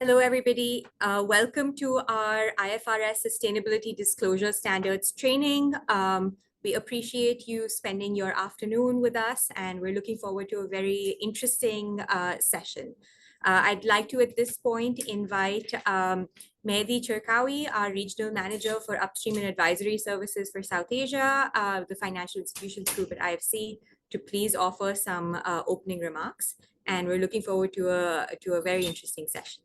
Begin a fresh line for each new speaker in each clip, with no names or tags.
Hello, everybody. Welcome to our IFRS Sustainability Disclosure Standards training. We appreciate you spending your afternoon with us, and we're looking forward to a very interesting session. I'd like to, at this point, invite Mehdi Cherkawi, our Regional Manager for Upstream and Advisory Services for South Asia, the Financial Institutions Group at IFC, to please offer some opening remarks. And we're looking forward to a very interesting session.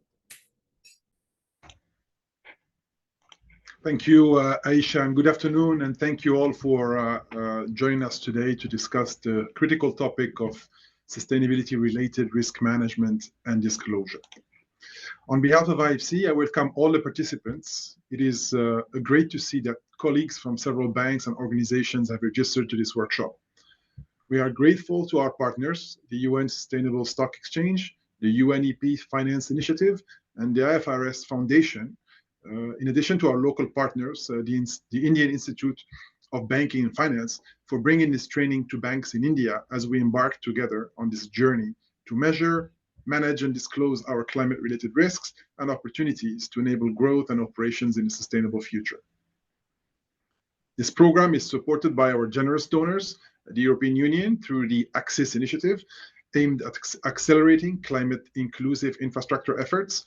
Thank you, Aisha, and good afternoon, and thank you all for joining us today to discuss the critical topic of sustainability-related risk management and disclosure. On behalf of IFC, I welcome all the participants. It is great to see that colleagues from several banks and organizations have registered to this workshop. We are grateful to our partners, the UN Sustainable Stock Exchange, the UNEP Finance Initiative, and the IFRS Foundation, in addition to our local partners, the Indian Institute of Banking and Finance, for bringing this training to banks in India as we embark together on this journey to measure, manage, and disclose our climate-related risks and opportunities to enable growth and operations in a sustainable future. This program is supported by our generous donors, the European Union, through the AXIS initiative, aimed at accelerating climate-inclusive infrastructure efforts,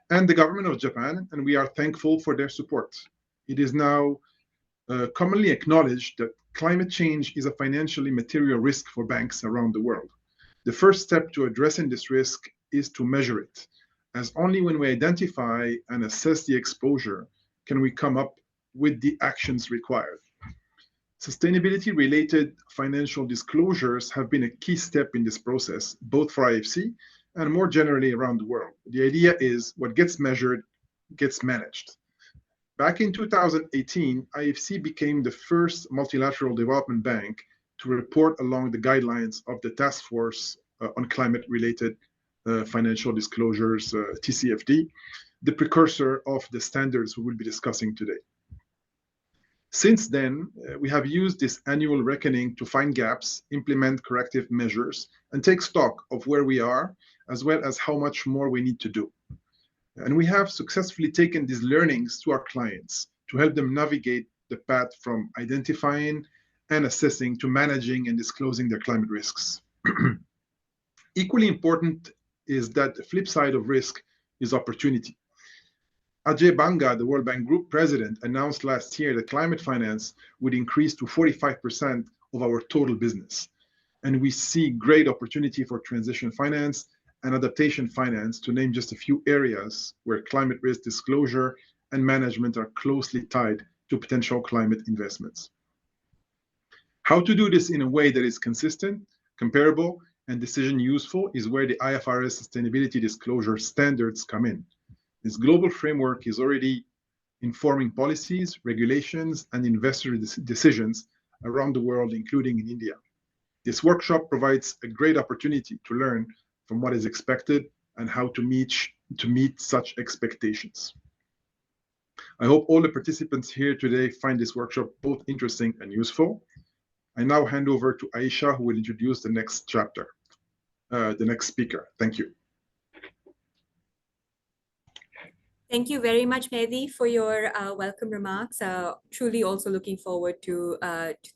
and the government of Japan, and we are thankful for their support. It is now commonly acknowledged that climate change is a financially material risk for banks around the world. The first step to addressing this risk is to measure it, as only when we identify and assess the exposure can we come up with the actions required. Sustainability-related financial disclosures have been a key step in this process, both for IFC and more generally around the world. The idea is what gets measured gets managed. Back in 2018, IFC became the first multilateral development bank to report along the guidelines of the Task Force on Climate-Related Financial Disclosures, TCFD, the precursor of the standards we will be discussing today. Since then, we have used this annual reckoning to find gaps, implement corrective measures, and take stock of where we are, as well as how much more we need to do. And we have successfully taken these learnings to our clients to help them navigate the path from identifying and assessing to managing and disclosing their climate risks. Equally important is that the flip side of risk is opportunity. Ajay Banga, the World Bank Group President, announced last year that climate finance would increase to 45% of our total business. And we see great opportunity for transition finance and adaptation finance, to name just a few areas where climate risk disclosure and management are closely tied to potential climate investments. How to do this in a way that is consistent, comparable, and decision useful is where the IFRS sustainability disclosure standards come in. This global framework is already informing policies, regulations, and investor decisions around the world, including in India. This workshop provides a great opportunity to learn from what is expected and how to meet such expectations. I hope all the participants here today find this workshop both interesting and useful. I now hand over to Aisha, who will introduce the next chapter, the next speaker. Thank you.
Thank you very much, Mehdi, for your welcome remarks. Truly also looking forward to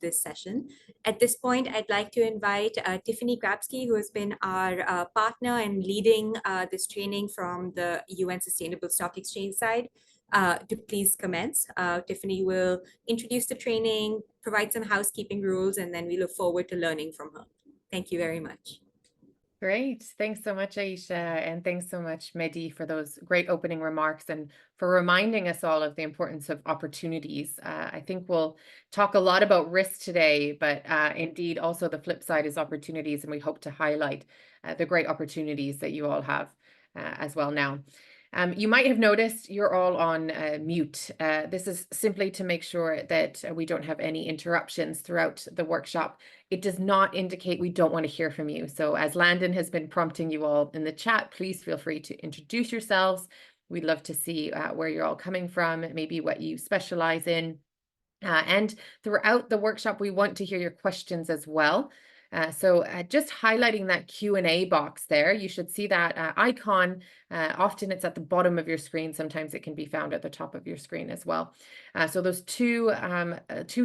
this session. At this point, I'd like to invite Tiffany Grabsky, who has been our partner and leading this training from the UN Sustainable Stock Exchange side, to please commence. Tiffany will introduce the training, provide some housekeeping rules, and then we look forward to learning from her. Thank you very much.
Great. Thanks so much, Aisha. And thanks so much, Mehdi, for those great opening remarks and for reminding us all of the importance of opportunities. I think we'll talk a lot about risk today, but indeed also the flip side is opportunities. And we hope to highlight the great opportunities that you all have as well now. You might have noticed you're all on mute. This is simply to make sure that we don't have any interruptions throughout the workshop. It does not indicate we don't want to hear from you. So as Landon has been prompting you all in the chat, please feel free to introduce yourselves. We'd love to see where you're all coming from, maybe what you specialize in. And throughout the workshop, we want to hear your questions as well. So just highlighting that Q&A box there, you should see that icon. Often it's at the bottom of your screen. Sometimes it can be found at the top of your screen as well. So those two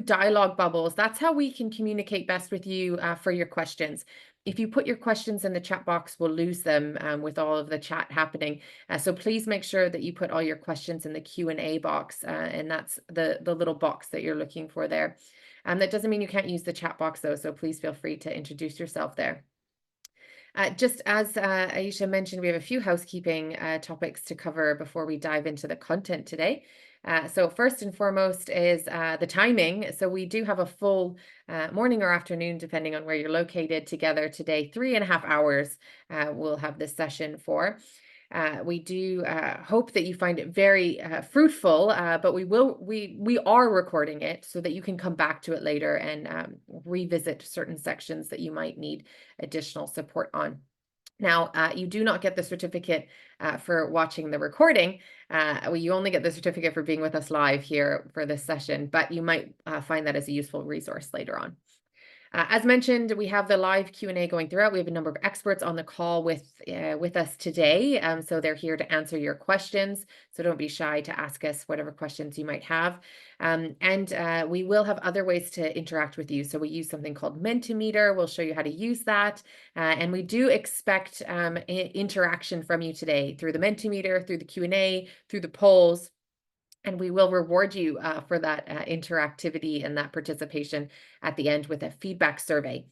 dialogue bubbles, that's how we can communicate best with you for your questions. If you put your questions in the chat box, we'll lose them with all of the chat happening. So please make sure that you put all your questions in the Q&A box, and that's the little box that you're looking for there. That doesn't mean you can't use the chat box though, so please feel free to introduce yourself there. Just as Aisha mentioned, we have a few housekeeping topics to cover before we dive into the content today. So first and foremost is the timing. So we do have a full morning or afternoon, depending on where you're located, together today. 3.5 hours we'll have this session for. We do hope that you find it very fruitful, but we are recording it so that you can come back to it later and revisit certain sections that you might need additional support on. Now, you do not get the certificate for watching the recording. You only get the certificate for being with us live here for this session, but you might find that as a useful resource later on. As mentioned, we have the live Q&A going throughout. We have a number of experts on the call with us today. So they're here to answer your questions. So don't be shy to ask us whatever questions you might have. And we will have other ways to interact with you. So we use something called Mentimeter. We'll show you how to use that. And we do expect interaction from you today through the Mentimeter, through the Q&A, through the polls. And we will reward you for that interactivity and that participation at the end with a feedback survey.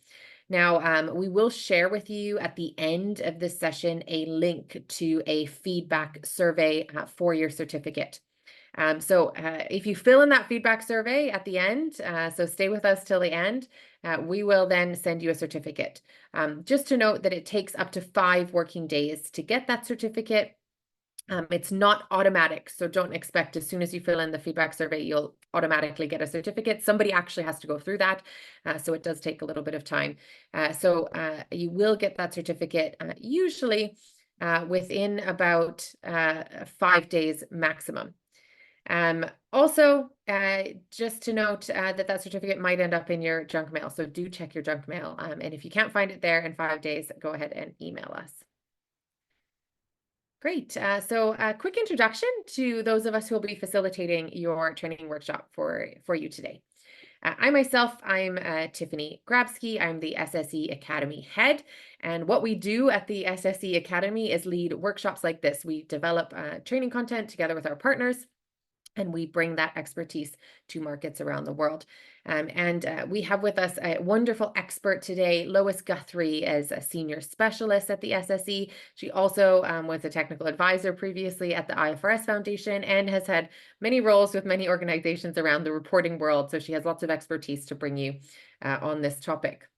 Now, we will share with you at the end of this session a link to a feedback survey for your certificate. So if you fill in that feedback survey at the end, so stay with us till the end, we will then send you a certificate. Just to note that it takes up to 5 working days to get that certificate. It's not automatic, so don't expect as soon as you fill in the feedback survey, you'll automatically get a certificate. Somebody actually has to go through that, so it does take a little bit of time. So you will get that certificate usually within about 5 days maximum. Also, just to note that certificate might end up in your junk mail, so do check your junk mail. And if you can't find it there in 5 days, go ahead and email us. Great. So a quick introduction to those of us who will be facilitating your training workshop for you today. I'm Tiffany Grabsky. I'm the SSE Academy head. And what we do at the SSE Academy is lead workshops like this. We develop training content together with our partners, and we bring that expertise to markets around the world. We have with us a wonderful expert today, Lois Guthrie, as a senior specialist at the SSE. She also was a technical advisor previously at the IFRS Foundation and has had many roles with many organizations around the reporting world. So she has lots of expertise to bring you on this topic.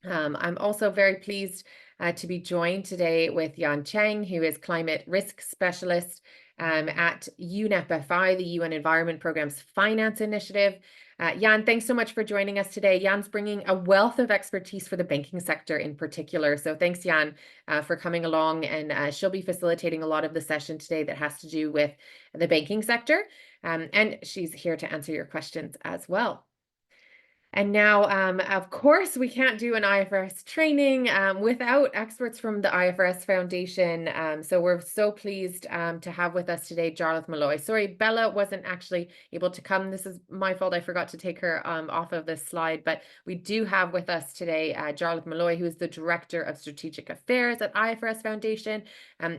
I'm also very pleased to be joined today with Yan Cheng, who is climate risk specialist at UNEP-FI, the UN Environment Programme's Finance Initiative. Yan, thanks so much for joining us today. Jan's bringing a wealth of expertise for the banking sector in particular. So thanks, Yan, for coming along, and she'll be facilitating a lot of the session today that has to do with the banking sector. And she's here to answer your questions as well. And now, of course, we can't do an IFRS training without experts from the IFRS Foundation. So we're so pleased to have with us today Jarlath Malloy. Sorry, Bella wasn't actually able to come. This is my fault. I forgot to take her off of this slide. But we do have with us today Jarlath Malloy, who is the Director of Strategic Affairs at IFRS Foundation.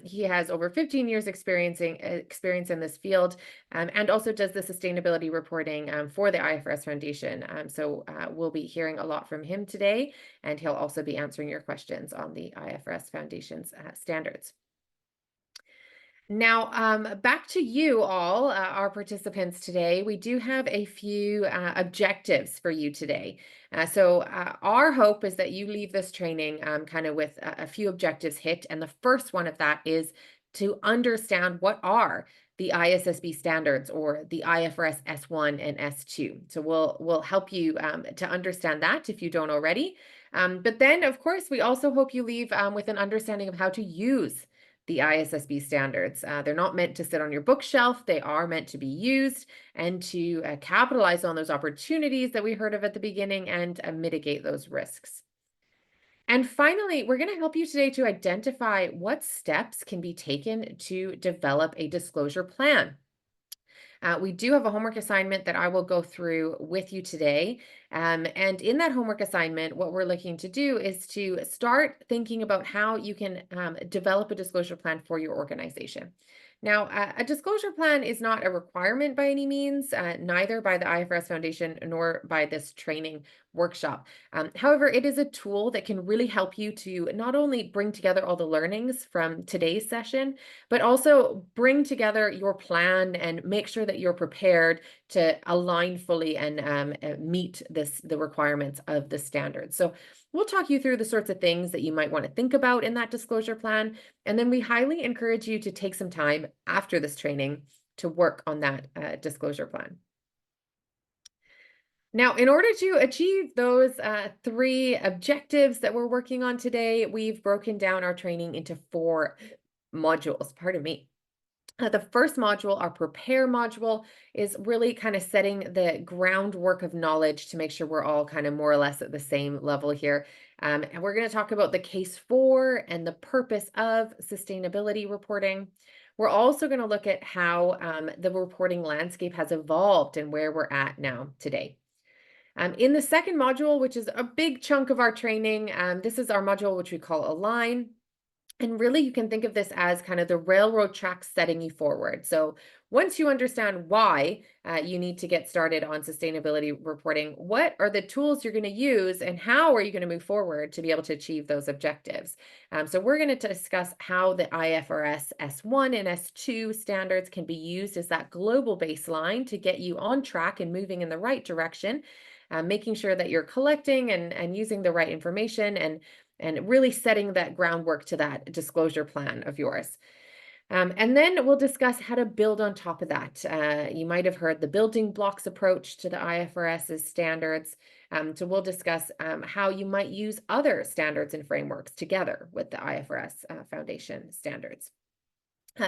He has over 15 years experience in this field, and also does the sustainability reporting for the IFRS Foundation. So we'll be hearing a lot from him today, and he'll also be answering your questions on the IFRS Foundation's standards. Now, back to you all, our participants today. We do have a few objectives for you today. So our hope is that you leave this training kind of with a few objectives hit. And the first one of that is to understand what are the ISSB standards, or the IFRS S1 and S2. So we'll help you to understand that if you don't already. But then, of course, we also hope you leave with an understanding of how to use the ISSB standards. They're not meant to sit on your bookshelf. They are meant to be used and to capitalize on those opportunities that we heard of at the beginning and mitigate those risks. And finally, we're going to help you today to identify what steps can be taken to develop a disclosure plan. We do have a homework assignment that I will go through with you today. And in that homework assignment, what we're looking to do is to start thinking about how you can develop a disclosure plan for your organization. Now, a disclosure plan is not a requirement by any means, neither by the IFRS Foundation nor by this training workshop. However, it is a tool that can really help you to not only bring together all the learnings from today's session, but also bring together your plan and make sure that you're prepared to align fully and meet the requirements of the standards. So we'll talk you through the sorts of things that you might want to think about in that disclosure plan. And then we highly encourage you to take some time after this training to work on that disclosure plan. Now, in order to achieve those 3 objectives that we're working on today, we've broken down our training into 4 modules. Pardon me. The first module, our prepare module, is really kind of setting the groundwork of knowledge to make sure we're all kind of more or less at the same level here. And we're going to talk about the case for and the purpose of sustainability reporting. We're also going to look at how the reporting landscape has evolved and where we're at now today. In the second module, which is a big chunk of our training, this is our module which we call Align. And really, you can think of this as kind of the railroad tracks setting you forward. So once you understand why you need to get started on sustainability reporting, what are the tools you're going to use and how are you going to move forward to be able to achieve those objectives? So we're going to discuss how the IFRS S1 and S2 standards can be used as that global baseline to get you on track and moving in the right direction, making sure that you're collecting and using the right information and really setting that groundwork to that disclosure plan of yours. And then we'll discuss how to build on top of that. You might have heard the building blocks approach to the IFRS's standards. So we'll discuss how you might use other standards and frameworks together with the IFRS Foundation standards.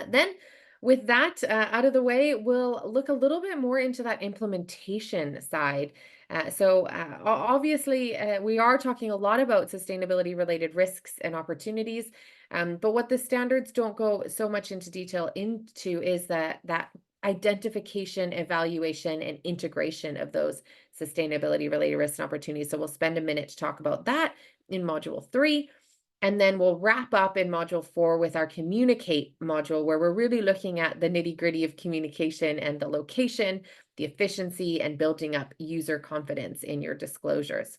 Then with that out of the way, we'll look a little bit more into that implementation side. Obviously, we are talking a lot about sustainability related risks and opportunities, but what the standards don't go so much into detail into is that identification, evaluation, and integration of those sustainability related risks and opportunities. So we'll spend a minute to talk about that in module 3. And then we'll wrap up in module 4 with our communicate module, where we're really looking at the nitty-gritty of communication and the location, the efficiency, and building up user confidence in your disclosures.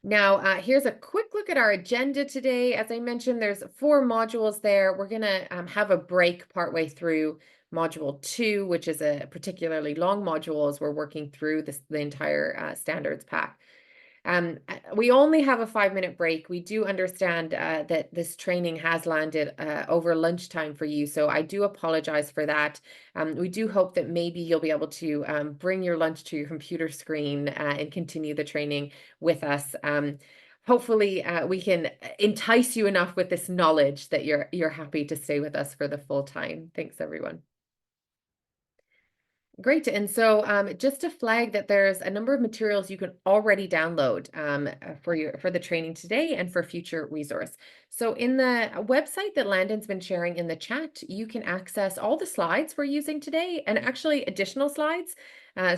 Now, here's a quick look at our agenda today. As I mentioned, there's 4 modules there. We're going to have a break partway through module 2, which is a particularly long module as we're working through the entire standards pack. We only have a 5-minute break. We do understand that this training has landed over lunchtime for you, so I do apologize for that. We do hope that maybe you'll be able to bring your lunch to your computer screen and continue the training with us. Hopefully, we can entice you enough with this knowledge that you're happy to stay with us for the full time. Thanks, everyone. Great. And so just to flag that there's a number of materials you can already download for the training today and for future resource. So in the website that Landon's been sharing in the chat, you can access all the slides we're using today and actually additional slides.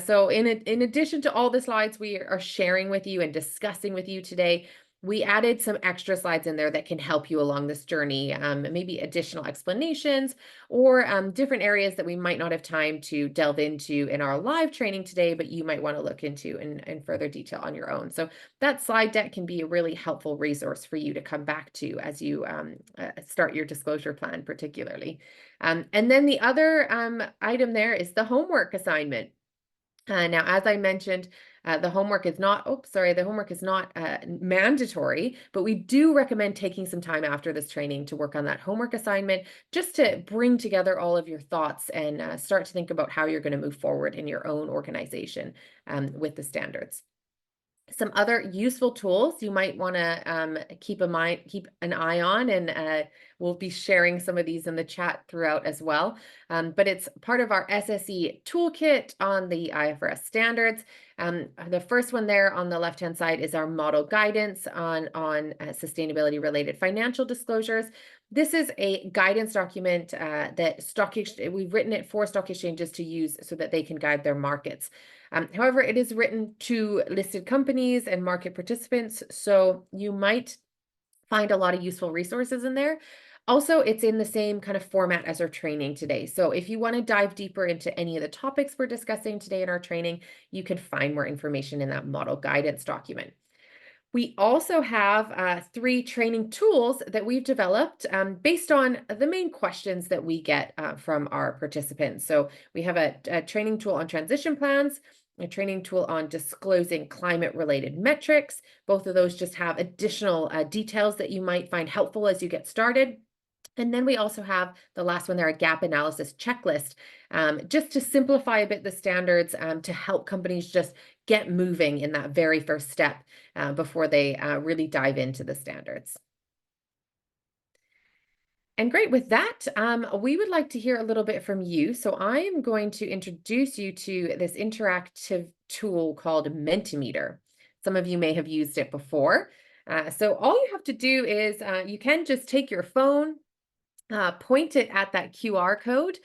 So in addition to all the slides we are sharing with you and discussing with you today, we added some extra slides in there that can help you along this journey, maybe additional explanations or different areas that we might not have time to delve into in our live training today, but you might want to look into in further detail on your own. So that slide deck can be a really helpful resource for you to come back to as you start your disclosure plan particularly. And then the other item there is the homework assignment. Now, as I mentioned, the homework is not mandatory, but we do recommend taking some time after this training to work on that homework assignment, just to bring together all of your thoughts and start to think about how you're going to move forward in your own organization with the standards. Some other useful tools you might want to keep an eye on, and we'll be sharing some of these in the chat throughout as well. But it's part of our SSE toolkit on the IFRS standards. The first one there on the left-hand side is our model guidance on sustainability related financial disclosures. This is a guidance document that we've written it for stock exchanges to use so that they can guide their markets. However, it is written to listed companies and market participants, so you might find a lot of useful resources in there. Also, it's in the same kind of format as our training today. So if you want to dive deeper into any of the topics we're discussing today in our training, you can find more information in that model guidance document. We also have 3 training tools that we've developed based on the main questions that we get from our participants. So we have a training tool on transition plans, a training tool on disclosing climate-related metrics. Both of those just have additional details that you might find helpful as you get started. And then we also have the last one there, a gap analysis checklist, just to simplify a bit the standards to help companies just get moving in that very first step before they really dive into the standards. And great, with that, we would like to hear a little bit from you. So I am going to introduce you to this interactive tool called Mentimeter. Some of you may have used it before. So all you have to do is you can just take your phone, point it at that QR code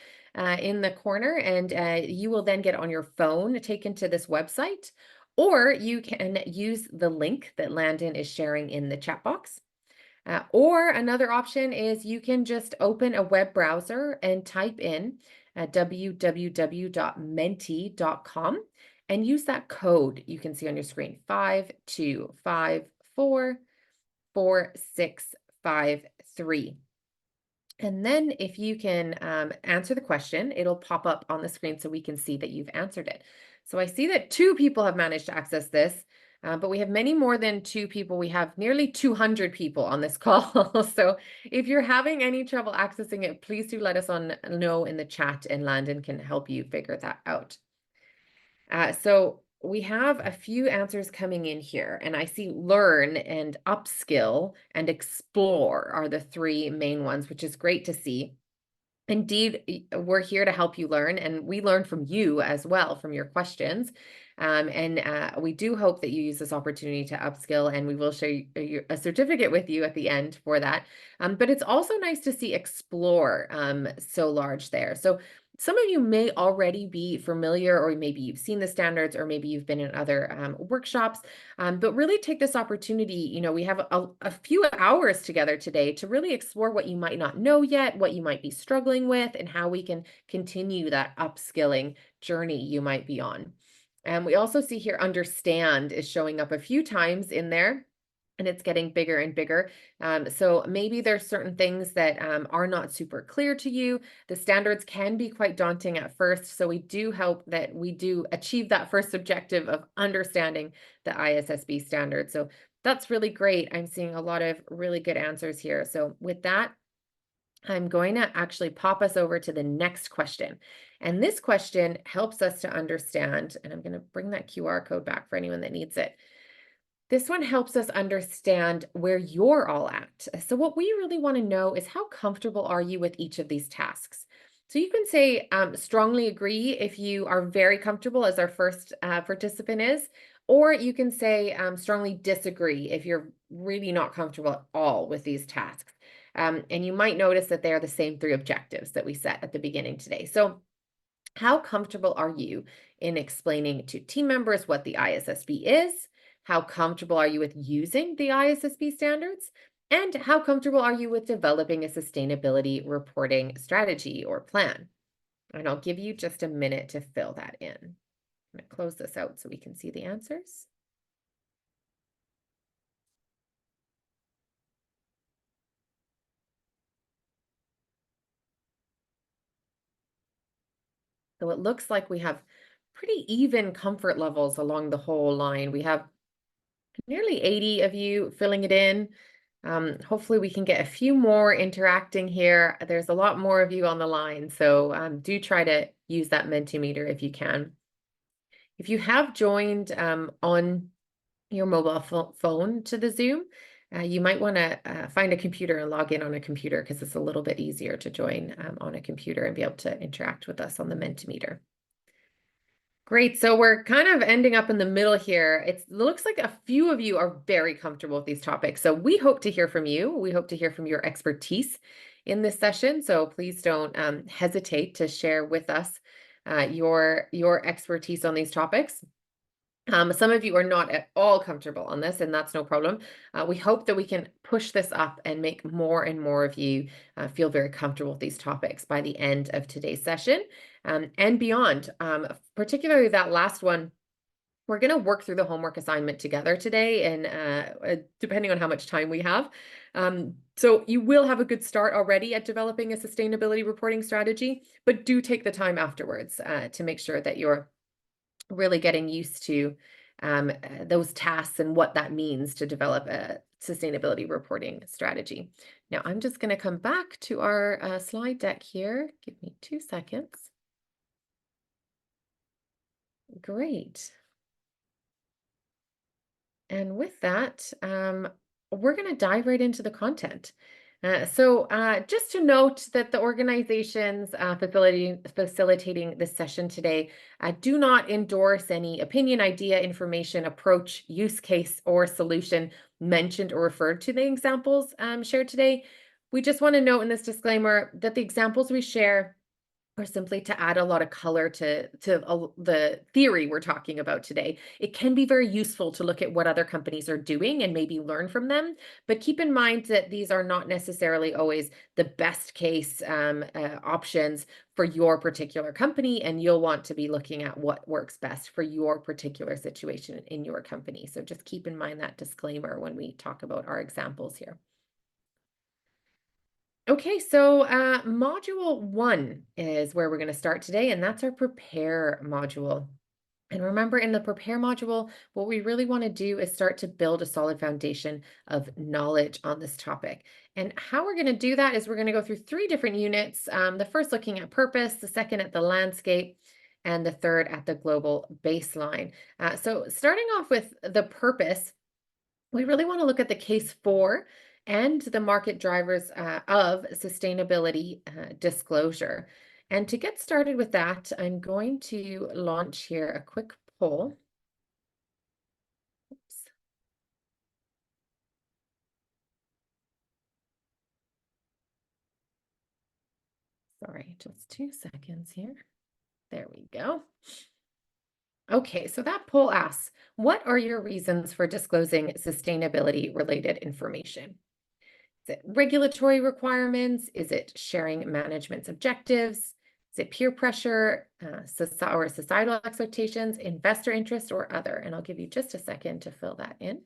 in the corner, and you will then get on your phone taken to this website, or you can use the link that Landon is sharing in the chat box. Or another option is you can just open a web browser and type in www.menti.com and use that code you can see on your screen, 52544653. And then if you can answer the question, it'll pop up on the screen so we can see that you've answered it. So I see that 2 people have managed to access this, but we have many more than 2 people. We have nearly 200 people on this call. So if you're having any trouble accessing it, please do let us know in the chat, and Landon can help you figure that out. So we have a few answers coming in here, and I see learn and upskill and explore are the 3 main ones, which is great to see. Indeed, we're here to help you learn, and we learn from you as well, from your questions. And we do hope that you use this opportunity to upskill, and we will share a certificate with you at the end for that. But it's also nice to see explore so large there. So some of you may already be familiar, or maybe you've seen the standards, or maybe you've been in other workshops, but really take this opportunity. We have a few hours together today to really explore what you might not know yet, what you might be struggling with, and how we can continue that upskilling journey you might be on. And we also see here understand is showing up a few times in there, and it's getting bigger and bigger. So maybe there's certain things that are not super clear to you. The standards can be quite daunting at first. So we do hope that we do achieve that first objective of understanding the ISSB standard. So that's really great. I'm seeing a lot of really good answers here. So with that, I'm going to actually pop us over to the next question. And this question helps us to understand, and I'm going to bring that QR code back for anyone that needs it. This one helps us understand where you're all at. So what we really want to know is, how comfortable are you with each of these tasks? So you can say strongly agree if you are very comfortable, as our first participant is, or you can say strongly disagree if you're really not comfortable at all with these tasks. And you might notice that they are the same 3 objectives that we set at the beginning today. So how comfortable are you in explaining to team members what the ISSB is? How comfortable are you with using the ISSB standards? And how comfortable are you with developing a sustainability reporting strategy or plan? And I'll give you just a minute to fill that in. I'm going to close this out so we can see the answers. So it looks like we have pretty even comfort levels along the whole line. We have nearly 80 of you filling it in. Hopefully we can get a few more interacting here. There's a lot more of you on the line, so do try to use that Mentimeter if you can. If you have joined on your mobile phone to the Zoom, you might want to find a computer and log in on a computer, because it's a little bit easier to join on a computer and be able to interact with us on the Mentimeter. Great. So we're kind of ending up in the middle here. It looks like a few of you are very comfortable with these topics. So we hope to hear from you. We hope to hear from your expertise in this session. So please don't hesitate to share with us your expertise on these topics. Some of you are not at all comfortable on this, and that's no problem. We hope that we can push this up and make more and more of you feel very comfortable with these topics by the end of today's session and beyond. Particularly that last one, we're going to work through the homework assignment together today, and depending on how much time we have. So you will have a good start already at developing a sustainability reporting strategy, but do take the time afterwards to make sure that you're really getting used to those tasks and what that means to develop a sustainability reporting strategy. Now, I'm just going to come back to our slide deck here. Give me 2 seconds. Great. And with that, we're going to dive right into the content. So just to note that the organizations facilitating this session today do not endorse any opinion, idea, information, approach, use case, or solution mentioned or referred to the examples shared today. We just want to note in this disclaimer that the examples we share or simply to add a lot of color to the theory we're talking about today. It can be very useful to look at what other companies are doing and maybe learn from them, but keep in mind that these are not necessarily always the best case options for your particular company, and you'll want to be looking at what works best for your particular situation in your company. So just keep in mind that disclaimer when we talk about our examples here. Okay, so module 1 is where we're going to start today, and that's our prepare module. And remember, in the prepare module, what we really want to do is start to build a solid foundation of knowledge on this topic. And how we're going to do that is we're going to go through 3 different units. The first looking at purpose, the second at the landscape, and the third at the global baseline. So starting off with the purpose, we really want to look at the case for and the market drivers of sustainability disclosure. And to get started with that, I'm going to launch here a quick poll. Oops. Sorry, just 2 seconds here. There we go. Okay, so that poll asks, what are your reasons for disclosing sustainability-related information? Is it regulatory requirements? Is it sharing management's objectives? Is it peer pressure or societal expectations, investor interest, or other? And I'll give you just a second to fill that in.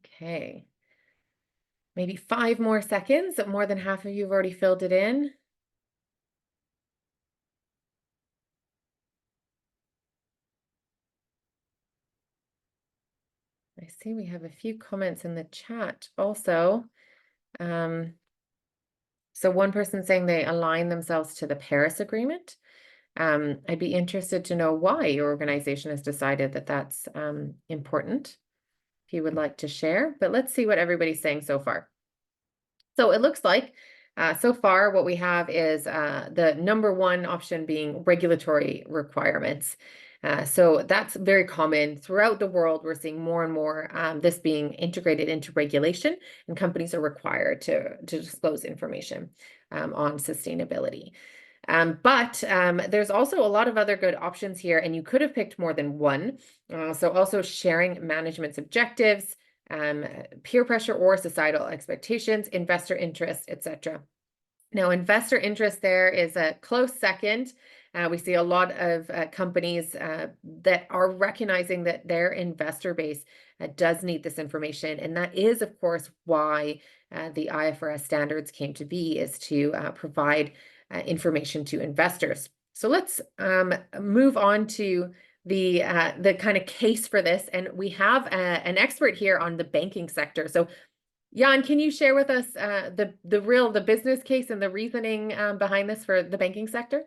Okay. Maybe 5 more seconds. More than half of you have already filled it in. I see we have a few comments in the chat also. So one person saying they align themselves to the Paris Agreement. I'd be interested to know why your organization has decided that that's important, if you would like to share. But let's see what everybody's saying so far. So it looks like so far what we have is the number 1 option being regulatory requirements. So that's very common throughout the world. We're seeing more and more this being integrated into regulation, and companies are required to disclose information on sustainability. But there's also a lot of other good options here, and you could have picked more than one. So also sharing management's objectives, peer pressure or societal expectations, investor interest, etc. Now, investor interest there is a close second. We see a lot of companies that are recognizing that their investor base does need this information. And that is, of course, why the IFRS standards came to be, is to provide information to investors. So let's move on to the kind of case for this. And we have an expert here on the banking sector. So Jan, can you share with us the business case and the reasoning behind this for the banking sector?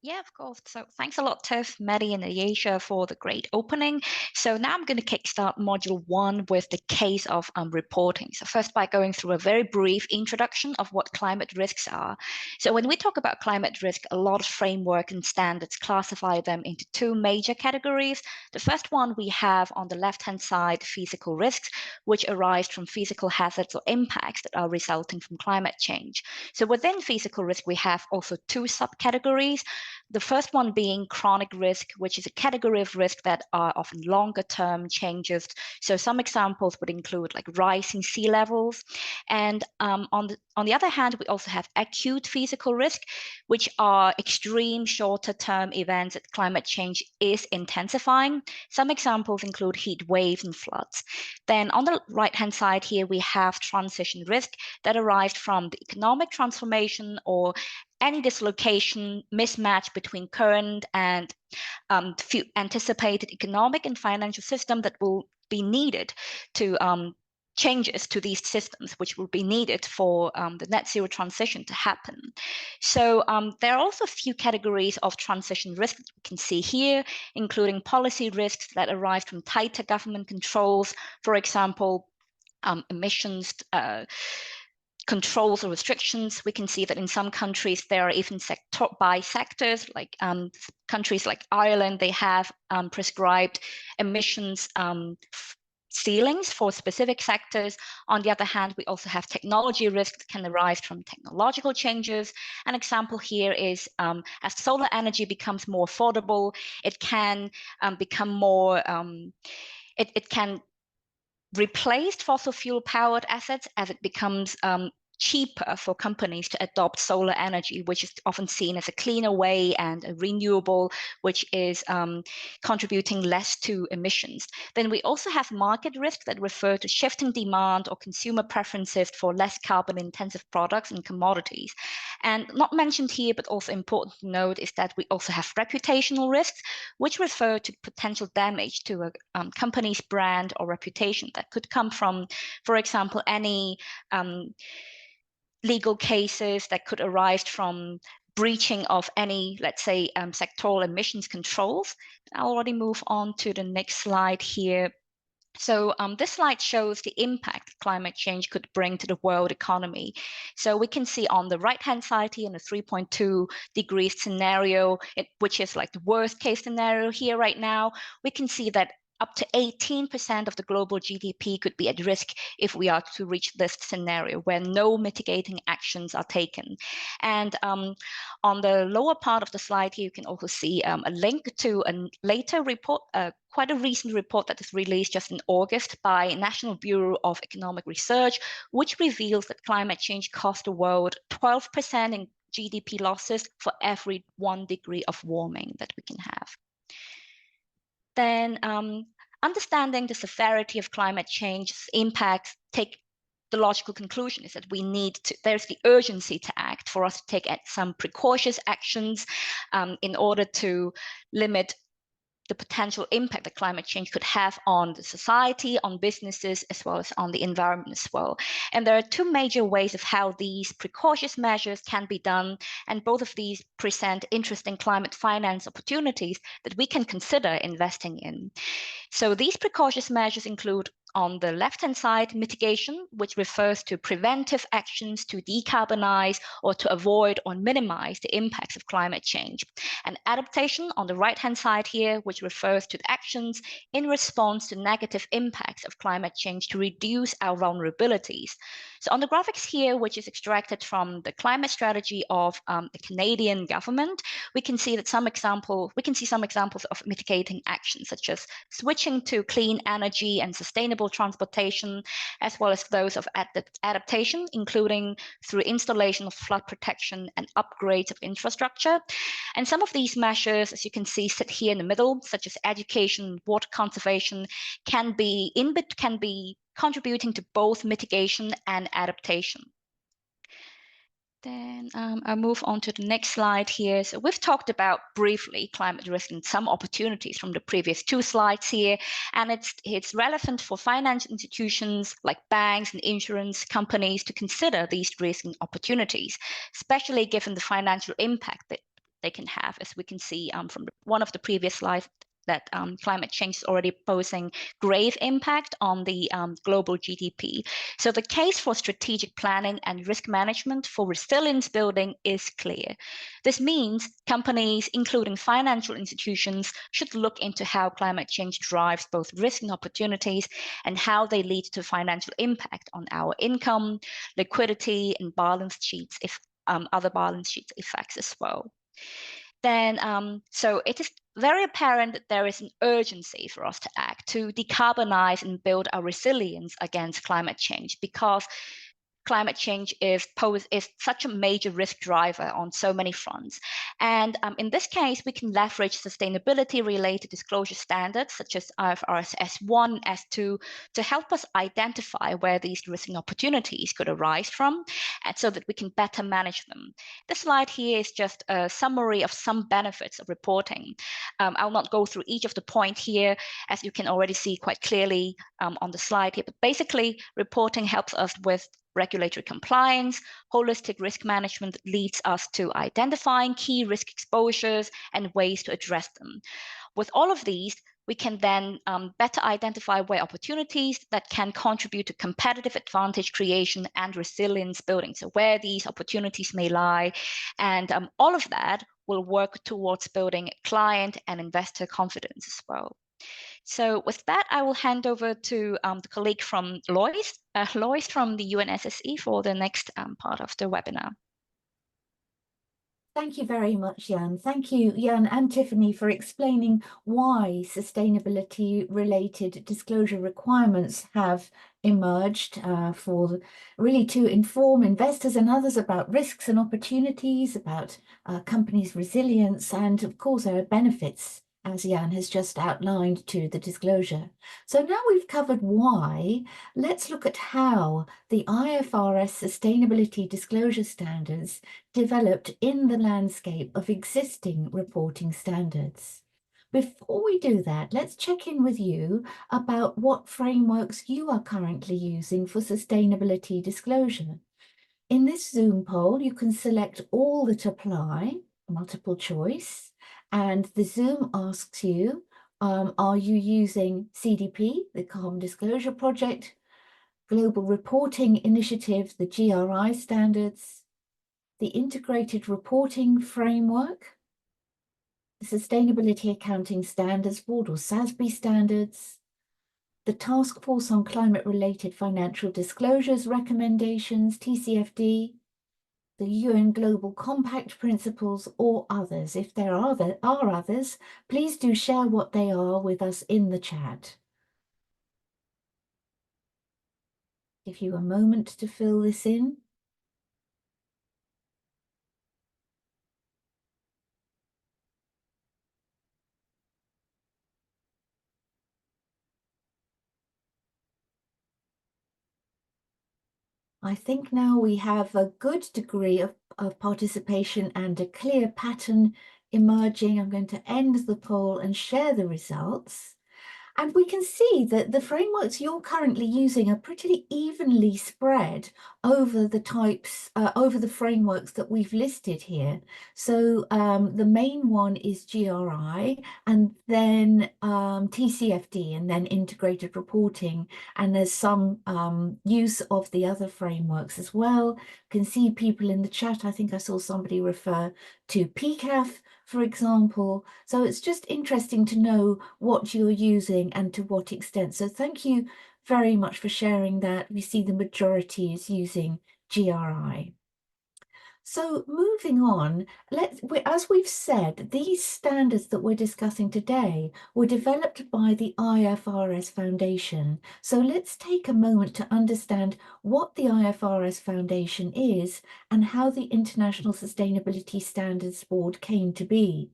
Yeah, of course. So thanks a lot, Tiff, Maddie, and Ayesha for the great opening. So now I'm going to kickstart module 1 with the case of reporting. So first, by going through a very brief introduction of what climate risks are. So when we talk about climate risk, a lot of framework and standards classify them into 2 major categories. The first one we have on the left-hand side, physical risks, which arise from physical hazards or impacts that are resulting from climate change. So within physical risk, we have also 2 subcategories. The first one being chronic risk, which is a category of risk that are often longer term changes. So some examples would include like rising sea levels. And on the other hand, we also have acute physical risk, which are extreme shorter term events that climate change is intensifying. Some examples include heat waves and floods. Then on the right-hand side here, we have transition risk that arise from the economic transformation or any dislocation, mismatch between current and anticipated economic and financial system that will be needed to changes to these systems, which will be needed for the net zero transition to happen. So there are also a few categories of transition risk that we can see here, including policy risks that arise from tighter government controls, for example, emissions, controls or restrictions. We can see that in some countries there are even by sectors, like countries like Ireland, they have prescribed emissions ceilings for specific sectors. On the other hand, we also have technology risks that can arise from technological changes. An example here is as solar energy becomes more affordable, it can become more, it can replace fossil fuel powered assets as it becomes cheaper for companies to adopt solar energy, which is often seen as a cleaner way and a renewable, which is contributing less to emissions. Then we also have market risk that refer to shifting demand or consumer preferences for less carbon intensive products and commodities. And not mentioned here, but also important to note, is that we also have reputational risks, which refer to potential damage to a company's brand or reputation that could come from, for example, any legal cases that could arise from breaching of any, let's say, sectoral emissions controls. I'll already move on to the next slide here. So this slide shows the impact climate change could bring to the world economy. So we can see on the right-hand side here in the 3.2 degrees scenario, which is like the worst case scenario here right now, we can see that up to 18% of the global GDP could be at risk if we are to reach this scenario where no mitigating actions are taken. And on the lower part of the slide here, you can also see a link to a later report, quite a recent report that is released just in August by National Bureau of Economic Research, which reveals that climate change costs the world 12% in GDP losses for every 1 degree of warming that we can have. Then understanding the severity of climate change's impacts, the logical conclusion is that we need to, there's the urgency to act for us to take some precautious actions in order to limit the potential impact that climate change could have on the society, on businesses, as well as on the environment as well. And there are 2 major ways of how these precautious measures can be done, and both of these present interesting climate finance opportunities that we can consider investing in. So these precautious measures include, on the left-hand side, mitigation, which refers to preventive actions to decarbonize or to avoid or minimize the impacts of climate change. And adaptation on the right-hand side here, which refers to the actions in response to negative impacts of climate change to reduce our vulnerabilities. So on the graphics here, which is extracted from the climate strategy of the Canadian government, we can see some examples of mitigating actions, such as switching to clean energy and sustainable transportation, as well as those of adaptation, including through installation of flood protection and upgrades of infrastructure. And some of these measures, as you can see, sit here in the middle, such as education, water conservation, can be contributing to both mitigation and adaptation. Then I'll move on to the next slide here. So we've talked about briefly climate risk and some opportunities from the previous 2 slides here, and it's relevant for financial institutions like banks and insurance companies to consider these risks and opportunities, especially given the financial impact that they can have, as we can see from one of the previous slides, that climate change is already posing grave impact on the global GDP. So the case for strategic planning and risk management for resilience building is clear. This means companies, including financial institutions, should look into how climate change drives both risk and opportunities and how they lead to financial impact on our income, liquidity, and balance sheets, if other balance sheet effects as well. Then, so it is very apparent that there is an urgency for us to act to decarbonize and build our resilience against climate change, because climate change is such a major risk driver on so many fronts. And in this case, we can leverage sustainability-related disclosure standards such as IFRS S1, S2 to help us identify where these risks and opportunities could arise from, and so that we can better manage them. This slide here is just a summary of some benefits of reporting. I'll not go through each of the points here, as you can already see quite clearly on the slide here, but basically reporting helps us with regulatory compliance. Holistic risk management leads us to identifying key risk exposures and ways to address them. With all of these, we can then better identify where opportunities that can contribute to competitive advantage creation and resilience building, so where these opportunities may lie. And all of that will work towards building client and investor confidence as well. So with that, I will hand over to the colleague from Lois from the UNSSE for the next part of the webinar.
Thank you very much, Jan. Thank you, Jan and Tiffany, for explaining why sustainability-related disclosure requirements have emerged really to inform investors and others about risks and opportunities, about companies' resilience, and of course there are benefits, as Jan has just outlined, to the disclosure. So now we've covered why, let's look at how the IFRS sustainability disclosure standards developed in the landscape of existing reporting standards. Before we do that, let's check in with you about what frameworks you are currently using for sustainability disclosure. In this Zoom poll, you can select all that apply, multiple choice, and the Zoom asks you, are you using CDP, the Carbon Disclosure Project, Global Reporting Initiative, the GRI standards, the Integrated Reporting Framework, the Sustainability Accounting Standards Board or SASB standards, the Task Force on Climate-Related Financial Disclosures recommendations, TCFD, the UN Global Compact principles, or others. If there are others, please do share what they are with us in the chat. Give you a moment to fill this in. I think now we have a good degree of participation and a clear pattern emerging. I'm going to end the poll and share the results. And we can see that the frameworks you're currently using are pretty evenly spread over the types, over the frameworks that we've listed here. So the main one is GRI, and then TCFD, and then integrated reporting. And there's some use of the other frameworks as well. You can see people in the chat. I think I saw somebody refer to PCAF, for example. So it's just interesting to know what you're using and to what extent. So thank you very much for sharing that. We see the majority is using GRI. So moving on, as we've said, these standards that we're discussing today were developed by the IFRS Foundation. So let's take a moment to understand what the IFRS Foundation is and how the International Sustainability Standards Board came to be.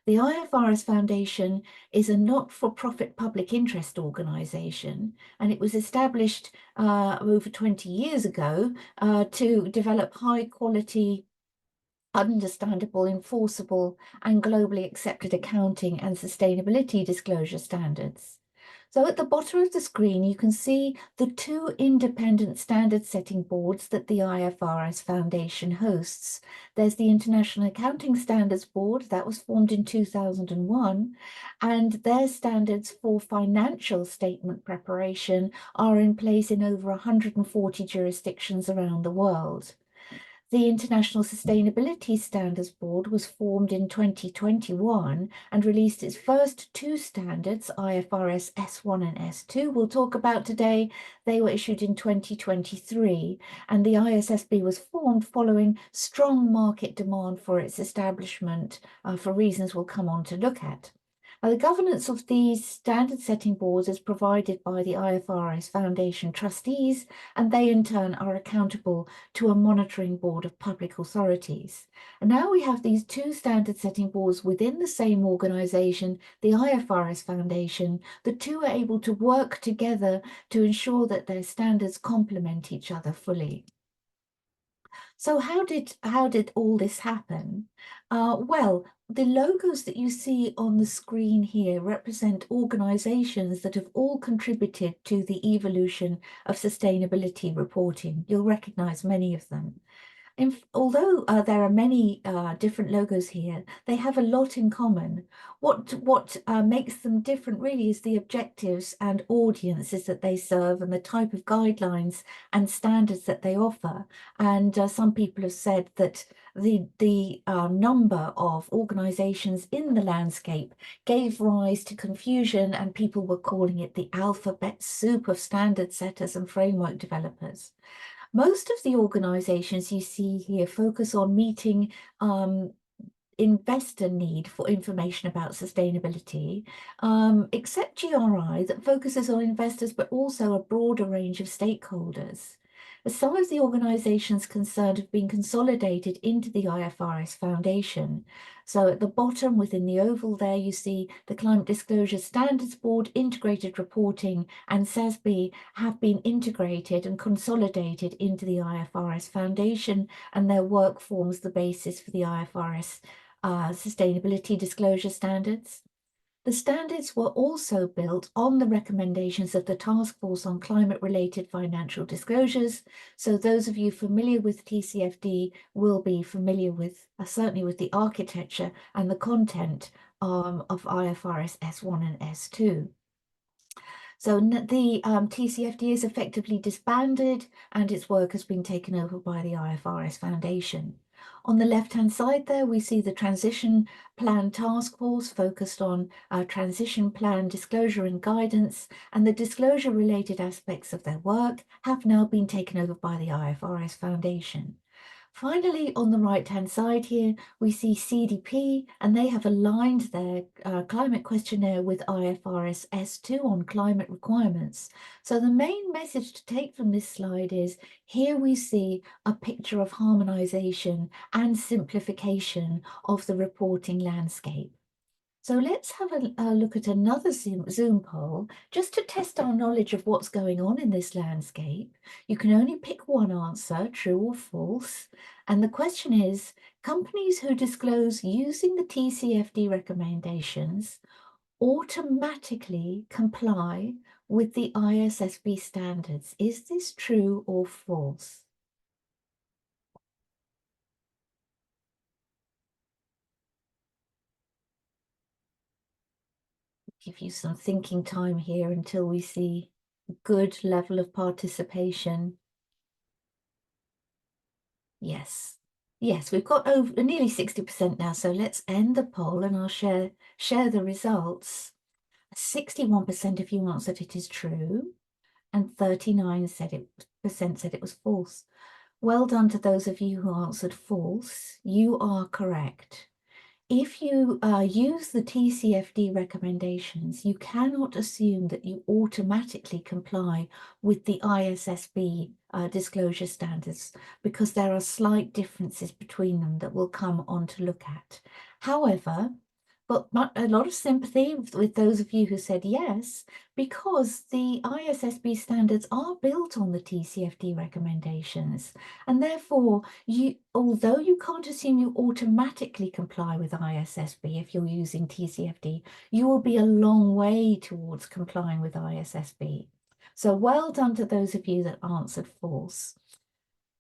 The IFRS Foundation is a not-for-profit public interest organisation, and it was established over 20 years ago to develop high-quality, understandable, enforceable, and globally accepted accounting and sustainability disclosure standards. So at the bottom of the screen, you can see the two independent standard setting boards that the IFRS Foundation hosts. There's the International Accounting Standards Board that was formed in 2001, and their standards for financial statement preparation are in place in over 140 jurisdictions around the world. The International Sustainability Standards Board was formed in 2021 and released its first two standards, IFRS S1 and S2, we'll talk about today. They were issued in 2023, and the ISSB was formed following strong market demand for its establishment for reasons we'll come on to look at. The governance of these standard-setting boards is provided by the IFRS Foundation trustees, and they in turn are accountable to a monitoring board of public authorities. And now we have these two standard-setting boards within the same organisation, the IFRS Foundation. The two are able to work together to ensure that their standards complement each other fully. So how did all this happen? Well, the logos that you see on the screen here represent organizations that have all contributed to the evolution of sustainability reporting. You'll recognize many of them. Although there are many different logos here, they have a lot in common. What makes them different really is the objectives and audiences that they serve and the type of guidelines and standards that they offer. And some people have said that the number of organizations in the landscape gave rise to confusion, and people were calling it the alphabet soup of standard setters and framework developers. Most of the organizations you see here focus on meeting investor need for information about sustainability, except GRI that focuses on investors, but also a broader range of stakeholders. Some of the organizations concerned have been consolidated into the IFRS Foundation. So at the bottom within the oval there, you see the Climate Disclosure Standards Board, Integrated Reporting, and SESB have been integrated and consolidated into the IFRS Foundation, and their work forms the basis for the IFRS sustainability disclosure standards. The standards were also built on the recommendations of the Task Force on Climate-Related Financial Disclosures. So those of you familiar with TCFD will be familiar with, certainly with the architecture and the content of IFRS S1 and S2. So the TCFD is effectively disbanded, and its work has been taken over by the IFRS Foundation. On the left-hand side there, we see the Transition Plan Task Force focused on transition plan disclosure and guidance, and the disclosure-related aspects of their work have now been taken over by the IFRS Foundation. Finally, on the right-hand side here, we see CDP, and they have aligned their climate questionnaire with IFRS S2 on climate requirements. So the main message to take from this slide is, here we see a picture of harmonization and simplification of the reporting landscape. So let's have a look at another Zoom poll, just to test our knowledge of what's going on in this landscape. You can only pick one answer, true or false. And the question is, companies who disclose using the TCFD recommendations automatically comply with the ISSB standards. Is this true or false? Give you some thinking time here until we see a good level of participation. Yes, we've got over nearly 60% now, so let's end the poll and I'll share the results. 61% of you answered it is true, and 39% said it was false. Well done to those of you who answered false. You are correct. If you use the TCFD recommendations, you cannot assume that you automatically comply with the ISSB disclosure standards, because there are slight differences between them that we'll come on to look at. However, but a lot of sympathy with those of you who said yes, because the ISSB standards are built on the TCFD recommendations. And therefore, although you can't assume you automatically comply with ISSB if you're using TCFD, you will be a long way towards complying with ISSB. So well done to those of you that answered false.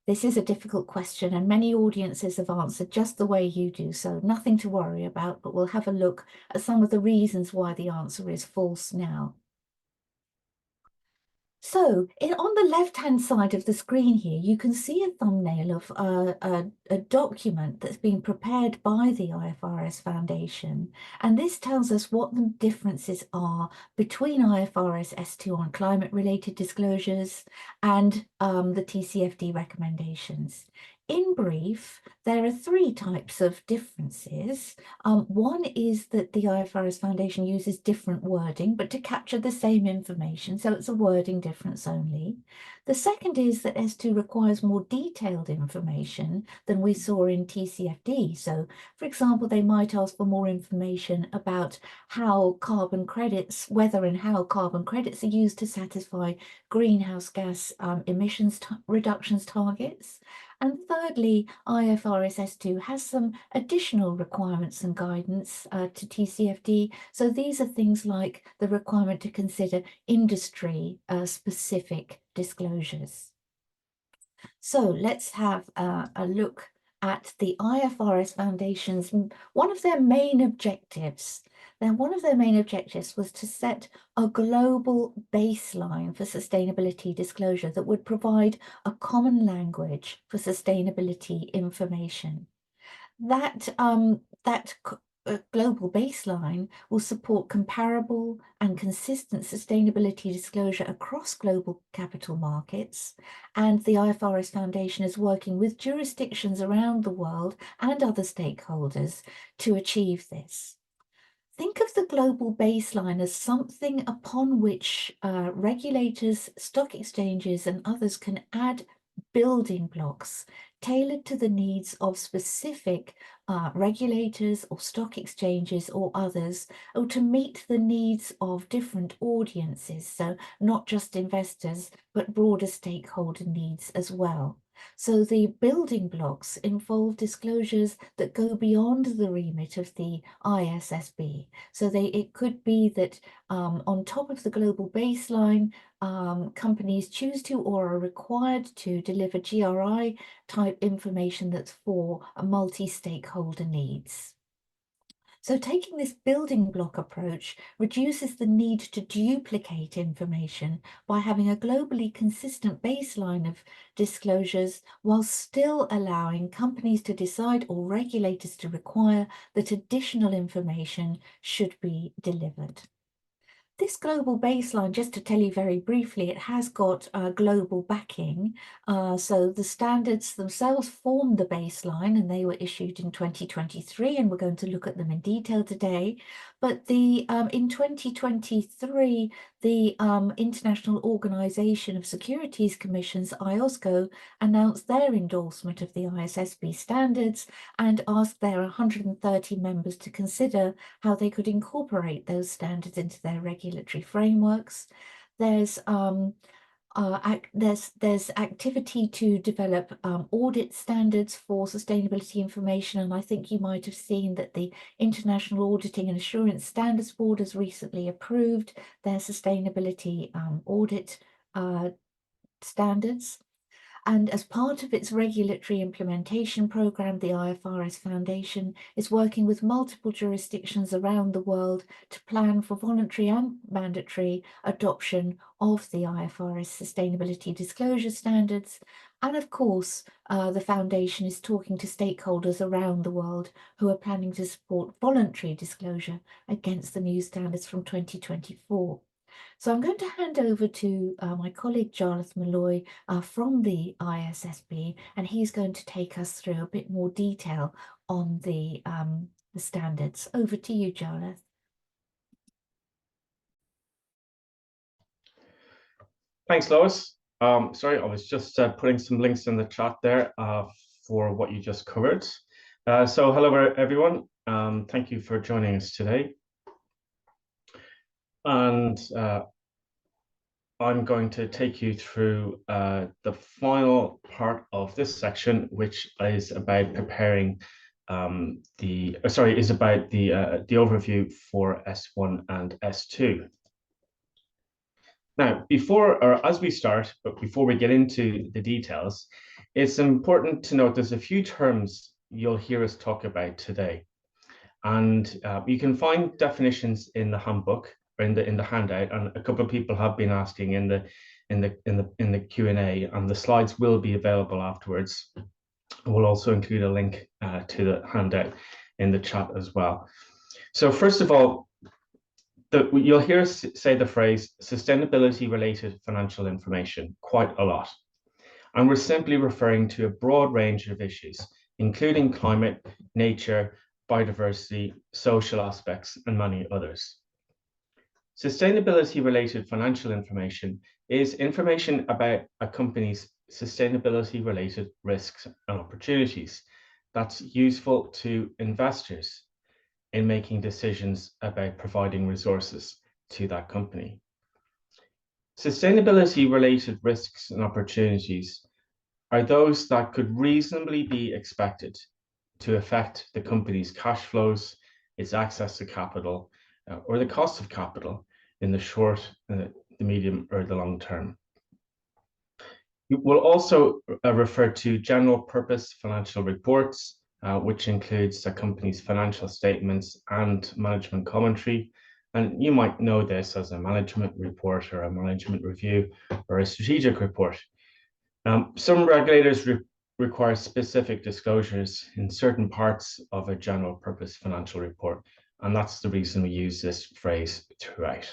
This is a difficult question, and many audiences have answered just the way you do, so nothing to worry about, but we'll have a look at some of the reasons why the answer is false now. So on the left-hand side of the screen here, you can see a thumbnail of a document that's been prepared by the IFRS Foundation. And this tells us what the differences are between IFRS S2 on climate-related disclosures and the TCFD recommendations. In brief, there are three types of differences. One is that the IFRS Foundation uses different wording, but to capture the same information, so it's a wording difference only. The second is that S2 requires more detailed information than we saw in TCFD. So, for example, they might ask for more information about how carbon credits, whether and how carbon credits are used to satisfy greenhouse gas emissions reductions targets. And thirdly, IFRS S2 has some additional requirements and guidance to TCFD. So these are things like the requirement to consider industry specific disclosures. So let's have a look at the IFRS Foundation's, one of their main objectives. One of their main objectives was to set a global baseline for sustainability disclosure that would provide a common language for sustainability information. That global baseline will support comparable and consistent sustainability disclosure across global capital markets. And the IFRS Foundation is working with jurisdictions around the world and other stakeholders to achieve this. Think of the global baseline as something upon which regulators, stock exchanges, and others can add building blocks tailored to the needs of specific regulators or stock exchanges or others, or to meet the needs of different audiences. So not just investors, but broader stakeholder needs as well. So the building blocks involve disclosures that go beyond the remit of the ISSB. So it could be that on top of the global baseline, companies choose to or are required to deliver GRI type information that's for a multi-stakeholder needs. So taking this building block approach reduces the need to duplicate information by having a globally consistent baseline of disclosures, while still allowing companies to decide or regulators to require that additional information should be delivered. This global baseline, just to tell you very briefly, it has got global backing. So the standards themselves form the baseline, and they were issued in 2023, and we're going to look at them in detail today. But in 2023, the International Organization of Securities Commissions, IOSCO, announced their endorsement of the ISSB standards and asked their 130 members to consider how they could incorporate those standards into their regulatory frameworks. There's activity to develop audit standards for sustainability information, and I think you might have seen that the International Auditing and Assurance Standards Board has recently approved their sustainability audit standards. And as part of its regulatory implementation program, the IFRS Foundation is working with multiple jurisdictions around the world to plan for voluntary and mandatory adoption of the IFRS sustainability disclosure standards. And of course, the Foundation is talking to stakeholders around the world who are planning to support voluntary disclosure against the new standards from 2024. So I'm going to hand over to my colleague Jarlath Malloy from the ISSB, and he's going to take us through a bit more detail on the standards. Over to you, Jarlath.
Thanks, Lois. Sorry, I was just putting some links in the chat there for what you just covered. So hello, everyone. Thank you for joining us today. And I'm going to take you through the final part of this section, which is about preparing the overview for S1 and S2. Now, as we start, but before we get into the details, it's important to note there's a few terms you'll hear us talk about today. And you can find definitions in the handbook or in the handout, and a couple of people have been asking in the Q&A, and the slides will be available afterwards. We'll also include a link to the handout in the chat as well. So first of all, you'll hear us say the phrase sustainability-related financial information quite a lot. And we're simply referring to a broad range of issues, including climate, nature, biodiversity, social aspects, and many others. Sustainability-related financial information is information about a company's sustainability-related risks and opportunities that's useful to investors in making decisions about providing resources to that company. Sustainability-related risks and opportunities are those that could reasonably be expected to affect the company's cash flows, its access to capital, or the cost of capital in the short, the medium, or the long term. It will also refer to general purpose financial reports, which includes the company's financial statements and management commentary. And you might know this as a management report or a management review or a strategic report. Some regulators require specific disclosures in certain parts of a general purpose financial report, and that's the reason we use this phrase throughout.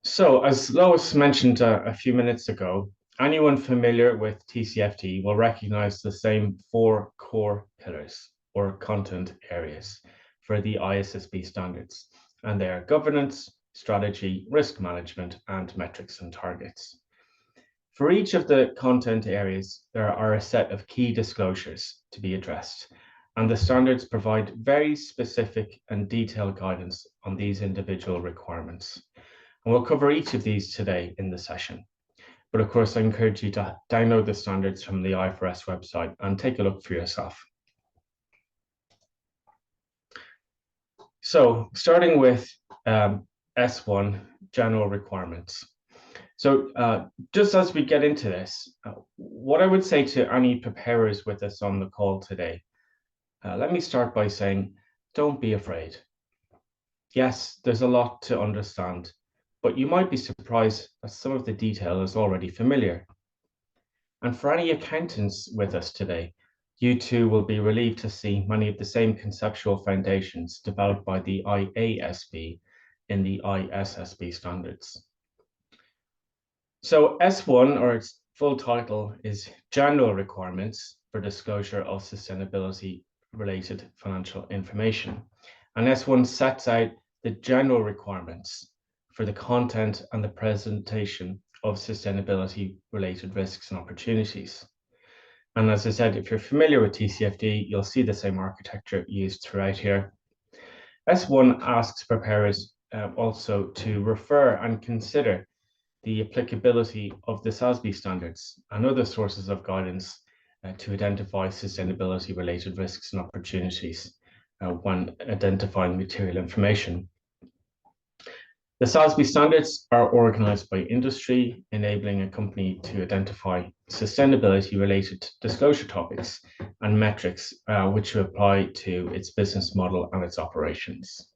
So, as Lois mentioned a few minutes ago, anyone familiar with TCFD will recognize the same 4 core pillars or content areas for the ISSB standards, and they are governance, strategy, risk management, and metrics and targets. For each of the content areas, there are a set of key disclosures to be addressed, and the standards provide very specific and detailed guidance on these individual requirements. And we'll cover each of these today in the session. But of course, I encourage you to download the standards from the IFRS website and take a look for yourself. So starting with S1, general requirements. So just as we get into this, what I would say to any preparers with us on the call today, let me start by saying, don't be afraid. Yes, there's a lot to understand, but you might be surprised that some of the detail is already familiar. And for any accountants with us today, you too will be relieved to see many of the same conceptual foundations developed by the IASB in the ISSB standards. So S1, or its full title, is General Requirements for Disclosure of Sustainability-Related Financial Information. And S1 sets out the general requirements for the content and the presentation of sustainability-related risks and opportunities. And as I said, if you're familiar with TCFD, you'll see the same architecture used throughout here. S1 asks preparers also to refer and consider the applicability of the SASB standards and other sources of guidance to identify sustainability-related risks and opportunities when identifying material information. The SASB standards are organized by industry, enabling a company to identify sustainability-related disclosure topics and metrics which apply to its business model and its operations.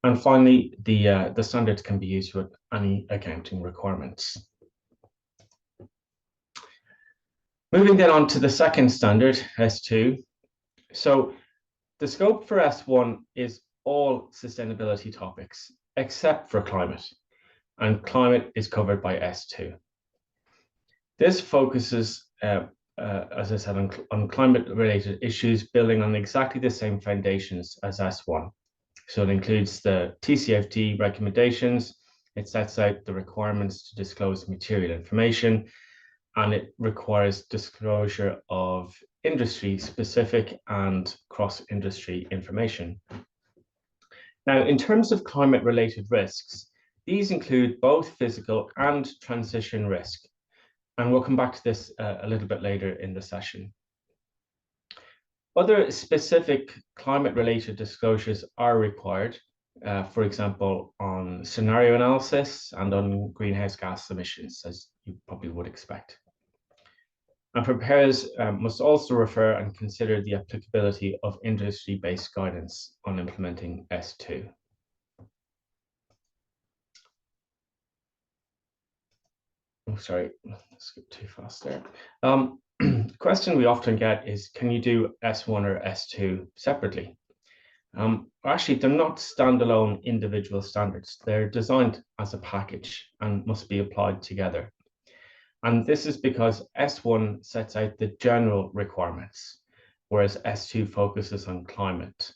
And finally, the standards can be used with any accounting requirements. Moving then on to the second standard, S2. So the scope for S1 is all sustainability topics, except for climate, and climate is covered by S2. This focuses, as I said, on climate-related issues, building on exactly the same foundations as S1. So it includes the TCFD recommendations, it sets out the requirements to disclose material information, and it requires disclosure of industry-specific and cross-industry information. Now, in terms of climate-related risks, these include both physical and transition risk. And we'll come back to this a little bit later in the session. Other specific climate-related disclosures are required, for example, on scenario analysis and on greenhouse gas emissions, as you probably would expect. And preparers must also refer and consider the applicability of industry-based guidance on implementing S2. Oh, sorry, skip too fast there. The question we often get is, can you do S1 or S2 separately? Actually, they're not standalone individual standards. They're designed as a package and must be applied together. And this is because S1 sets out the general requirements, whereas S2 focuses on climate.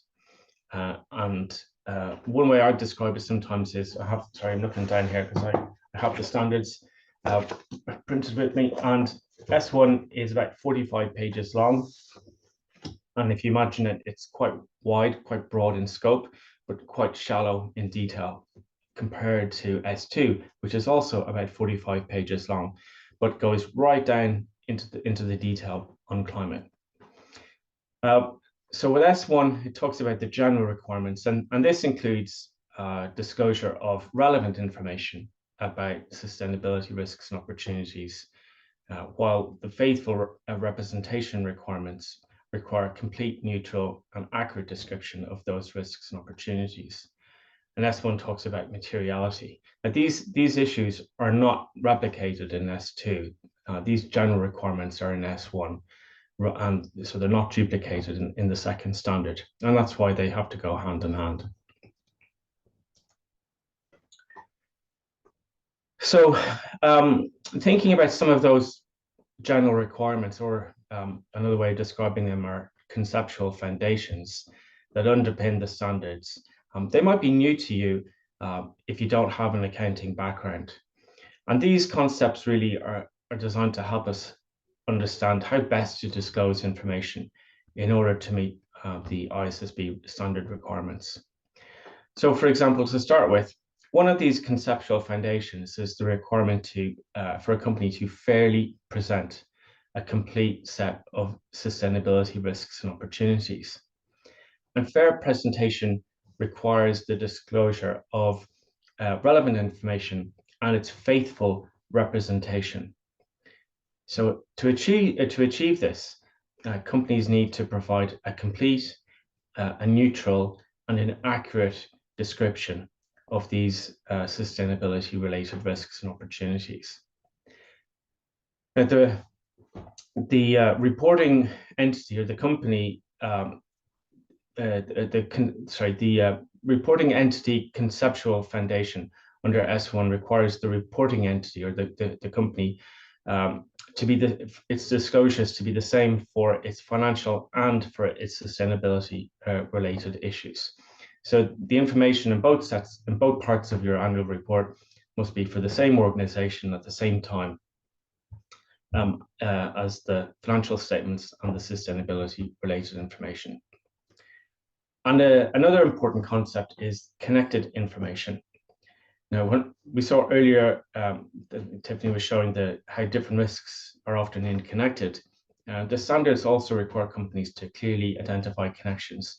One way I describe it sometimes is, I'm looking down here because I have the standards printed with me, and S1 is about 45 pages long. And if you imagine it, it's quite wide, quite broad in scope, but quite shallow in detail compared to S2, which is also about 45 pages long, but goes right down into the detail on climate. So with S1, it talks about the general requirements, and this includes disclosure of relevant information about sustainability risks and opportunities, while the faithful representation requirements require a complete, neutral, and accurate description of those risks and opportunities. And S1 talks about materiality. Now, these issues are not replicated in S2. These general requirements are in S1, and so they're not duplicated in the second standard. And that's why they have to go hand in hand. So thinking about some of those general requirements, or another way of describing them are conceptual foundations that underpin the standards. They might be new to you if you don't have an accounting background. And these concepts really are designed to help us understand how best to disclose information in order to meet the ISSB standard requirements. So, for example, to start with, one of these conceptual foundations is the requirement for a company to fairly present a complete set of sustainability risks and opportunities. And fair presentation requires the disclosure of relevant information and its faithful representation. So to achieve this, companies need to provide a complete, a neutral, and an accurate description of these sustainability-related risks and opportunities. Now, the reporting entity, or the company, the reporting entity conceptual foundation under S1 requires the reporting entity, or the company, to be its disclosures to be the same for its financial and for its sustainability related issues. So the information in both parts of your annual report must be for the same organization at the same time as the financial statements and the sustainability related information. And another important concept is connected information. Now, when we saw earlier, Tiffany was showing how different risks are often interconnected. The standards also require companies to clearly identify connections,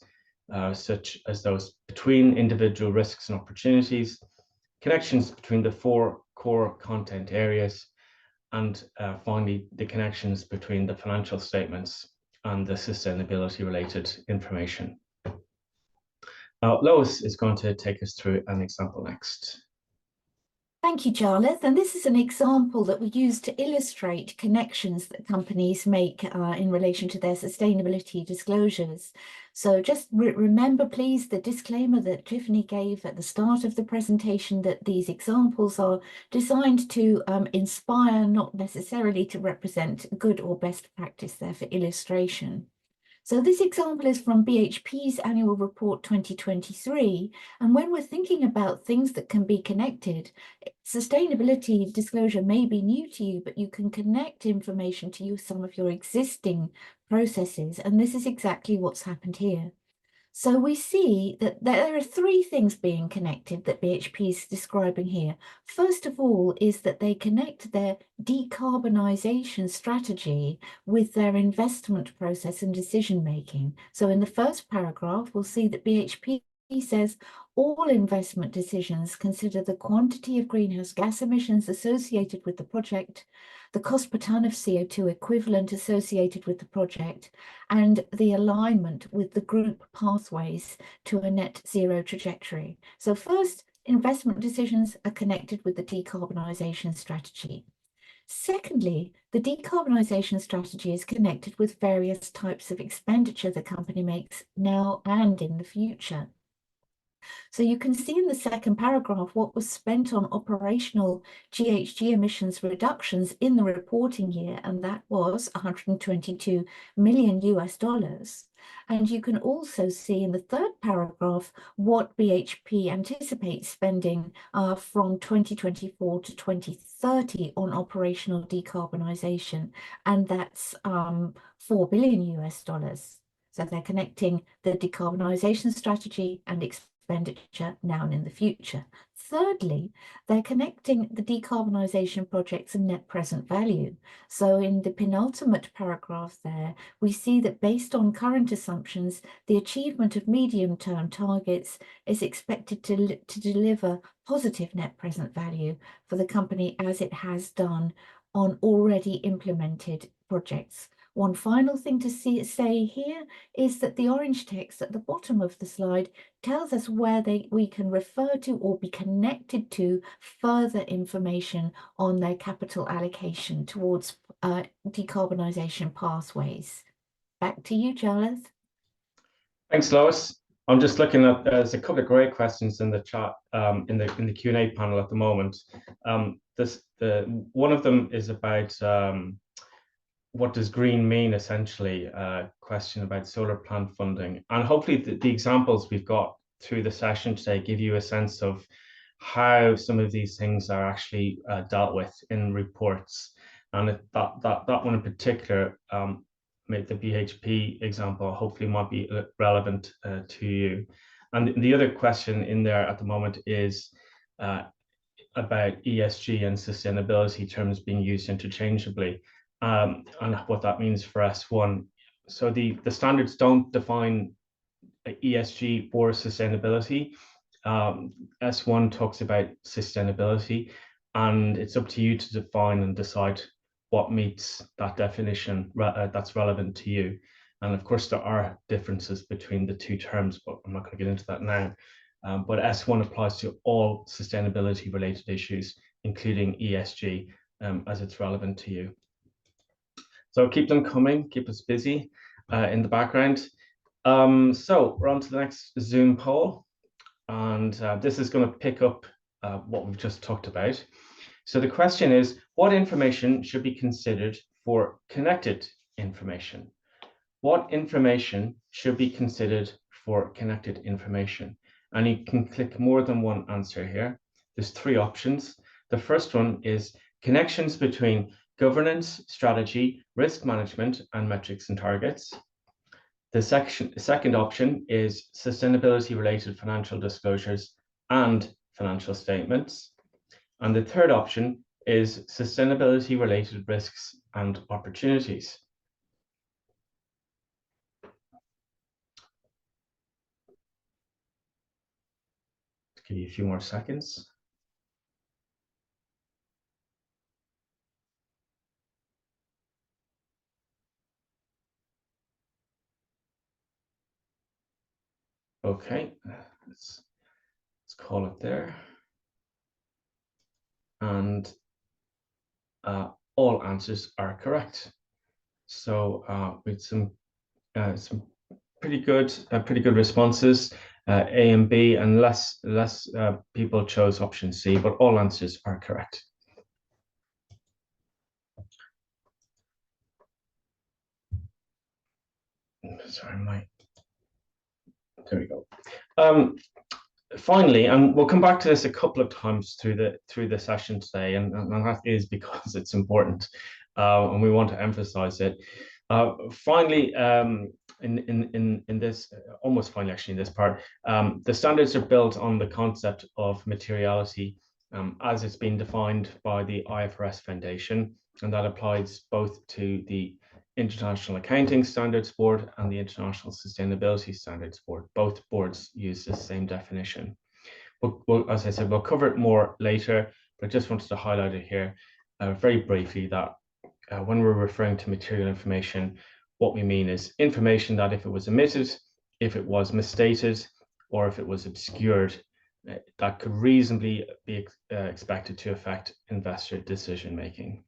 such as those between individual risks and opportunities, connections between the 4 core content areas, and finally, the connections between the financial statements and the sustainability related information. Lois is going to take us through an example next.
Thank you, Charles. And this is an example that we use to illustrate connections that companies make in relation to their sustainability disclosures. So just remember, please, the disclaimer that Tiffany gave at the start of the presentation, that these examples are designed to inspire, not necessarily to represent good or best practice there for illustration. So this example is from BHP's annual report 2023. And when we're thinking about things that can be connected, sustainability disclosure may be new to you, but you can connect information to some of your existing processes. And this is exactly what's happened here. So we see that there are three things being connected that BHP is describing here. First of all is that they connect their decarbonisation strategy with their investment process and decision making. So in the first paragraph, we'll see that BHP says all investment decisions consider the quantity of greenhouse gas emissions associated with the project, the cost per tonne of CO2 equivalent associated with the project, and the alignment with the group pathways to a net zero trajectory. So first, investment decisions are connected with the decarbonisation strategy. Secondly, the decarbonisation strategy is connected with various types of expenditure the company makes now and in the future. So you can see in the second paragraph what was spent on operational GHG emissions reductions in the reporting year, and that was $122 million. And you can also see in the third paragraph what BHP anticipates spending from 2024 to 2030 on operational decarbonisation, and that's $4 billion. So they're connecting the decarbonisation strategy and expenditure now and in the future. Thirdly, they're connecting the decarbonisation projects and net present value. So in the penultimate paragraph there, we see that based on current assumptions, the achievement of medium-term targets is expected to deliver positive net present value for the company as it has done on already implemented projects. One final thing to say here is that the orange text at the bottom of the slide tells us where we can refer to or be connected to further information on their capital allocation towards decarbonisation pathways. Back to you, Jarlath.
Thanks, Lois. I'm just looking at there's a couple of great questions in the chat in the Q&A panel at the moment. One of them is about what does green mean, essentially, a question about solar plant funding. And hopefully the examples we've got through the session today give you a sense of how some of these things are actually dealt with in reports. And that one in particular, the BHP example, hopefully might be relevant to you. And the other question in there at the moment is about ESG and sustainability terms being used interchangeably. And what that means for S1. So the standards don't define ESG or sustainability. S1 talks about sustainability, and it's up to you to define and decide what meets that definition that's relevant to you. And of course, there are differences between the two terms, but I'm not going to get into that now. But S1 applies to all sustainability related issues, including ESG, as it's relevant to you. So keep them coming, keep us busy in the background. So we're on to the next Zoom poll. And this is going to pick up what we've just talked about. So the question is, what information should be considered for connected information? What information should be considered for connected information? And you can click more than one answer here. There's three options. The first one is connections between governance, strategy, risk management, and metrics and targets. The second option is sustainability-related financial disclosures and financial statements. And the third option is sustainability-related risks and opportunities. Give you a few more seconds. Okay, let's call it there. And all answers are correct. So with some pretty good responses, A and B, and less people chose option C, but all answers are correct. Sorry, there we go. Finally, and we'll come back to this a couple of times through the session today, and that is because it's important, and we want to emphasize it. Finally, in this, almost finally actually in this part, the standards are built on the concept of materiality as it's been defined by the IFRS Foundation, and that applies both to the International Accounting Standards Board and the International Sustainability Standards Board. Both boards use the same definition. As I said, we'll cover it more later, but I just wanted to highlight it here very briefly that when we're referring to material information, what we mean is information that if it was omitted, if it was misstated, or if it was obscured, that could reasonably be expected to affect investor decision making.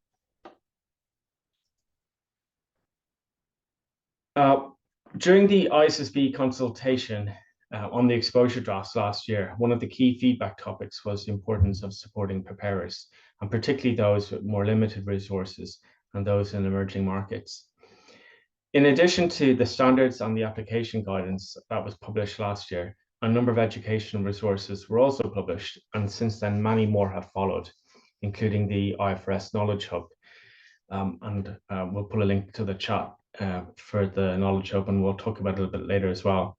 During the ISSB consultation on the exposure drafts last year, one of the key feedback topics was the importance of supporting preparers, and particularly those with more limited resources and those in emerging markets. In addition to the standards and the application guidance that was published last year, a number of educational resources were also published, and since then many more have followed, including the IFRS Knowledge Hub. We'll put a link to the chat for the Knowledge Hub, and we'll talk about it a little bit later as well.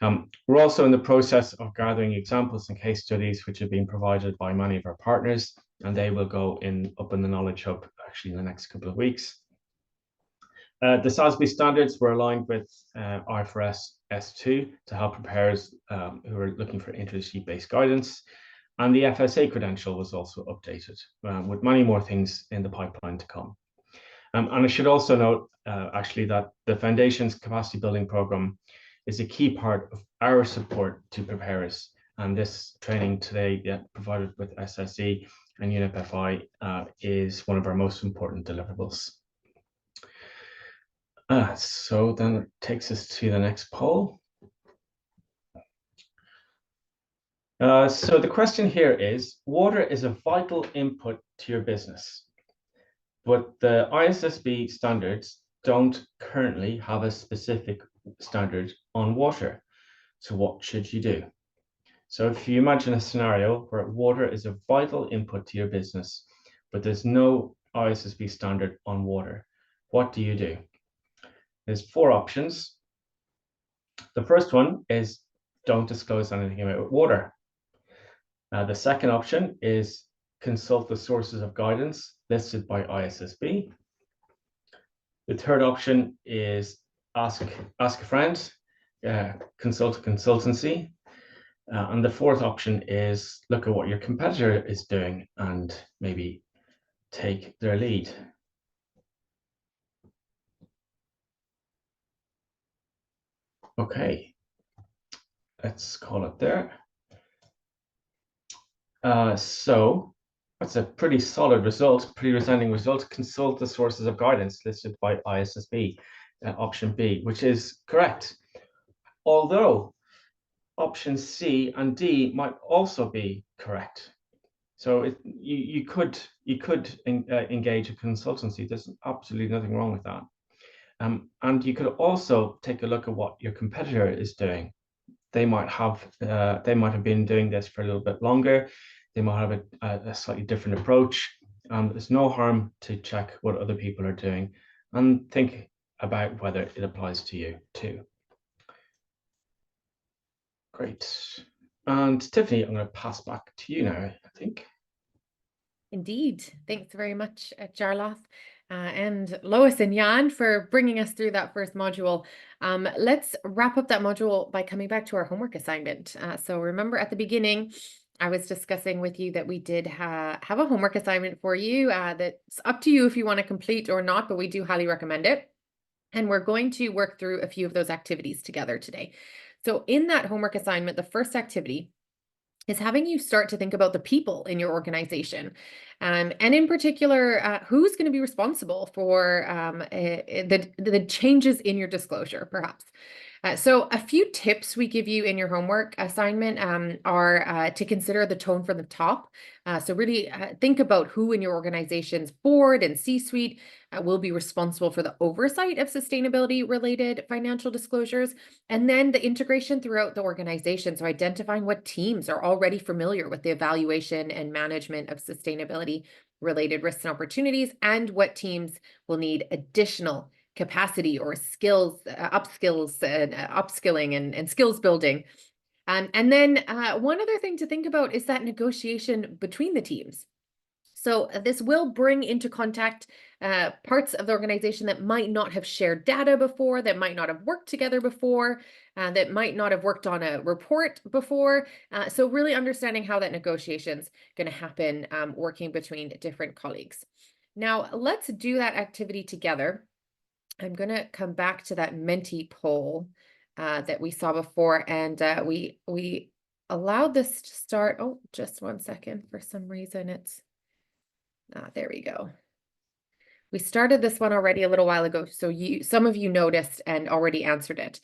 We're also in the process of gathering examples and case studies which have been provided by many of our partners, and they will go up in the Knowledge Hub actually in the next couple of weeks. The SASB standards were aligned with IFRS S2 to help preparers who are looking for industry-based guidance, and the FSA credential was also updated with many more things in the pipeline to come. And I should also note actually that the Foundation's capacity building program is a key part of our support to preparers, and this training today provided with SSE and UNIP-FI is one of our most important deliverables. So then it takes us to the next poll. So the question here is, water is a vital input to your business, but the ISSB standards don't currently have a specific standard on water. So what should you do? So if you imagine a scenario where water is a vital input to your business, but there's no ISSB standard on water, what do you do? There's 4 options. The first one is don't disclose anything about water. The second option is consult the sources of guidance listed by ISSB. The third option is ask a friend, consult a consultancy. And the fourth option is look at what your competitor is doing and maybe take their lead. Okay, let's call it there. So that's a pretty solid result, pretty resounding result. Consult the sources of guidance listed by ISSB, option B, which is correct. Although option C and D might also be correct. So you could engage a consultancy. There's absolutely nothing wrong with that. And you could also take a look at what your competitor is doing. They might have been doing this for a little bit longer. They might have a slightly different approach. There's no harm to check what other people are doing and think about whether it applies to you too. Great. And Tiffany, I'm going to pass back to you now, I think.
Indeed. Thanks very much, Jarlath. And Lois and Jan for bringing us through that first module. Let's wrap up that module by coming back to our homework assignment. So remember at the beginning, I was discussing with you that we did have a homework assignment for you that's up to you if you want to complete or not, but we do highly recommend it. And we're going to work through a few of those activities together today. So in that homework assignment, the first activity is having you start to think about the people in your organization. And in particular, who's going to be responsible for the changes in your disclosure, perhaps. So a few tips we give you in your homework assignment are to consider the tone from the top. So really think about who in your organization's board and C-suite will be responsible for the oversight of sustainability related financial disclosures, and then the integration throughout the organization. So identifying what teams are already familiar with the evaluation and management of sustainability related risks and opportunities, and what teams will need additional capacity or skills, upskilling and skills building. And then one other thing to think about is that negotiation between the teams. So this will bring into contact parts of the organization that might not have shared data before, that might not have worked together before, that might not have worked on a report before. So really understanding how that negotiation is going to happen, working between different colleagues. Now, let's do that activity together. I'm going to come back to that Menti poll that we saw before, and we allowed this to start. Oh, just one second. For some reason, it's there we go. We started this one already a little while ago, so some of you noticed and already answered it.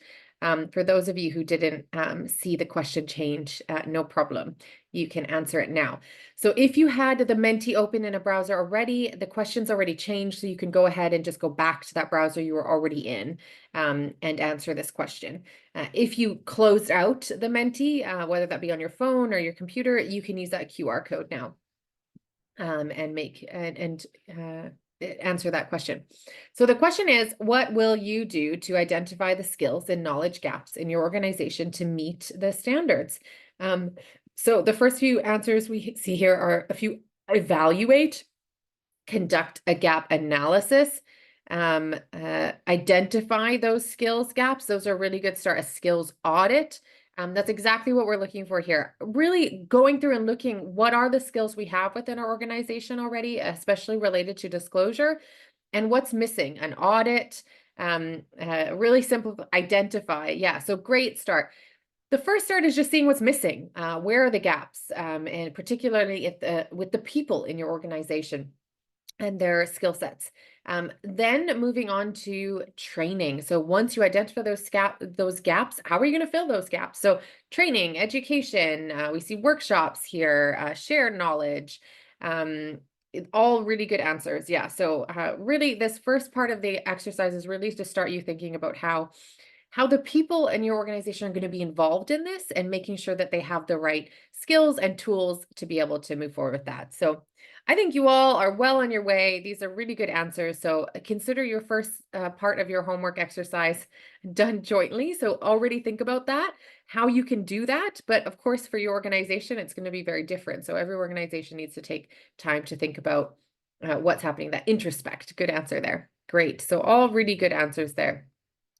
For those of you who didn't see the question change, no problem. You can answer it now. So if you had the Menti open in a browser already, the question's already changed, so you can go ahead and just go back to that browser you were already in and answer this question. If you closed out the Menti, whether that be on your phone or your computer, you can use that QR code now. And answer that question. So the question is, what will you do to identify the skills and knowledge gaps in your organization to meet the standards? So the first few answers we see here are a few: evaluate, conduct a gap analysis, identify those skills gaps. Those are really good start. A skills audit. That's exactly what we're looking for here. Really going through and looking what are the skills we have within our organization already, especially related to disclosure, and what's missing. An audit, really simple, identify. Yeah, so great start. The first start is just seeing what's missing. Where are the gaps? And particularly with the people in your organization and their skill sets. Then moving on to training. So once you identify those gaps, how are you going to fill those gaps? So training, education, we see workshops here, shared knowledge, all really good answers. Yeah, so really this first part of the exercise is really to start you thinking about how the people in your organization are going to be involved in this and making sure that they have the right skills and tools to be able to move forward with that. So I think you all are well on your way. These are really good answers. So consider your first part of your homework exercise done jointly. So already think about that, how you can do that. But of course, for your organization, it's going to be very different. So every organization needs to take time to think about what's happening, that introspect. Good answer there. Great. So all really good answers there.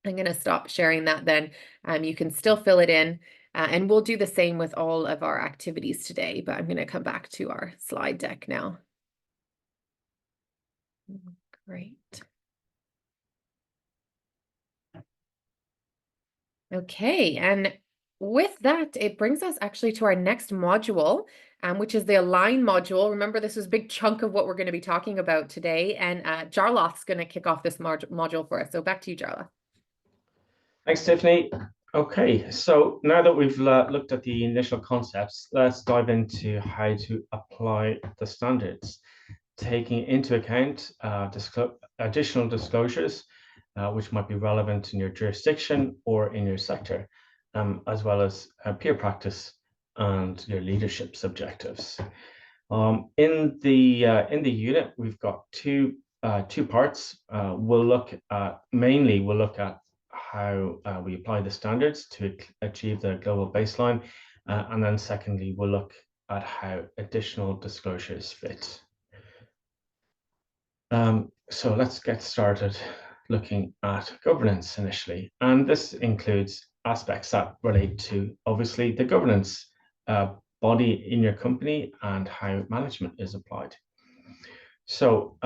I'm going to stop sharing that then. You can still fill it in. And we'll do the same with all of our activities today, but I'm going to come back to our slide deck now. Great. Okay, and with that, it brings us actually to our next module, which is the Align module. Remember, this is a big chunk of what we're going to be talking about today, and Jarlath's going to kick off this module for us. So back to you, Jarlath.
Thanks, Tiffany. Okay, so now that we've looked at the initial concepts, let's dive into how to apply the standards, taking into account additional disclosures, which might be relevant in your jurisdiction or in your sector, as well as peer practice and your leadership objectives. In the unit, we've got two parts. We'll look at how we apply the standards to achieve the global baseline. And then secondly, we'll look at how additional disclosures fit. So let's get started looking at governance initially. And this includes aspects that relate to, obviously, the governance body in your company and how management is applied. So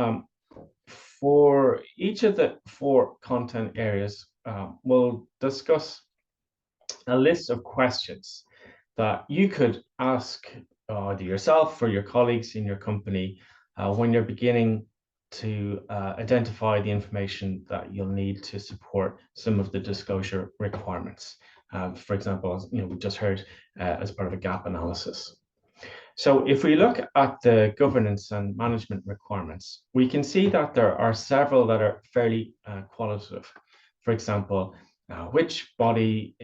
for each of the 4 content areas, we'll discuss a list of questions that you could ask either yourself or your colleagues in your company when you're beginning to identify the information that you'll need to support some of the disclosure requirements. For example, we just heard as part of a gap analysis. So if we look at the governance and management requirements, we can see that there are several that are fairly qualitative. For example, which body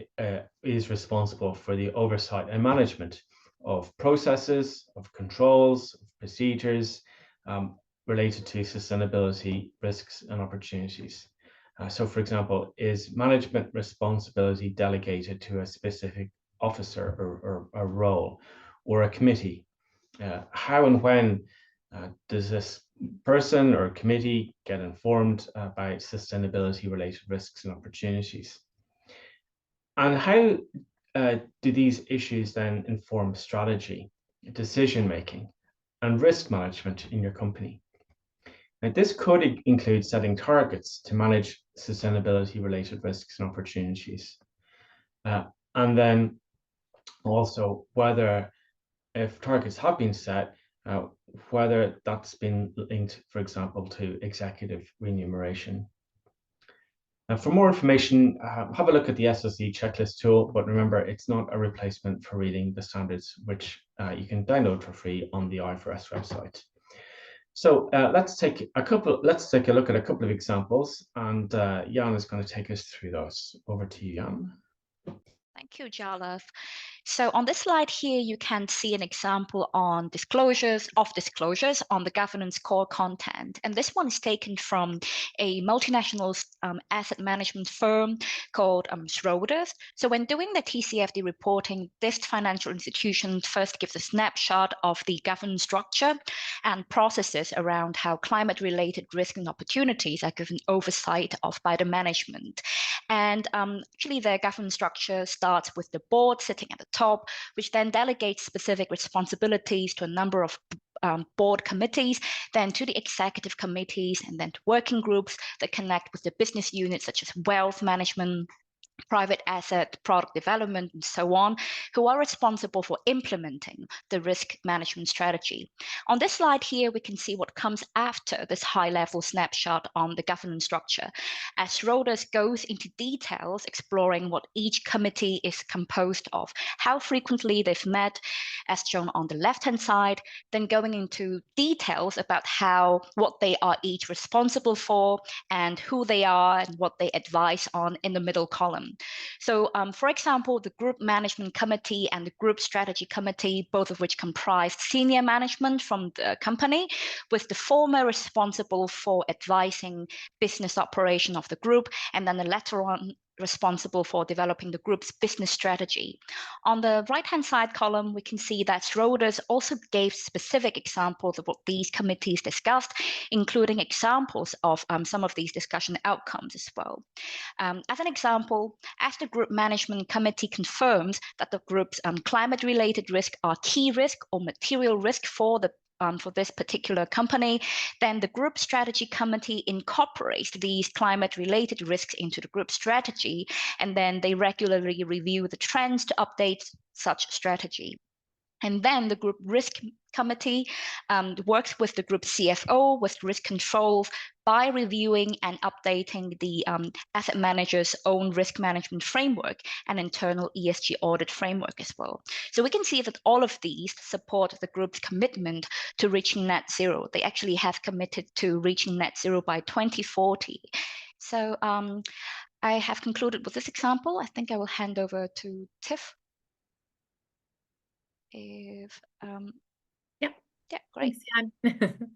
is responsible for the oversight and management of processes, of controls, of procedures related to sustainability risks and opportunities. So, for example, is management responsibility delegated to a specific officer or a role or a committee? How and when does this person or committee get informed by sustainability-related risks and opportunities? And how do these issues then inform strategy, decision-making, and risk management in your company? Now, this could include setting targets to manage sustainability-related risks and opportunities. And then also whether, if targets have been set, whether that's been linked, for example, to executive remuneration. Now, for more information, have a look at the SSE checklist tool, but remember, it's not a replacement for reading the standards, which you can download for free on the IFRS website. So let's take a look at a couple of examples, and Jan is going to take us through those. Over to you, Jan.
Thank you, Jarlath. So on this slide here, you can see an example on disclosures on the governance core content. And this one is taken from a multinational asset management firm called Schroders. So when doing the TCFD reporting, this financial institution first gives a snapshot of the governance structure and processes around how climate-related risks and opportunities are given oversight of by the management. And actually, their governance structure starts with the board sitting at the top, which then delegates specific responsibilities to a number of board committees, then to the executive committees, and then to working groups that connect with the business units such as wealth management, private asset, product development, and so on, who are responsible for implementing the risk management strategy. On this slide here, we can see what comes after this high-level snapshot on the governance structure, as Schroders goes into details exploring what each committee is composed of, how frequently they've met, as shown on the left-hand side, then going into details about what they are each responsible for and who they are and what they advise on in the middle column. So, for example, the Group Management Committee and the Group Strategy Committee, both of which comprise senior management from the company, with the former responsible for advising business operation of the group, and then the latter one responsible for developing the group's business strategy. On the right-hand side column, we can see that Schroders also gave specific examples of what these committees discussed, including examples of some of these discussion outcomes as well. As an example, as the Group Management Committee confirms that the group's climate-related risks are key risk or material risk for this particular company, then the Group Strategy Committee incorporates these climate-related risks into the group strategy, and then they regularly review the trends to update such strategy. And then the Group Risk Committee works with the group CFO with risk controls by reviewing and updating the asset manager's own risk management framework and internal ESG audit framework as well. So we can see that all of these support the group's commitment to reaching net zero. They actually have committed to reaching net zero by 2040. So I have concluded with this example. I think I will hand over to Tiff. Yeah, great.
Thanks, Jan.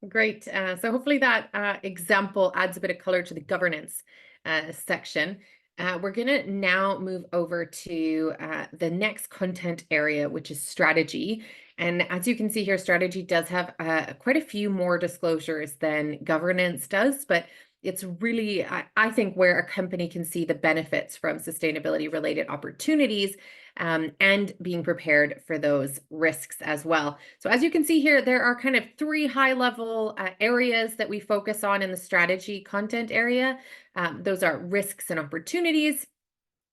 Great. So hopefully that example adds a bit of color to the governance section. We're going to now move over to the next content area, which is strategy. And as you can see here, strategy does have quite a few more disclosures than governance does, but it's really, I think, where a company can see the benefits from sustainability-related opportunities and being prepared for those risks as well. So as you can see here, there are kind of three high-level areas that we focus on in the strategy content area. Those are risks and opportunities,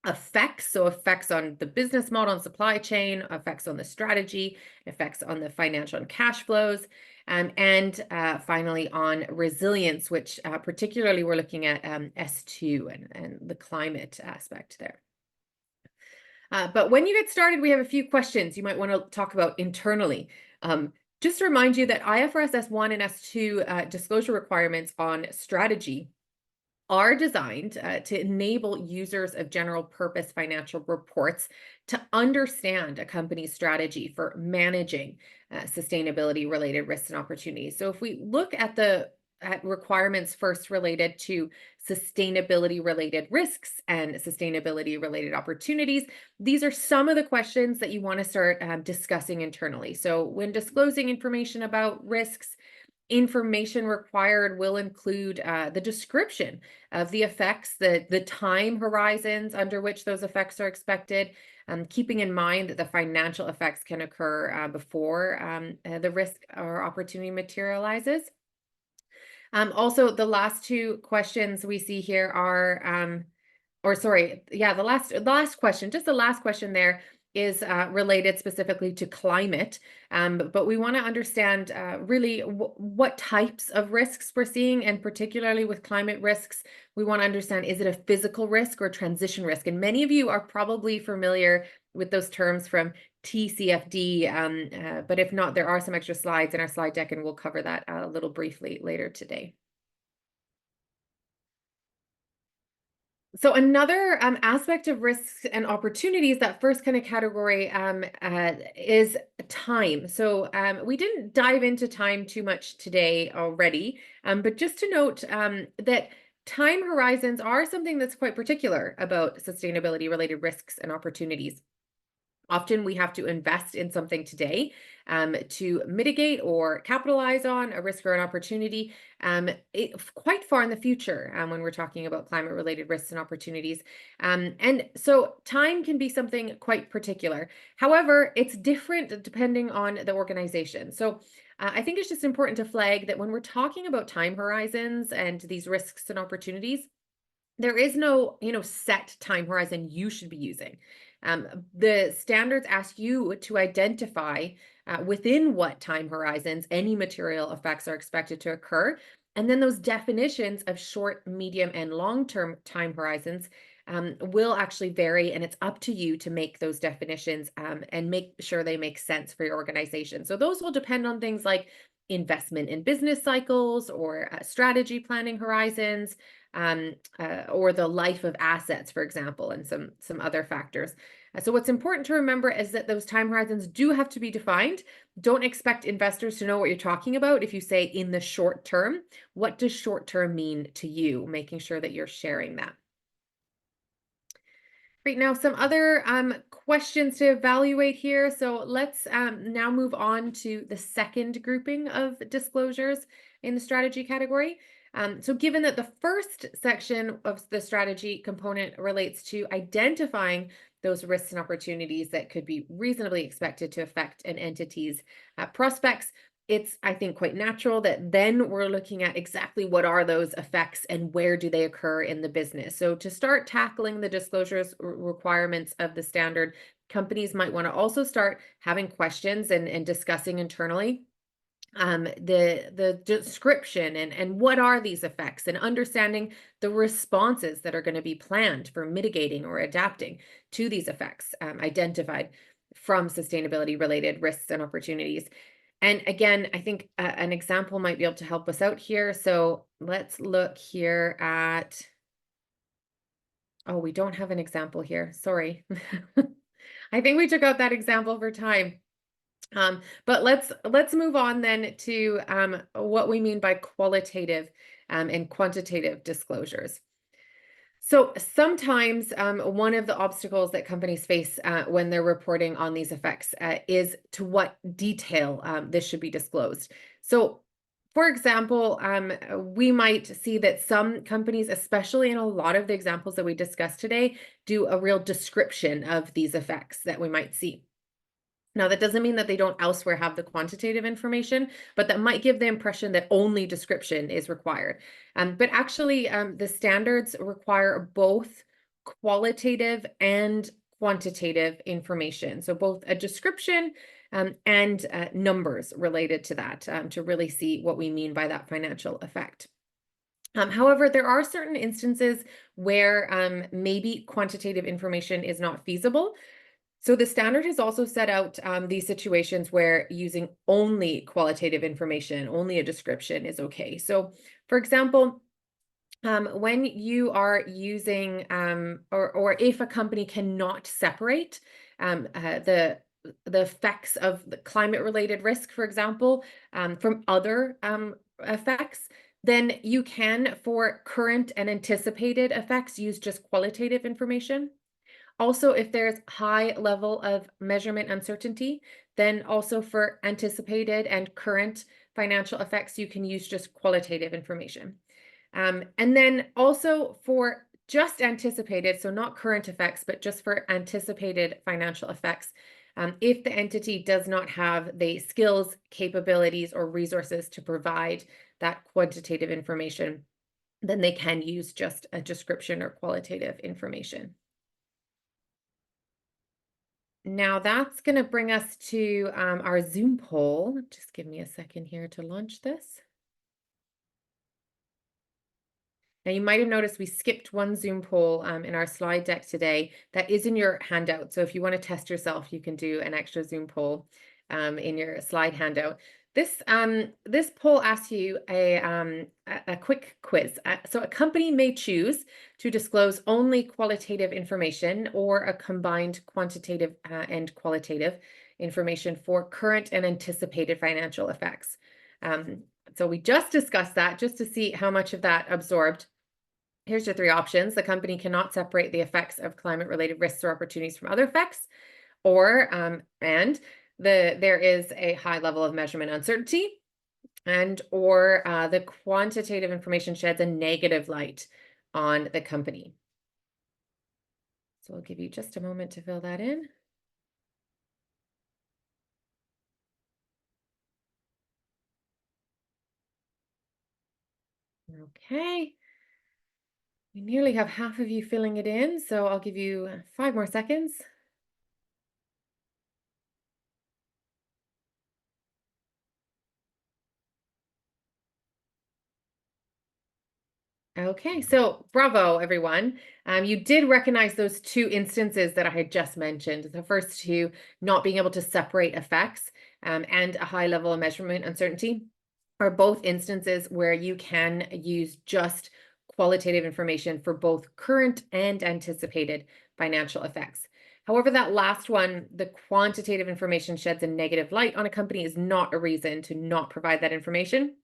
effects, so effects on the business model and supply chain, effects on the strategy, effects on the financial and cash flows, and finally on resilience, which particularly we're looking at S2 and the climate aspect there. But when you get started, we have a few questions you might want to talk about internally. Just to remind you that IFRS S1 and S2 disclosure requirements on strategy are designed to enable users of general purpose financial reports to understand a company's strategy for managing sustainability related risks and opportunities. So if we look at the at requirements first related to sustainability related risks and sustainability related opportunities. These are some of the questions that you want to start discussing internally. So when disclosing information about risks, information required will include the description of the effects, the time horizons under which those effects are expected, keeping in mind that the financial effects can occur before the risk or opportunity materializes. Also, the last two questions we see here are, the last question, just the last question there is related specifically to climate. But we want to understand really what types of risks we're seeing, and particularly with climate risks, we want to understand, is it a physical risk or transition risk? And many of you are probably familiar with those terms from TCFD, but if not, there are some extra slides in our slide deck, and we'll cover that a little briefly later today. So another aspect of risks and opportunities, that first kind of category, is time. So we didn't dive into time too much today already, but just to note that time horizons are something that's quite particular about sustainability related risks and opportunities. Often we have to invest in something today to mitigate or capitalize on a risk or an opportunity quite far in the future when we're talking about climate-related risks and opportunities. And so time can be something quite particular. However, it's different depending on the organization. So I think it's just important to flag that when we're talking about time horizons and these risks and opportunities, there is no, set time horizon you should be using. The standards ask you to identify within what time horizons any material effects are expected to occur. And then those definitions of short, medium, and long-term time horizons will actually vary, and it's up to you to make those definitions and make sure they make sense for your organization. So those will depend on things like investment in business cycles or strategy planning horizons, or the life of assets, for example, and some other factors. So what's important to remember is that those time horizons do have to be defined. Don't expect investors to know what you're talking about if you say in the short term. What does short term mean to you? Making sure that you're sharing that. Great. Now, some other questions to evaluate here. So let's now move on to the second grouping of disclosures in the strategy category. So given that the first section of the strategy component relates to identifying those risks and opportunities that could be reasonably expected to affect an entity's prospects, it's, I think, quite natural that then we're looking at exactly what are those effects and where do they occur in the business. So to start tackling the disclosures requirements of the standard, companies might want to also start having questions and discussing internally the description and what are these effects, and understanding the responses that are going to be planned for mitigating or adapting to these effects identified from sustainability related risks and opportunities. And again, I think an example might be able to help us out here. So let's look here at, oh, we don't have an example here. Sorry. I think we took out that example for time. But let's move on then to what we mean by qualitative and quantitative disclosures. So sometimes one of the obstacles that companies face when they're reporting on these effects is to what detail this should be disclosed. So for example, we might see that some companies, especially in a lot of the examples that we discussed today, do a real description of these effects that we might see. Now, that doesn't mean that they don't elsewhere have the quantitative information, but that might give the impression that only description is required. But actually, the standards require both qualitative and quantitative information. So both a description and numbers related to that to really see what we mean by that financial effect. However, there are certain instances where maybe quantitative information is not feasible. So the standard has also set out these situations where using only qualitative information, only a description is okay. So for example, when you are using or if a company cannot separate the effects of the climate related risk, for example, from other effects, then you can, for current and anticipated effects, use just qualitative information. Also, if there's high level of measurement uncertainty, then also for anticipated and current financial effects, you can use just qualitative information. And then also for just anticipated, so not current effects, but just for anticipated financial effects, if the entity does not have the skills, capabilities, or resources to provide that quantitative information, then they can use just a description or qualitative information. Now that's going to bring us to our Zoom poll. Just give me a second here to launch this. Now you might have noticed we skipped one Zoom poll in our slide deck today. That is in your handout. So if you want to test yourself, you can do an extra Zoom poll in your slide handout. This poll asks you a quick quiz. So a company may choose to disclose only qualitative information or a combined quantitative and qualitative information for current and anticipated financial effects. So we just discussed that just to see how much of that absorbed. Here's your three options. The company cannot separate the effects of climate-related risks or opportunities from other effects, or there is a high level of measurement uncertainty, and or the quantitative information sheds a negative light on the company. So I'll give you just a moment to fill that in. Okay. We nearly have half of you filling it in, so I'll give you 5 more seconds. Okay, so bravo, everyone. You did recognize those two instances that I had just mentioned. The first two, not being able to separate effects and a high level of measurement uncertainty, are both instances where you can use just qualitative information for both current and anticipated financial effects. However, that last one, the quantitative information sheds a negative light on a company, is not a reason to not provide that information.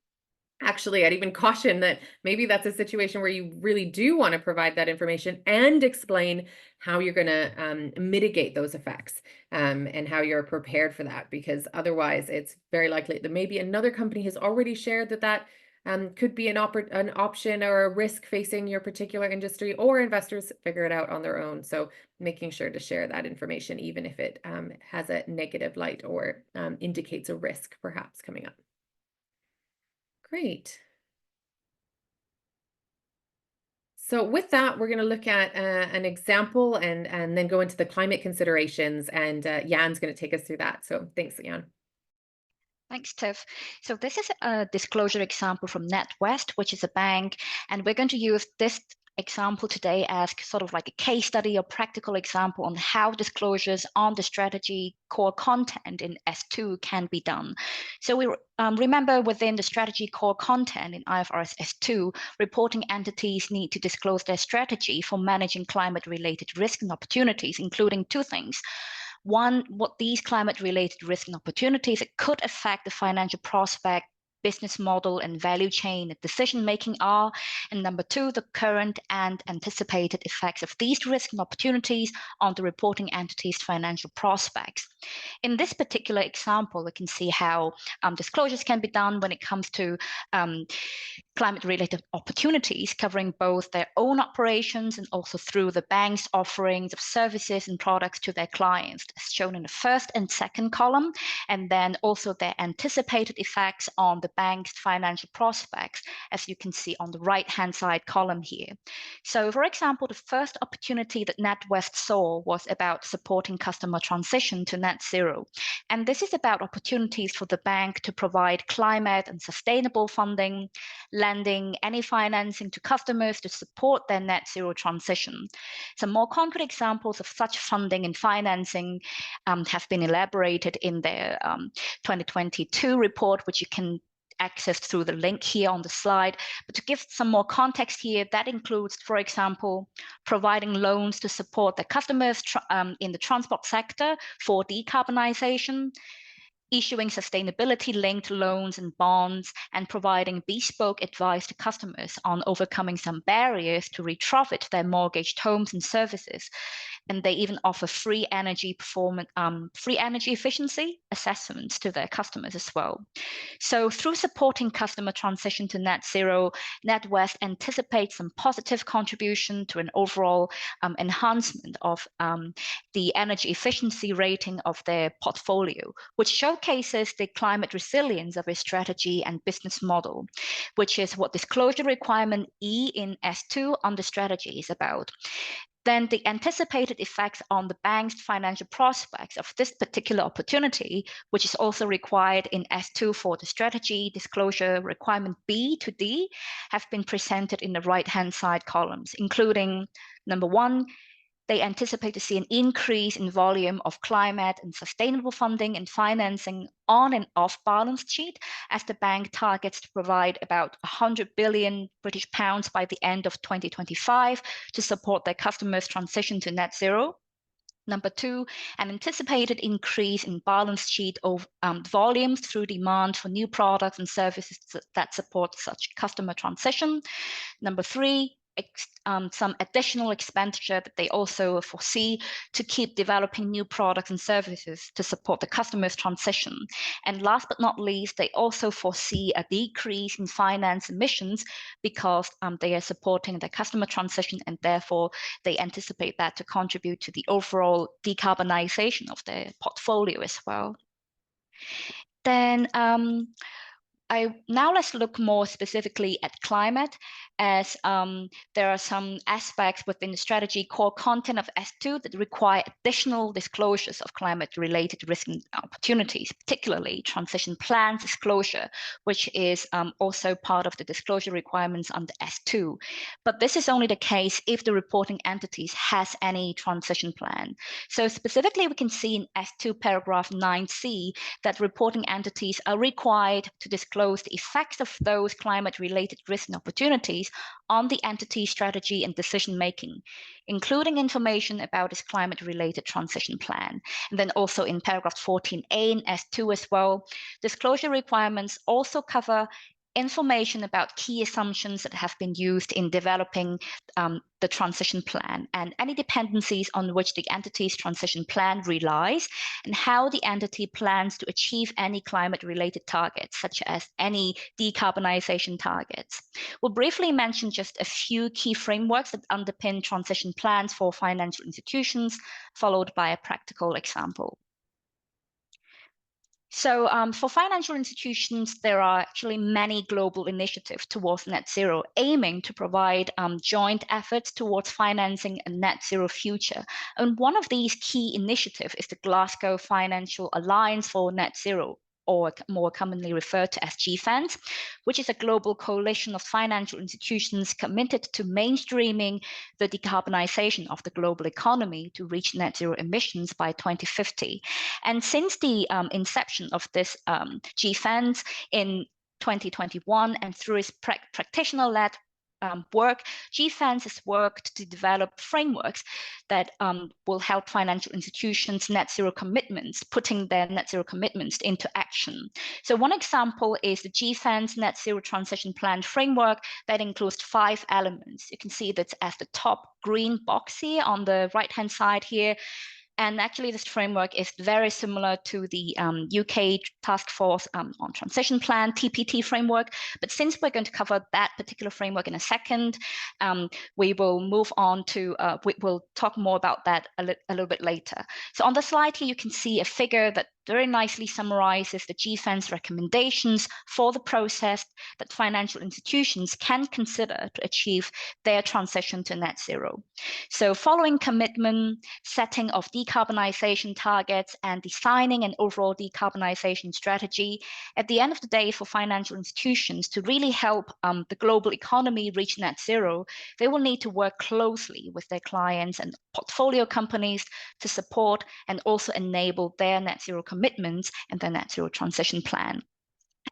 Actually, I'd even caution that maybe that's a situation where you really do want to provide that information and explain how you're going to mitigate those effects and how you're prepared for that, because otherwise it's very likely that maybe another company has already shared that could be an option or a risk facing your particular industry, or investors figure it out on their own. So making sure to share that information, even if it has a negative light or indicates a risk perhaps coming up. Great. So with that, we're going to look at an example and then go into the climate considerations, and Jan's going to take us through that. So thanks, Jan.
Thanks, Tiff. So this is a disclosure example from NatWest, which is a bank, and we're going to use this example today as sort of like a case study or practical example on how disclosures on the strategy core content in S2 can be done. So we remember within the strategy core content in IFRS S2, reporting entities need to disclose their strategy for managing climate-related risks and opportunities, including two things. One, what these climate-related risks and opportunities that could affect the financial prospect, business model, and value chain decision-making are, and number two, the current and anticipated effects of these risks and opportunities on the reporting entity's financial prospects. In this particular example, we can see how disclosures can be done when it comes to climate-related opportunities, covering both their own operations and also through the bank's offerings of services and products to their clients, as shown in the first and second column, and then also their anticipated effects on the bank's financial prospects, as you can see on the right-hand side column here. So, for example, the first opportunity that NatWest saw was about supporting customer transition to net zero. And this is about opportunities for the bank to provide climate and sustainable funding, lending, any financing to customers to support their net zero transition. Some more concrete examples of such funding and financing have been elaborated in their 2022 report, which you can access through the link here on the slide. But to give some more context here, that includes, for example, providing loans to support their customers in the transport sector for decarbonization, issuing sustainability-linked loans and bonds, and providing bespoke advice to customers on overcoming some barriers to retrofit their mortgaged homes and services. And they even offer free energy efficiency assessments to their customers as well. So through supporting customer transition to net zero, NatWest anticipates some positive contribution to an overall enhancement of the energy efficiency rating of their portfolio, which showcases the climate resilience of its strategy and business model, which is what disclosure requirement E in S2 on the strategy is about. Then the anticipated effects on the bank's financial prospects of this particular opportunity, which is also required in S2 for the strategy disclosure requirement B to D, have been presented in the right-hand side columns, including number 1, they anticipate to see an increase in volume of climate and sustainable funding and financing on and off balance sheet, as the bank targets to provide about 100 billion British pounds by the end of 2025 to support their customers' transition to net zero. Number 2, an anticipated increase in balance sheet of volumes through demand for new products and services that support such customer transition. Number 3, some additional expenditure that they also foresee to keep developing new products and services to support the customer's transition. And last but not least, they also foresee a decrease in finance emissions because they are supporting the customer transition, and therefore they anticipate that to contribute to the overall decarbonization of their portfolio as well. Then now let's look more specifically at climate, as there are some aspects within the strategy core content of S2 that require additional disclosures of climate-related risks and opportunities, particularly transition plans disclosure, which is also part of the disclosure requirements under S2. But this is only the case if the reporting entities has any transition plan. So specifically, we can see in S2 paragraph 9C that reporting entities are required to disclose the effects of those climate-related risks and opportunities on the entity strategy and decision-making, including information about its climate-related transition plan. And then also in paragraph 14A in S2 as well, disclosure requirements also cover information about key assumptions that have been used in developing the transition plan and any dependencies on which the entity's transition plan relies, and how the entity plans to achieve any climate-related targets, such as any decarbonization targets. We'll briefly mention just a few key frameworks that underpin transition plans for financial institutions, followed by a practical example. So for financial institutions, there are actually many global initiatives towards net zero, aiming to provide joint efforts towards financing a net zero future. And one of these key initiatives is the Glasgow Financial Alliance for Net Zero, or more commonly referred to as GFANZ, which is a global coalition of financial institutions committed to mainstreaming the decarbonization of the global economy to reach net zero emissions by 2050. And since the inception of this GFANZ in 2021, and through its practitioner-led work, GFANZ has worked to develop frameworks that will help financial institutions' net zero commitments, putting their net zero commitments into action. So one example is the GFANZ Net Zero Transition Plan framework that includes 5 elements. You can see that's at the top green box here on the right-hand side here. And actually, this framework is very similar to the UK Task Force on Transition Plan, TPT framework. But since we're going to cover that particular framework in a second, we will move on to, we'll talk more about that a little bit later. So on the slide here, you can see a figure that very nicely summarizes the GFANZ recommendations for the process that financial institutions can consider to achieve their transition to net zero. So following commitment, setting of decarbonization targets, and designing an overall decarbonization strategy, at the end of the day, for financial institutions to really help the global economy reach net zero, they will need to work closely with their clients and portfolio companies to support and also enable their net zero commitments and their net zero transition plan.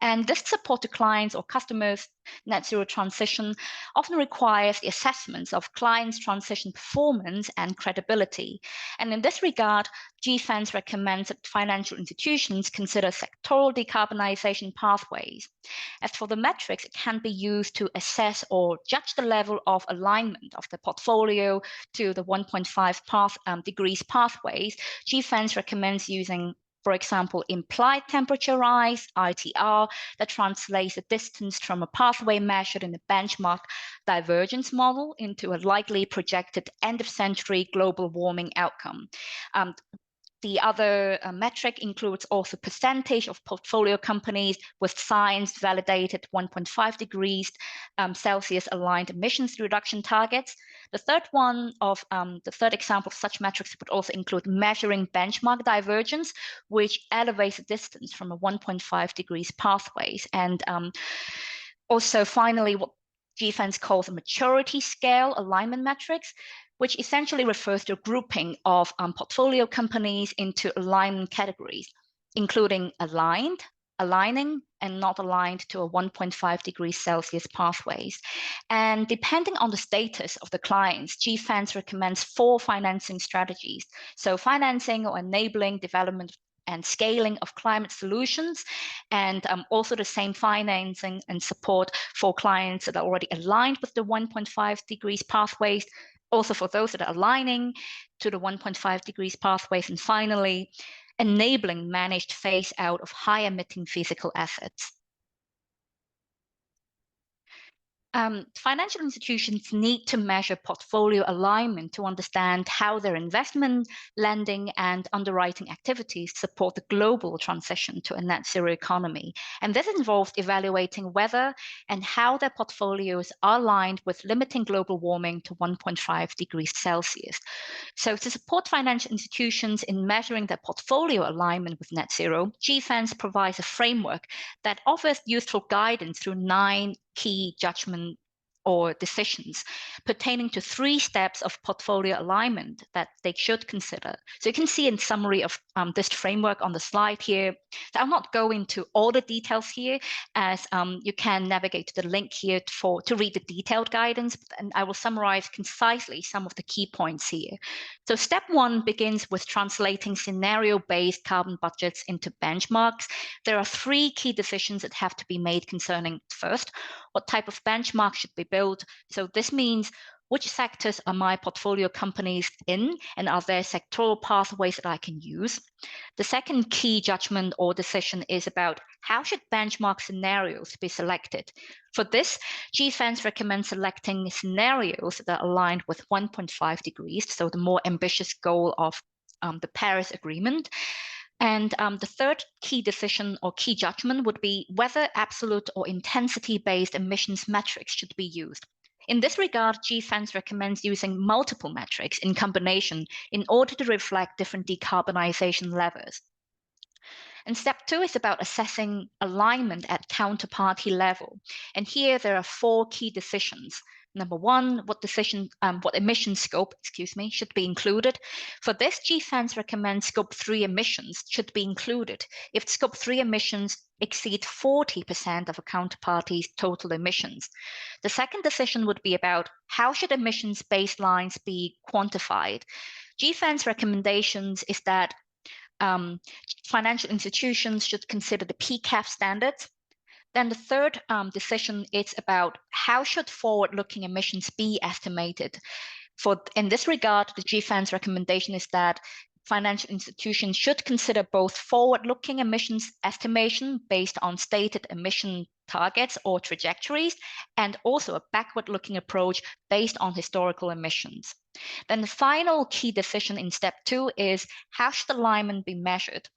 And this support to clients or customers' net zero transition often requires the assessments of clients' transition performance and credibility. And in this regard, GFANZ recommends that financial institutions consider sectoral decarbonization pathways. As for the metrics, it can be used to assess or judge the level of alignment of the portfolio to the 1.5 degrees pathways. GFANZ recommends using, for example, implied temperature rise, ITR, that translates the distance from a pathway measured in the benchmark divergence model into a likely projected end-of-century global warming outcome. The other metric includes also percentage of portfolio companies with science-validated 1.5 degrees Celsius aligned emissions reduction targets. The third example of such metrics would also include measuring benchmark divergence, which elevates the distance from a 1.5 degrees pathways. And also, finally, what GFANZ calls a maturity scale alignment metrics, which essentially refers to a grouping of portfolio companies into alignment categories, including aligned, aligning, and not aligned to a 1.5 degrees Celsius pathways. And depending on the status of the clients, GFANZ recommends 4 financing strategies. So financing or enabling development and scaling of climate solutions, and also the same financing and support for clients that are already aligned with the 1.5 degrees pathways, also for those that are aligning to the 1.5 degrees pathways, and finally, enabling managed phase out of high emitting physical assets. Financial institutions need to measure portfolio alignment to understand how their investment, lending, and underwriting activities support the global transition to a net zero economy. And this involves evaluating whether and how their portfolios are aligned with limiting global warming to 1.5 degrees Celsius. So to support financial institutions in measuring their portfolio alignment with net zero, GFANZ provides a framework that offers useful guidance through 9 key judgment or decisions pertaining to 3 steps of portfolio alignment that they should consider. So you can see in summary of this framework on the slide here. So I'll not go into all the details here, as you can navigate to the link here to read the detailed guidance, and I will summarize concisely some of the key points here. So step 1 begins with translating scenario-based carbon budgets into benchmarks. There are 3 key decisions that have to be made concerning, first, what type of benchmark should be built. So this means which sectors are my portfolio companies in, and are there sectoral pathways that I can use? The second key judgment or decision is about how should benchmark scenarios be selected. For this, GFANZ recommends selecting scenarios that are aligned with 1.5 degrees, so the more ambitious goal of the Paris Agreement. And the third key decision or key judgment would be whether absolute or intensity-based emissions metrics should be used. In this regard, GFANZ recommends using multiple metrics in combination in order to reflect different decarbonization levels. And step 2 is about assessing alignment at counterparty level. And here there are 4 key decisions. Number 1, what emission scope, should be included. For this, GFANZ recommends scope 3 emissions should be included if scope 3 emissions exceed 40% of a counterparty's total emissions. The second decision would be about how should emissions baselines be quantified. GFANZ recommendations is that financial institutions should consider the PCAF standards. Then the third decision is about how should forward-looking emissions be estimated. In this regard, the GFANZ recommendation is that financial institutions should consider both forward-looking emissions estimation based on stated emission targets or trajectories, and also a backward-looking approach based on historical emissions. Then the final key decision in step 2 is how should alignment be measured.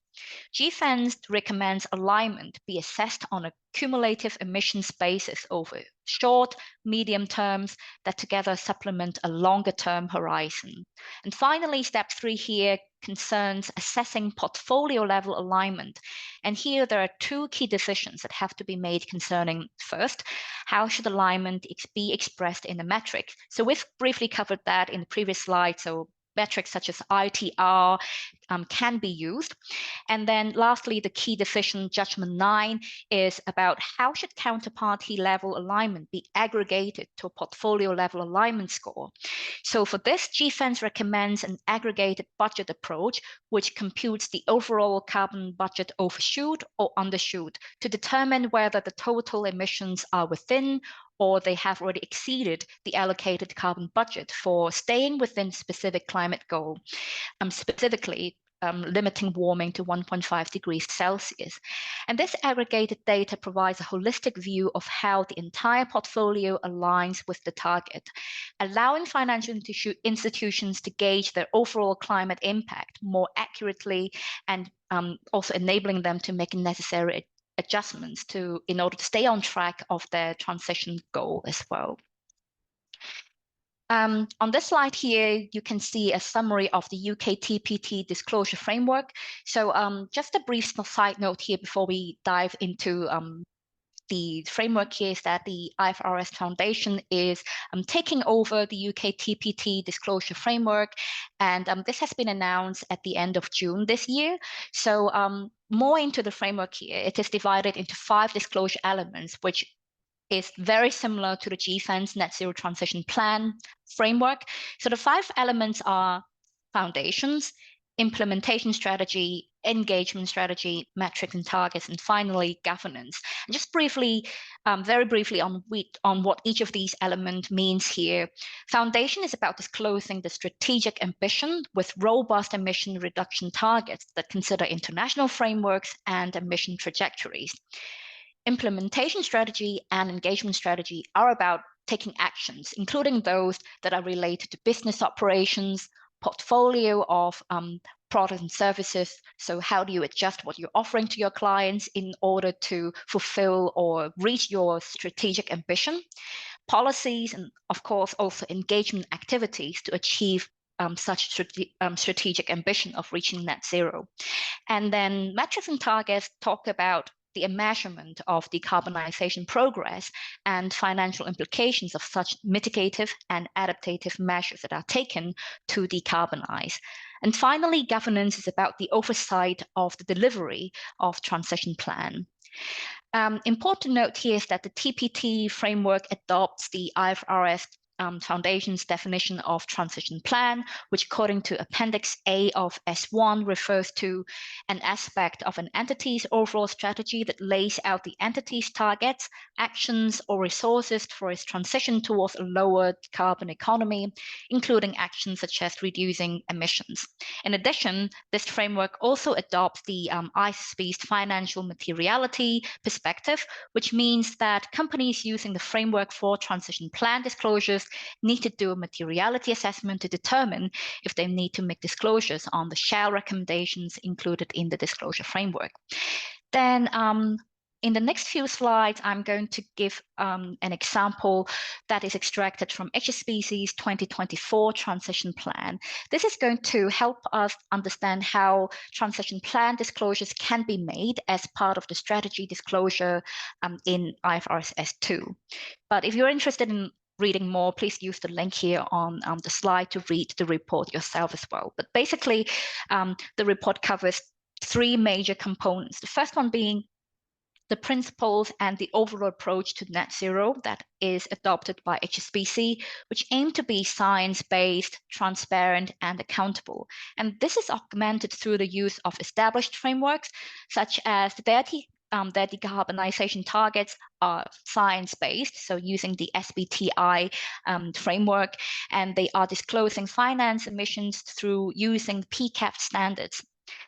GFANZ recommends alignment be assessed on a cumulative emissions basis over short, medium terms that together supplement a longer term horizon. And finally, step 3 here concerns assessing portfolio level alignment. And here there are 2 key decisions that have to be made concerning, first, how should alignment be expressed in a metric? So we've briefly covered that in the previous slide, so metrics such as ITR can be used. And then lastly, the key decision judgment 9 is about how should counterparty level alignment be aggregated to a portfolio level alignment score. So for this, GFENS recommends an aggregated budget approach, which computes the overall carbon budget overshoot or undershoot to determine whether the total emissions are within or they have already exceeded the allocated carbon budget for staying within specific climate goal, specifically limiting warming to 1.5 degrees Celsius. And this aggregated data provides a holistic view of how the entire portfolio aligns with the target, allowing financial institutions to gauge their overall climate impact more accurately and also enabling them to make necessary adjustments in order to stay on track of their transition goal as well. On this slide here, you can see a summary of the UK TPT disclosure framework. So just a brief side note here before we dive into the framework here is that the IFRS Foundation is taking over the UK TPT disclosure framework, and this has been announced at the end of June this year. So more into the framework here, it is divided into 5 disclosure elements, which is very similar to the GFENS Net Zero Transition Plan framework. So the 5 elements are foundations, implementation strategy, engagement strategy, metrics and targets, and finally governance. And just briefly, very briefly on what each of these elements means here. Foundation is about disclosing the strategic ambition with robust emission reduction targets that consider international frameworks and emission trajectories. Implementation strategy and engagement strategy are about taking actions, including those that are related to business operations, portfolio of products and services. So how do you adjust what you're offering to your clients in order to fulfill or reach your strategic ambition? Policies, and of course also engagement activities to achieve such strategic ambition of reaching net zero. And then metrics and targets talk about the measurement of decarbonization progress and financial implications of such mitigative and adaptative measures that are taken to decarbonize. And finally, governance is about the oversight of the delivery of transition plan. Important note here is that the TPT framework adopts the IFRS Foundation's definition of transition plan, which according to Appendix A of S1 refers to an aspect of an entity's overall strategy that lays out the entity's targets, actions, or resources for its transition towards a lower carbon economy, including actions such as reducing emissions. In addition, this framework also adopts the ISSB's financial materiality perspective, which means that companies using the framework for transition plan disclosures need to do a materiality assessment to determine if they need to make disclosures on the shall recommendations included in the disclosure framework. Then in the next few slides, I'm going to give an example that is extracted from HSBC's 2024 transition plan. This is going to help us understand how transition plan disclosures can be made as part of the strategy disclosure in IFRS S2. But if you're interested in reading more, please use the link here on the slide to read the report yourself as well. But basically, the report covers 3 major components. The first one being the principles and the overall approach to net zero that is adopted by HSBC, which aim to be science-based, transparent, and accountable. And this is augmented through the use of established frameworks, such as their decarbonization targets are science-based, so using the SBTi framework, and they are disclosing finance emissions through using PCAF standards.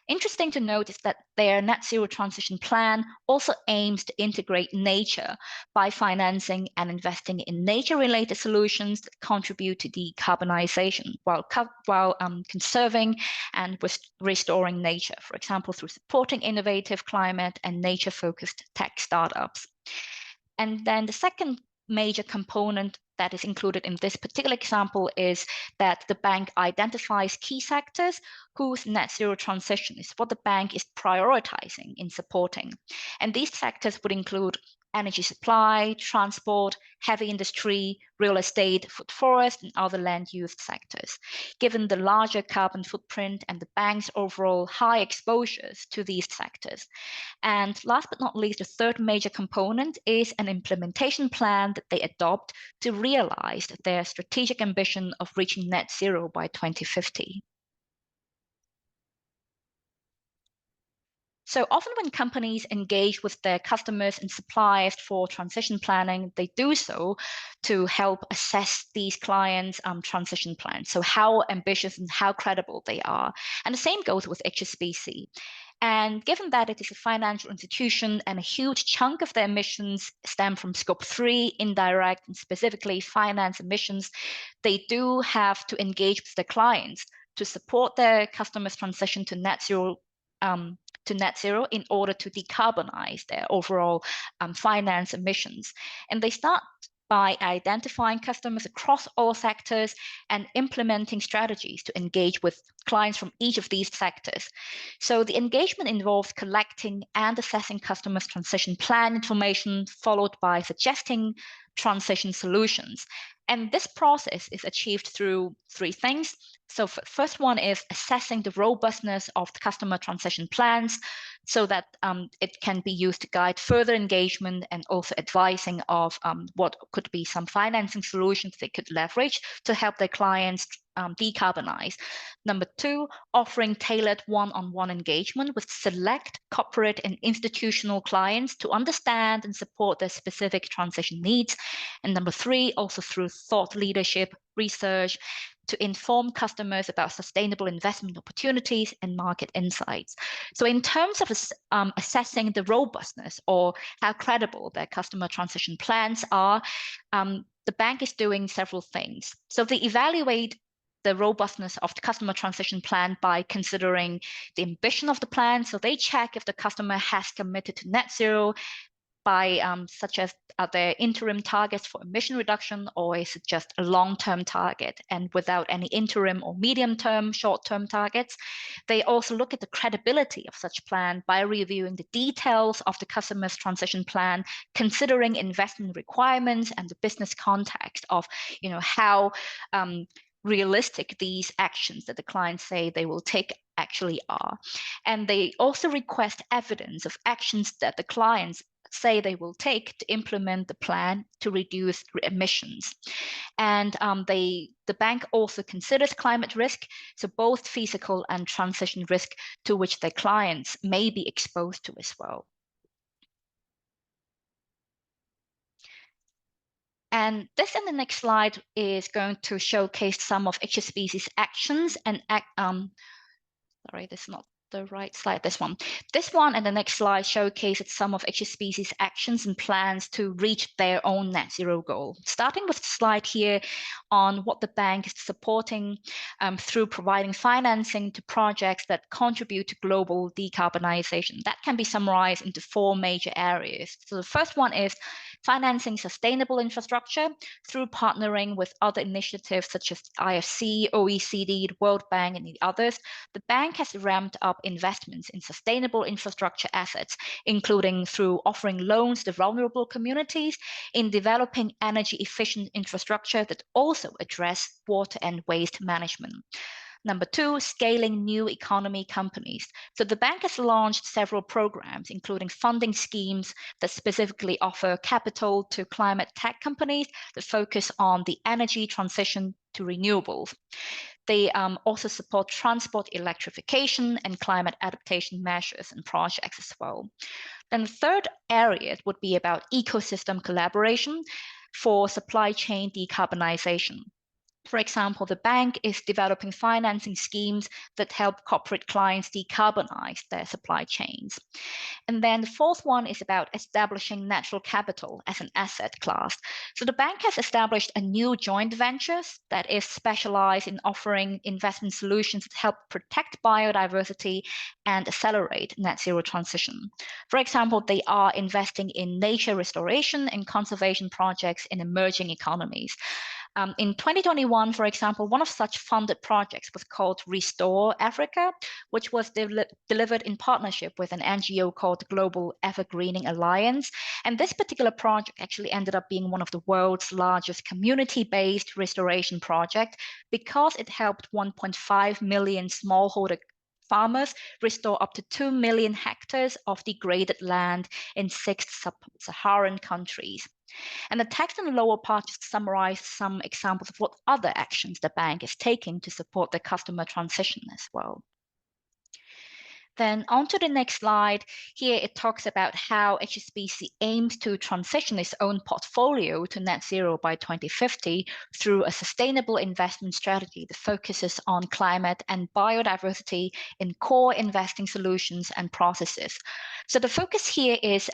Interesting to note is that their net zero transition plan also aims to integrate nature by financing and investing in nature-related solutions that contribute to decarbonization while conserving and restoring nature, for example, through supporting innovative climate and nature-focused tech startups. And then the second major component that is included in this particular example is that the bank identifies key sectors whose net zero transition is what the bank is prioritizing in supporting. And these sectors would include energy supply, transport, heavy industry, real estate, food forest, and other land use sectors, given the larger carbon footprint and the bank's overall high exposures to these sectors. And last but not least, the third major component is an implementation plan that they adopt to realize their strategic ambition of reaching net zero by 2050. So often when companies engage with their customers and suppliers for transition planning, they do so to help assess these clients' transition plans. So how ambitious and how credible they are. And the same goes with HSBC. And given that it is a financial institution and a huge chunk of their emissions stem from scope 3, indirect and specifically finance emissions, they do have to engage with their clients to support their customers' transition to net zero in order to decarbonize their overall finance emissions. And they start by identifying customers across all sectors and implementing strategies to engage with clients from each of these sectors. So the engagement involves collecting and assessing customers' transition plan information, followed by suggesting transition solutions. And this process is achieved through three things. So first one is assessing the robustness of the customer transition plans so that it can be used to guide further engagement and also advising of what could be some financing solutions they could leverage to help their clients decarbonize. Number two, offering tailored one-on-one engagement with select corporate and institutional clients to understand and support their specific transition needs. And number three, also through thought leadership, research, to inform customers about sustainable investment opportunities and market insights. So in terms of assessing the robustness or how credible their customer transition plans are, the bank is doing several things. So they evaluate the robustness of the customer transition plan by considering the ambition of the plan. So they check if the customer has committed to net zero by such as are there interim targets for emission reduction, or is it just a long-term target and without any interim or medium-term, short-term targets? They also look at the credibility of such plan by reviewing the details of the customer's transition plan, considering investment requirements and the business context of, how realistic these actions that the clients say they will take actually are. And they also request evidence of actions that the clients say they will take to implement the plan to reduce emissions. And the bank also considers climate risk, so both physical and transition risk to which their clients may be exposed to as well. And this in the next slide is going to showcase some of HSBC's actions and sorry, this is not the right slide, this one. This one and the next slide showcases some of HSBC's actions and plans to reach their own net zero goal. Starting with the slide here on what the bank is supporting through providing financing to projects that contribute to global decarbonization. That can be summarized into four major areas. So the first one is financing sustainable infrastructure through partnering with other initiatives such as IFC, OECD, the World Bank, and the others. The bank has ramped up investments in sustainable infrastructure assets, including through offering loans to vulnerable communities, in developing energy efficient infrastructure that also address water and waste management. Number two, scaling new economy companies. So the bank has launched several programs, including funding schemes that specifically offer capital to climate tech companies that focus on the energy transition to renewables. They also support transport electrification and climate adaptation measures and projects as well. Then the third area would be about ecosystem collaboration for supply chain decarbonization. For example, the bank is developing financing schemes that help corporate clients decarbonize their supply chains. And then the fourth one is about establishing natural capital as an asset class. So the bank has established a new joint venture that is specialized in offering investment solutions that help protect biodiversity and accelerate net zero transition. For example, they are investing in nature restoration and conservation projects in emerging economies. In 2021, for example, one of such funded projects was called Restore Africa, which was delivered in partnership with an NGO called the Global Evergreening Alliance. And this particular project actually ended up being one of the world's largest community-based restoration project because it helped 1.5 million smallholder farmers restore up to 2 million hectares of degraded land in 6 sub-Saharan countries. And the text in the lower part just summarized some examples of what other actions the bank is taking to support the customer transition as well. Then on to the next slide. Here it talks about how HSBC aims to transition its own portfolio to net zero by 2050 through a sustainable investment strategy that focuses on climate and biodiversity in core investing solutions and processes. So the focus here is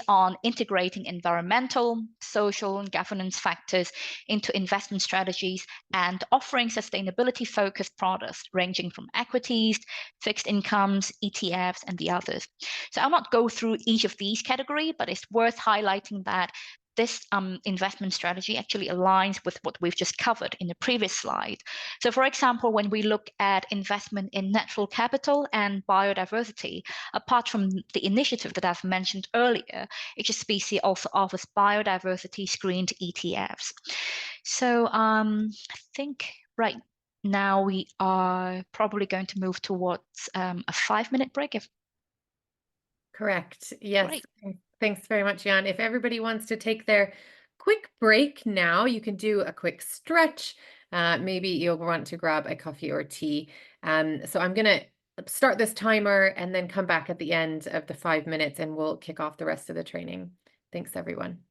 on integrating environmental, social, and governance factors into investment strategies and offering sustainability-focused products ranging from equities, fixed incomes, ETFs, and the others. So I'll not go through each of these categories, but it's worth highlighting that this investment strategy actually aligns with what we've just covered in the previous slide. So for example, when we look at investment in natural capital and biodiversity, apart from the initiative that I've mentioned earlier, HSBC also offers biodiversity screened ETFs. So I think right now we are probably going to move towards a 5-minute break.
Correct. Yes.
Great.
Thanks very much, Jan. If everybody wants to take their quick break now, you can do a quick stretch. Maybe you'll want to grab a coffee or tea. So I'm going to start this timer and then come back at the end of the 5 minutes and we'll kick off the rest of the training. Thanks, everyone.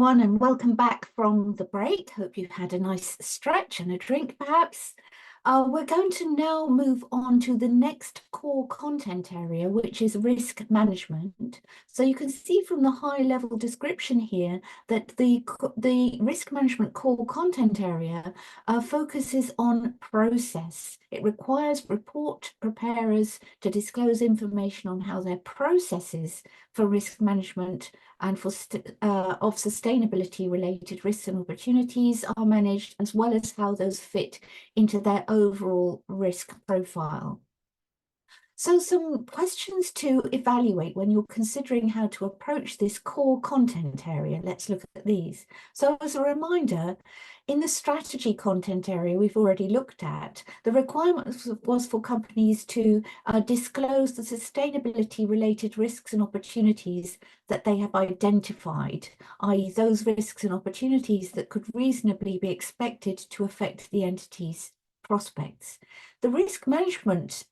everyone, and welcome back from the break. Hope you had a nice stretch and a drink, perhaps. We're going to now move on to the next core content area, which is risk management. So you can see from the high-level description here that the risk management core content area focuses on process. It requires report preparers to disclose information on how their processes for risk management and of sustainability-related risks and opportunities are managed, as well as how those fit into their overall risk profile. So some questions to evaluate when you're considering how to approach this core content area. Let's look at these. So as a reminder, in the strategy content area we've already looked at, the requirement was for companies to disclose the sustainability related risks and opportunities that they have identified, i.e. those risks and opportunities that could reasonably be expected to affect the entity's prospects. The risk management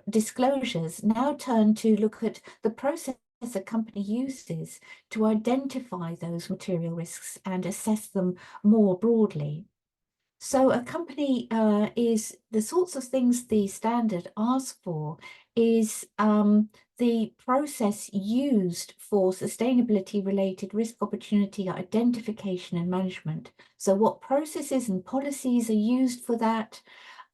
disclosures now turn to look at the process a company uses to identify those material risks and assess them more broadly. So a company is the sorts of things the standard asks for is the process used for sustainability related risk opportunity identification and management. So what processes and policies are used for that,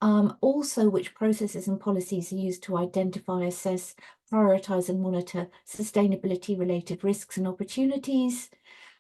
also which processes and policies are used to identify, assess, prioritize and monitor sustainability related risks and opportunities,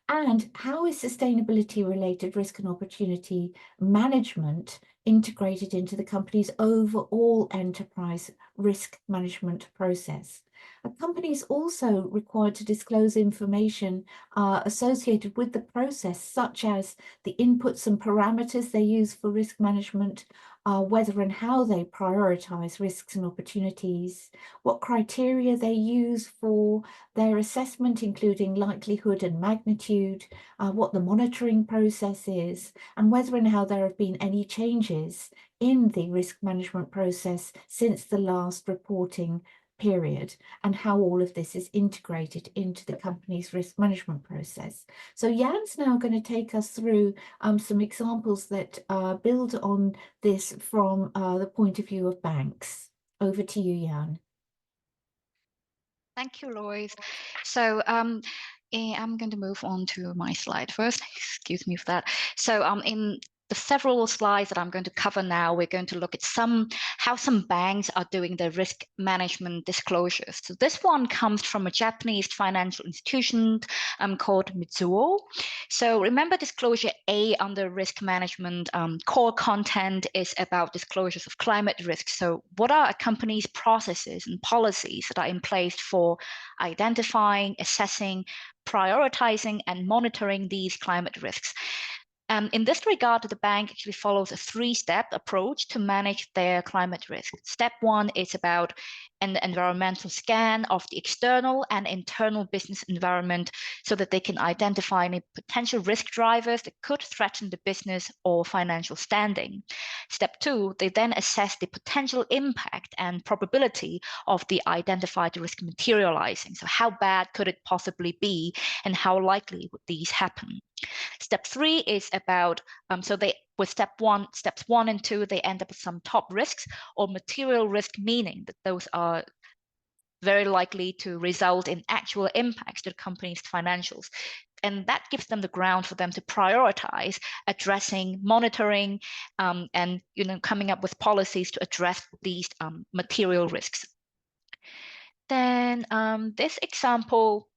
and how is sustainability related risk and opportunity management integrated into the company's overall enterprise risk management process. A company is also required to disclose information associated with the process, such as the inputs and parameters they use for risk management, whether and how they prioritize risks and opportunities, what criteria they use for their assessment, including likelihood and magnitude, what the monitoring process is, and whether and how there have been any changes in the risk management process since the last reporting period, and how all of this is integrated into the company's risk management process. So Jan's now going to take us through some examples that build on this from the point of view of banks. Over to you, Jan.
Thank you, Lois. So I'm going to move on to my slide first. Excuse me for that. So in the several slides that I'm going to cover now, we're going to look at how some banks are doing their risk management disclosures. So this one comes from a Japanese financial institution called Mizuho. So remember, disclosure A under risk management core content is about disclosures of climate risk. So what are a company's processes and policies that are in place for identifying, assessing, prioritizing, and monitoring these climate risks? In this regard, the bank actually follows a three-step approach to manage their climate risk. Step one is about an environmental scan of the external and internal business environment so that they can identify any potential risk drivers that could threaten the business or financial standing. Step two, they then assess the potential impact and probability of the identified risk materializing. So how bad could it possibly be, and how likely would these happen? Step three is about, with steps one and two, they end up with some top risks or material risk, meaning that those are very likely to result in actual impacts to the company's financials. And that gives them the ground for them to prioritize addressing, monitoring, and coming up with policies to address these material risks. Then this example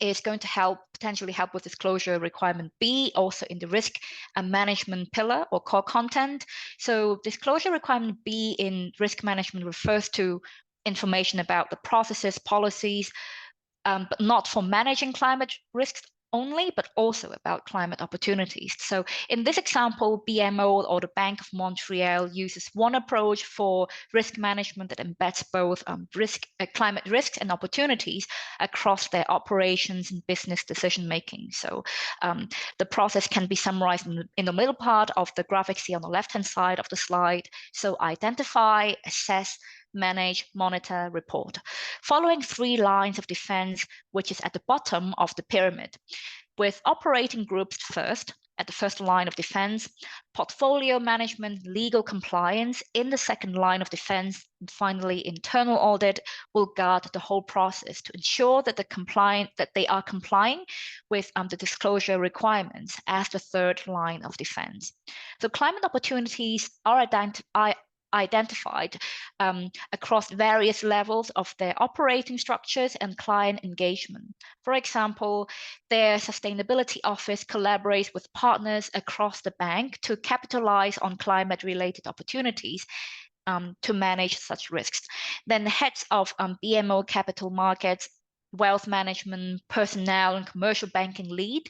is going to potentially help with disclosure requirement B, also in the risk and management pillar or core content. So disclosure requirement B in risk management refers to information about the processes, policies, but not for managing climate risks only, but also about climate opportunities. So in this example, BMO or the Bank of Montreal uses one approach for risk management that embeds both climate risks and opportunities across their operations and business decision making. So the process can be summarized in the middle part of the graphic see on the left-hand side of the slide. So identify, assess, manage, monitor, report, following three lines of defense, which is at the bottom of the pyramid. with operating groups first, at the first line of defense, portfolio management, legal compliance in the second line of defense, and finally internal audit will guard the whole process to ensure that they are complying with the disclosure requirements as the third line of defense. So climate opportunities are identified across various levels of their operating structures and client engagement. For example, their sustainability office collaborates with partners across the bank to capitalize on climate-related opportunities to manage such risks. Then the heads of BMO capital markets, wealth management, personnel, and commercial banking lead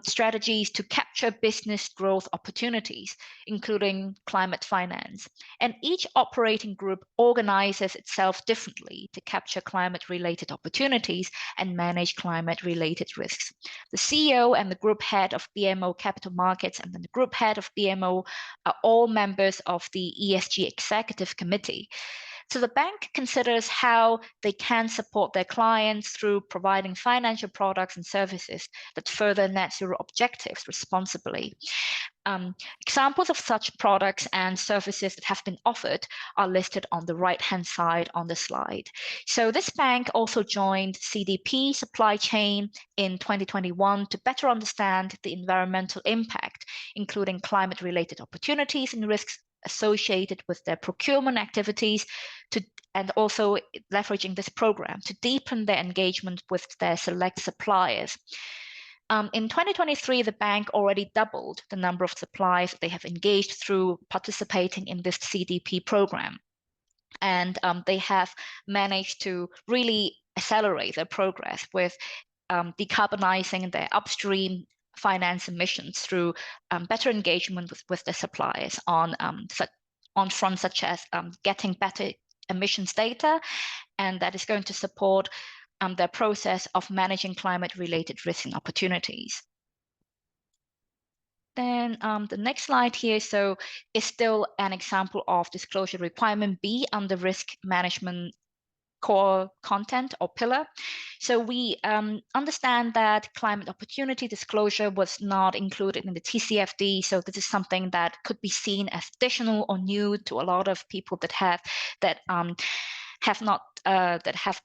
strategies to capture business growth opportunities, including climate finance. And each operating group organizes itself differently to capture climate-related opportunities and manage climate-related risks. The CEO and the group head of BMO Capital Markets and then the group head of BMO are all members of the ESG Executive Committee. So the bank considers how they can support their clients through providing financial products and services that further net zero objectives responsibly. Examples of such products and services that have been offered are listed on the right-hand side on the slide. So this bank also joined CDP supply chain in 2021 to better understand the environmental impact, including climate-related opportunities and risks associated with their procurement activities, and also leveraging this program to deepen their engagement with their select suppliers. In 2023, the bank already doubled the number of suppliers they have engaged through participating in this CDP program. And they have managed to really accelerate their progress with decarbonizing their upstream finance emissions through better engagement with the suppliers on fronts such as getting better emissions data, and that is going to support their process of managing climate-related risks and opportunities. Then the next slide here is still an example of disclosure requirement B under risk management core content or pillar. So we understand that climate opportunity disclosure was not included in the TCFD. So this is something that could be seen as additional or new to a lot of people that have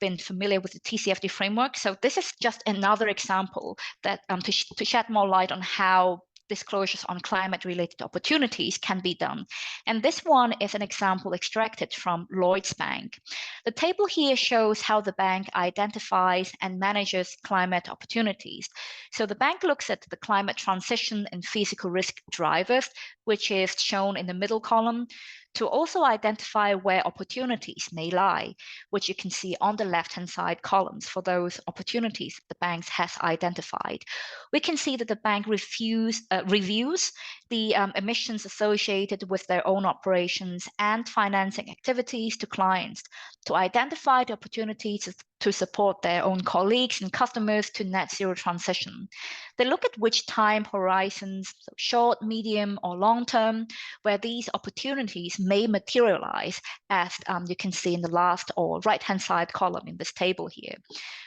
been familiar with the TCFD framework. So this is just another example that to shed more light on how disclosures on climate-related opportunities can be done. And this one is an example extracted from Lloyds Bank. The table here shows how the bank identifies and manages climate opportunities. So the bank looks at the climate transition and physical risk drivers, which is shown in the middle column, to also identify where opportunities may lie, which you can see on the left-hand side columns for those opportunities the bank has identified. We can see that the bank reviews the emissions associated with their own operations and financing activities to clients to identify the opportunities to support their own colleagues and customers to net zero transition. They look at which time horizons, so short, medium, or long term, where these opportunities may materialize, as you can see in the last or right-hand side column in this table here.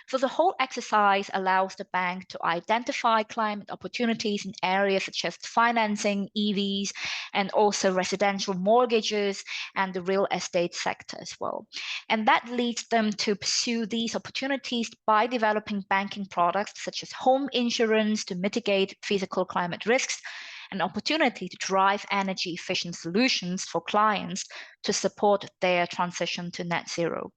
So the whole exercise allows the bank to identify climate opportunities in areas such as financing, EVs, and also residential mortgages and the real estate sector as well. And that leads them to pursue these opportunities by developing banking products such as home insurance to mitigate physical climate risks, an opportunity to drive energy efficient solutions for clients to support their transition to net zero.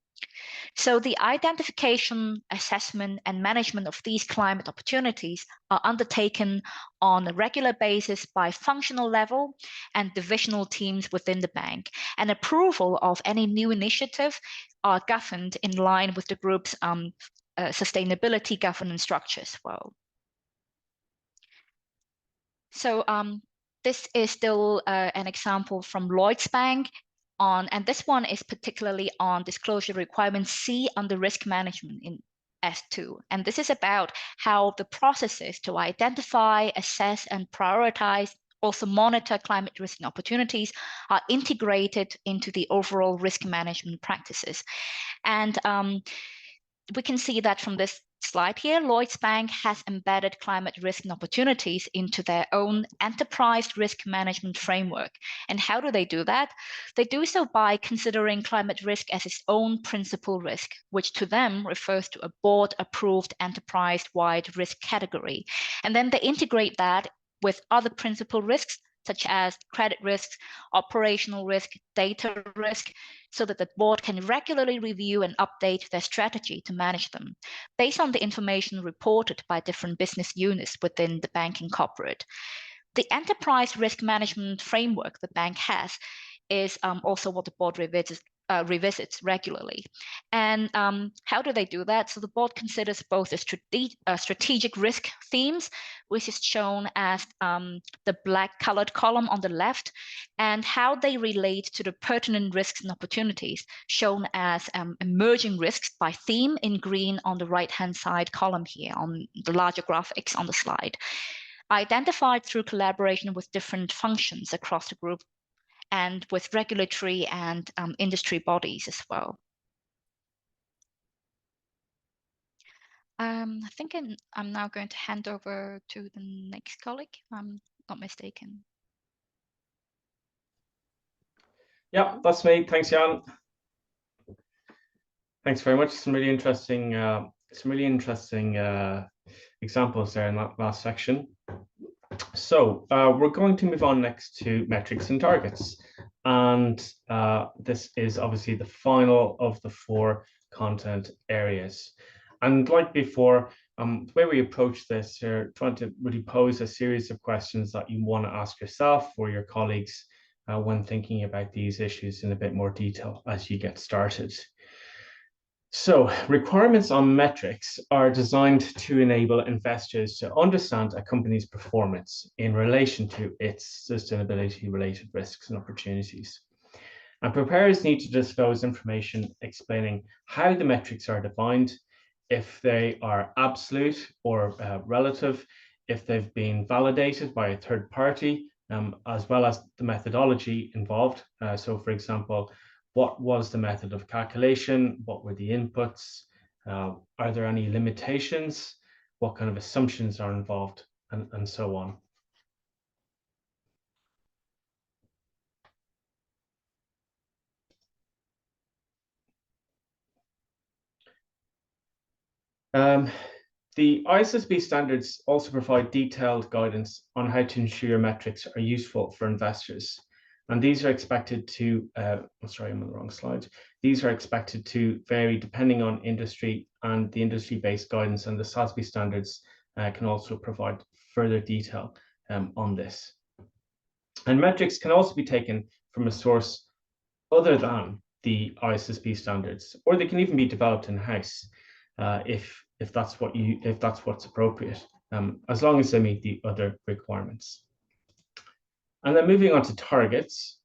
So the identification, assessment, and management of these climate opportunities are undertaken on a regular basis by functional level and divisional teams within the bank. And approval of any new initiative are governed in line with the group's sustainability governance structure as well. So this is still an example from Lloyds Bank. And this one is particularly on disclosure requirement C under risk management in S2. And this is about how the processes to identify, assess, and prioritize, also monitor climate risk and opportunities are integrated into the overall risk management practices. And we can see that from this slide here, Lloyds Bank has embedded climate risk and opportunities into their own enterprise risk management framework. And how do they do that? They do so by considering climate risk as its own principal risk, which to them refers to a board-approved enterprise-wide risk category. And then they integrate that with other principal risks, such as credit risks, operational risk, data risk, so that the board can regularly review and update their strategy to manage them based on the information reported by different business units within the banking corporate. The enterprise risk management framework the bank has is also what the board revisits regularly. And how do they do that? So the board considers both the strategic risk themes, which is shown as the black colored column on the left, and how they relate to the pertinent risks and opportunities, shown as emerging risks by theme in green on the right-hand side column here on the larger graphics on the slide, identified through collaboration with different functions across the group and with regulatory and industry bodies as well. I think I'm now going to hand over to the next colleague, if I'm not mistaken.
Yeah, that's me. Thanks, Jan. Thanks very much. Some really interesting examples there in that last section. So we're going to move on next to metrics and targets. And this is obviously the final of the 4 content areas. And like before, the way we approach this, we're trying to really pose a series of questions that you want to ask yourself or your colleagues when thinking about these issues in a bit more detail as you get started. So requirements on metrics are designed to enable investors to understand a company's performance in relation to its sustainability-related risks and opportunities. And preparers need to disclose information explaining how the metrics are defined, if they are absolute or relative, if they've been validated by a third party, as well as the methodology involved. So for example, what was the method of calculation? What were the inputs? Are there any limitations? What kind of assumptions are involved? And so on. The ISSB standards also provide detailed guidance on how to ensure metrics are useful for investors. And these are expected to, sorry, I'm on the wrong slide. These are expected to vary depending on industry, and the industry-based guidance and the SASB standards can also provide further detail on this. And metrics can also be taken from a source other than the ISSB standards, or they can even be developed in-house if that's what's appropriate, as long as they meet the other requirements. And then moving on to targets.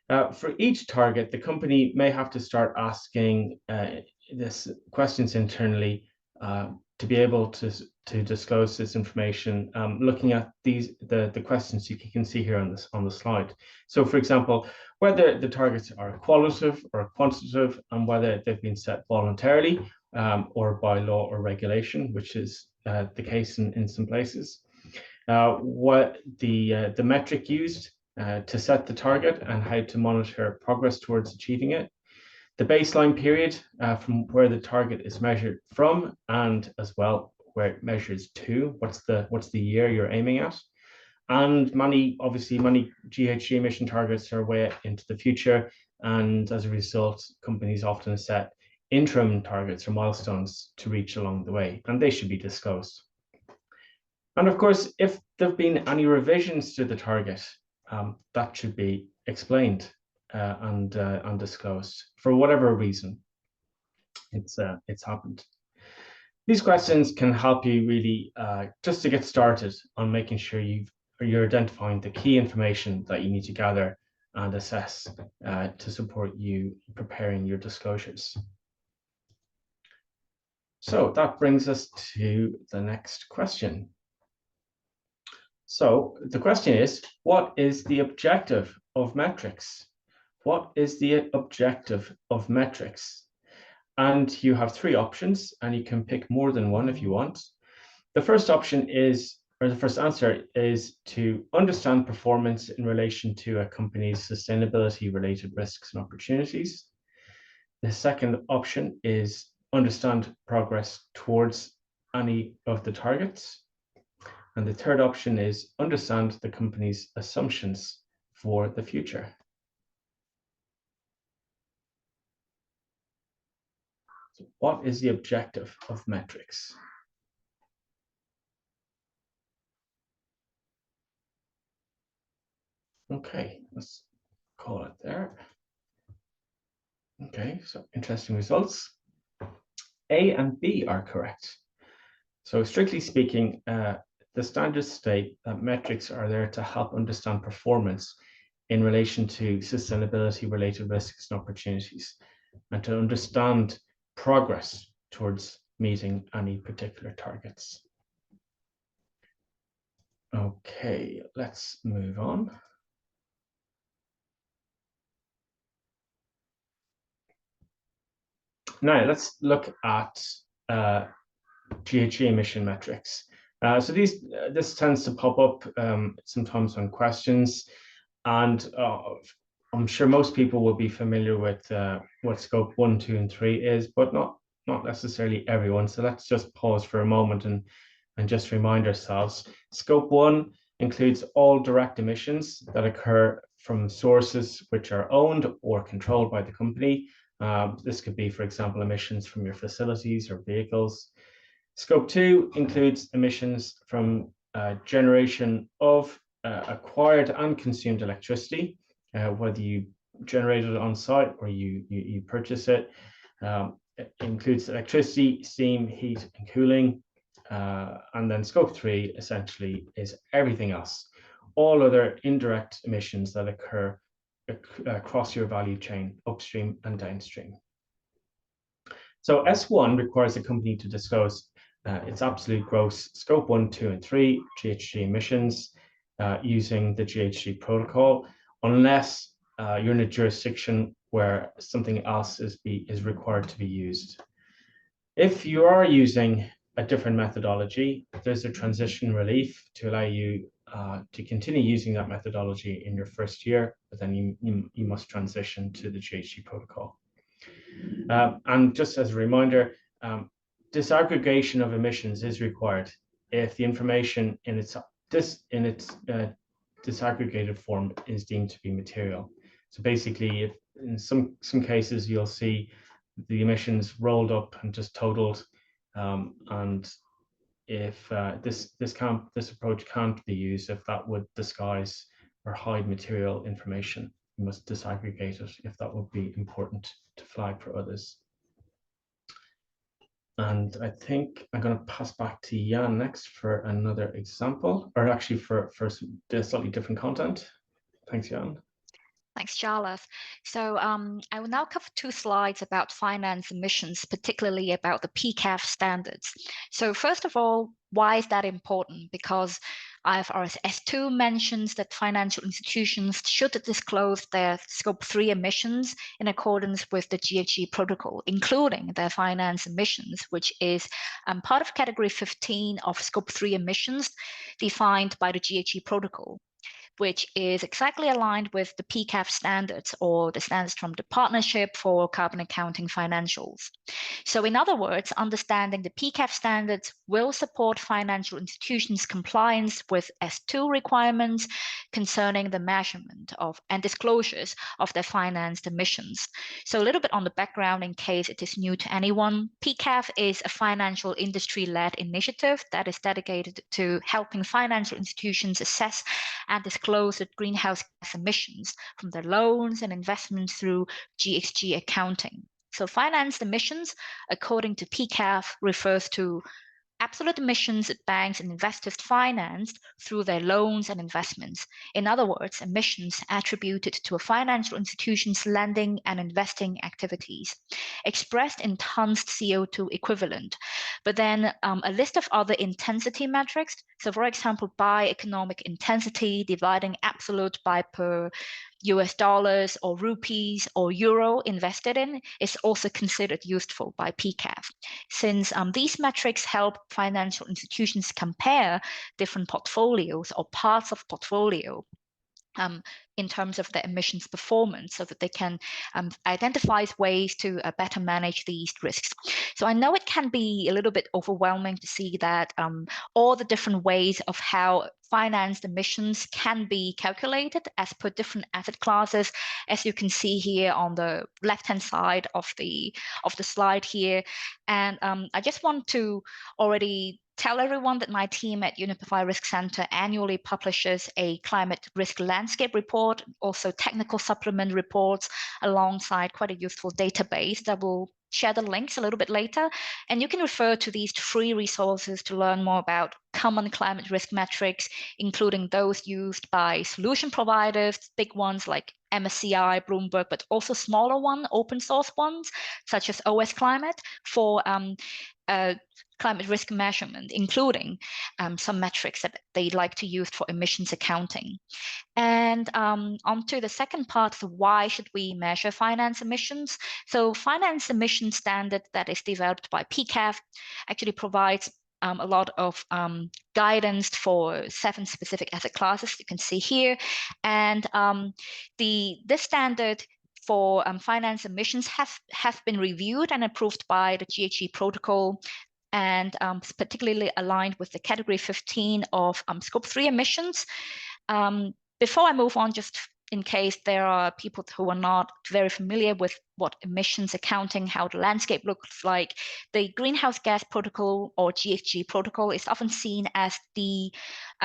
For each target, the company may have to start asking this questions internally to be able to disclose this information, looking at the questions you can see here on the slide. So for example, whether the targets are qualitative or quantitative, and whether they've been set voluntarily or by law or regulation, which is the case in some places. What the metric used to set the target and how to monitor progress towards achieving it, the baseline period from where the target is measured from, and as well where it measures to, what's the year you're aiming at. And many GHG emission targets are way into the future, and as a result, companies often set interim targets or milestones to reach along the way, and they should be disclosed. And of course, if there have been any revisions to the target, that should be explained and disclosed for whatever reason it's happened. These questions can help you really just to get started on making sure you're identifying the key information that you need to gather and assess to support you preparing your disclosures. So that brings us to the next question. So the question is, what is the objective of metrics? What is the objective of metrics? And you have 3 options, and you can pick more than one if you want. The first option is, or the first answer is, to understand performance in relation to a company's sustainability-related risks and opportunities. The second option is understand progress towards any of the targets. And the third option is understand the company's assumptions for the future. So what is the objective of metrics? Okay, let's call it there. Okay, so interesting results. A and B are correct. So strictly speaking, the standards state that metrics are there to help understand performance in relation to sustainability-related risks and opportunities, and to understand progress towards meeting any particular targets. Okay, let's move on. Now let's look at GHG emission metrics. So this tends to pop up sometimes on questions, and I'm sure most people will be familiar with what scope 1, 2, and 3 is, but not necessarily everyone. So let's just pause for a moment and just remind ourselves. Scope 1 includes all direct emissions that occur from sources which are owned or controlled by the company. This could be, for example, emissions from your facilities or vehicles. Scope 2 includes emissions from generation of acquired and consumed electricity, whether you generate it on site or you purchase it. It includes electricity, steam, heat, and cooling. And then scope 3 essentially is everything else, all other indirect emissions that occur across your value chain, upstream and downstream. So S1 requires the company to disclose its absolute gross scope 1, 2, and 3 GHG emissions using the GHG protocol, unless you're in a jurisdiction where something else is required to be used. If you are using a different methodology, there's a transition relief to allow you to continue using that methodology in your first year, but then you must transition to the GHG protocol. And just as a reminder, disaggregation of emissions is required if the information in its disaggregated form is deemed to be material. So basically, if in some cases you'll see the emissions rolled up and just totaled, and if this approach can't be used if that would disguise or hide material information, you must disaggregate it if that would be important to flag for others. And I think I'm going to pass back to Jan next for another example, or actually for some slightly different content. Thanks, Jan.
Thanks, Charlotte. So I will now cover 2 slides about finance emissions, particularly about the PCAF standards. So first of all, why is that important? Because IFRS S2 mentions that financial institutions should disclose their scope 3 emissions in accordance with the GHG protocol, including their finance emissions, which is part of category 15 of scope 3 emissions defined by the GHG protocol, which is exactly aligned with the PCAF standards, or the standards from the Partnership for Carbon Accounting Financials. So in other words, understanding the PCAF standards will support financial institutions' compliance with S2 requirements concerning the measurement of and disclosures of their financed emissions. So a little bit on the background in case it is new to anyone. PCAF is a financial industry-led initiative that is dedicated to helping financial institutions assess and disclose the greenhouse gas emissions from their loans and investments through GHG accounting. So financed emissions, according to PCAF, refers to absolute emissions that banks and investors financed through their loans and investments. In other words, emissions attributed to a financial institution's lending and investing activities, expressed in tons CO2 equivalent. But then a list of other intensity metrics. So for example, by economic intensity, dividing absolute by per US dollars or rupees or euro invested in is also considered useful by PCAF, since these metrics help financial institutions compare different portfolios or parts of portfolio in terms of their emissions performance, so that they can identify ways to better manage these risks. So I know it can be a little bit overwhelming to see that all the different ways of how financed emissions can be calculated as per different asset classes, as you can see here on the left-hand side of the slide here. And I just want to already tell everyone that my team at Unify Risk Center annually publishes a climate risk landscape report, also technical supplement reports, alongside quite a useful database that will share the links a little bit later. And you can refer to these free resources to learn more about common climate risk metrics, including those used by solution providers, big ones like MSCI, Bloomberg, but also smaller ones, open source ones, such as OS Climate, for climate risk measurement, including some metrics that they like to use for emissions accounting. And onto the second part, so why should we measure finance emissions? So finance emission standard that is developed by PCAF actually provides a lot of guidance for 7 specific asset classes you can see here. And this standard for finance emissions have been reviewed and approved by the GHG protocol, and particularly aligned with the category 15 of scope 3 emissions. Before I move on, just in case there are people who are not very familiar with what emissions accounting, how the landscape looks like, the greenhouse gas protocol, or GHG protocol, is often seen as the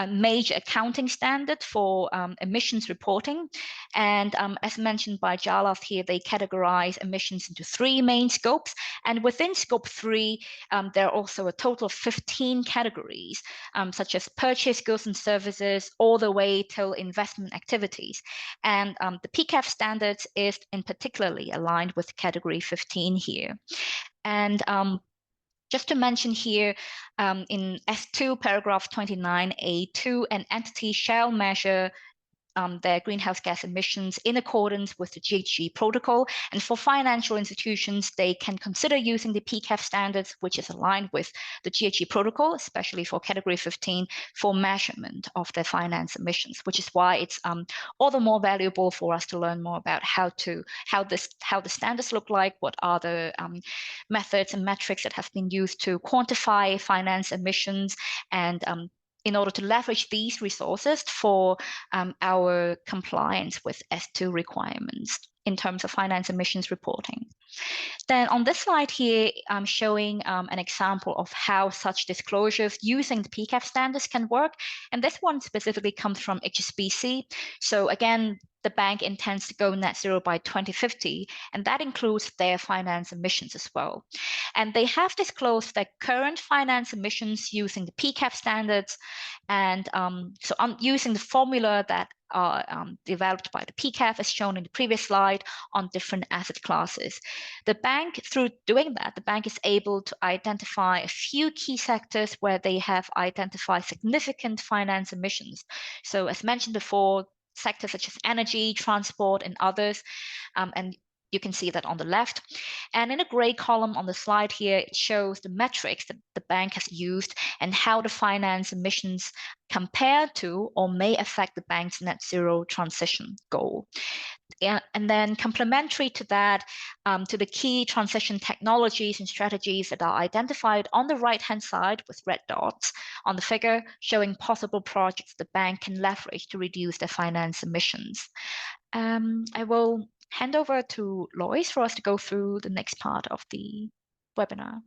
major accounting standard for emissions reporting. And as mentioned by Jarlath here, they categorize emissions into 3 main scopes. And within scope 3, there are also a total of 15 categories, such as purchase goods and services, all the way till investment activities. And the PCAF standards is in particularly aligned with category 15 here. And just to mention here, in S2 paragraph 29A2, an entity shall measure their greenhouse gas emissions in accordance with the GHG protocol. And for financial institutions, they can consider using the PCAF standards, which is aligned with the GHG protocol, especially for category 15, for measurement of their finance emissions, which is why it's all the more valuable for us to learn more about how the standards look like, what are the methods and metrics that have been used to quantify finance emissions, and in order to leverage these resources for our compliance with S2 requirements in terms of finance emissions reporting. Then on this slide here, I'm showing an example of how such disclosures using the PCAF standards can work. And this one specifically comes from HSBC. So again, the bank intends to go net zero by 2050, and that includes their finance emissions as well. And they have disclosed their current finance emissions using the PCAF standards. And so I'm using the formula that are developed by the PCAF, as shown in the previous slide, on different asset classes. The bank, through doing that, the bank is able to identify a few key sectors where they have identified significant finance emissions. So as mentioned before, sectors such as energy, transport, and others. And you can see that on the left. And in a gray column on the slide here, it shows the metrics that the bank has used and how the finance emissions compare to or may affect the bank's net zero transition goal. And then complementary to that, to the key transition technologies and strategies that are identified on the right-hand side with red dots on the figure, showing possible projects the bank can leverage to reduce their finance emissions. I will hand over to Lois for us to go through the next part of the webinar.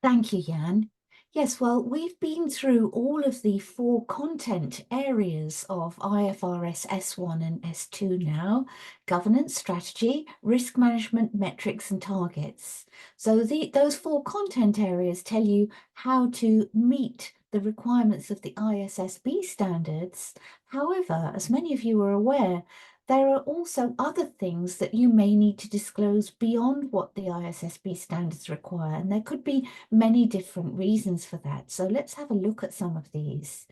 Thank you, Jan. Yes, well, we've been through all of the 4 content areas of IFRS S1 and S2 now: governance, strategy, risk management, metrics, and targets. So those 4 content areas tell you how to meet the requirements of the ISSB standards. However, as many of you are aware, there are also other things that you may need to disclose beyond what the ISSB standards require, and there could be many different reasons for that. So let's have a look at some of these.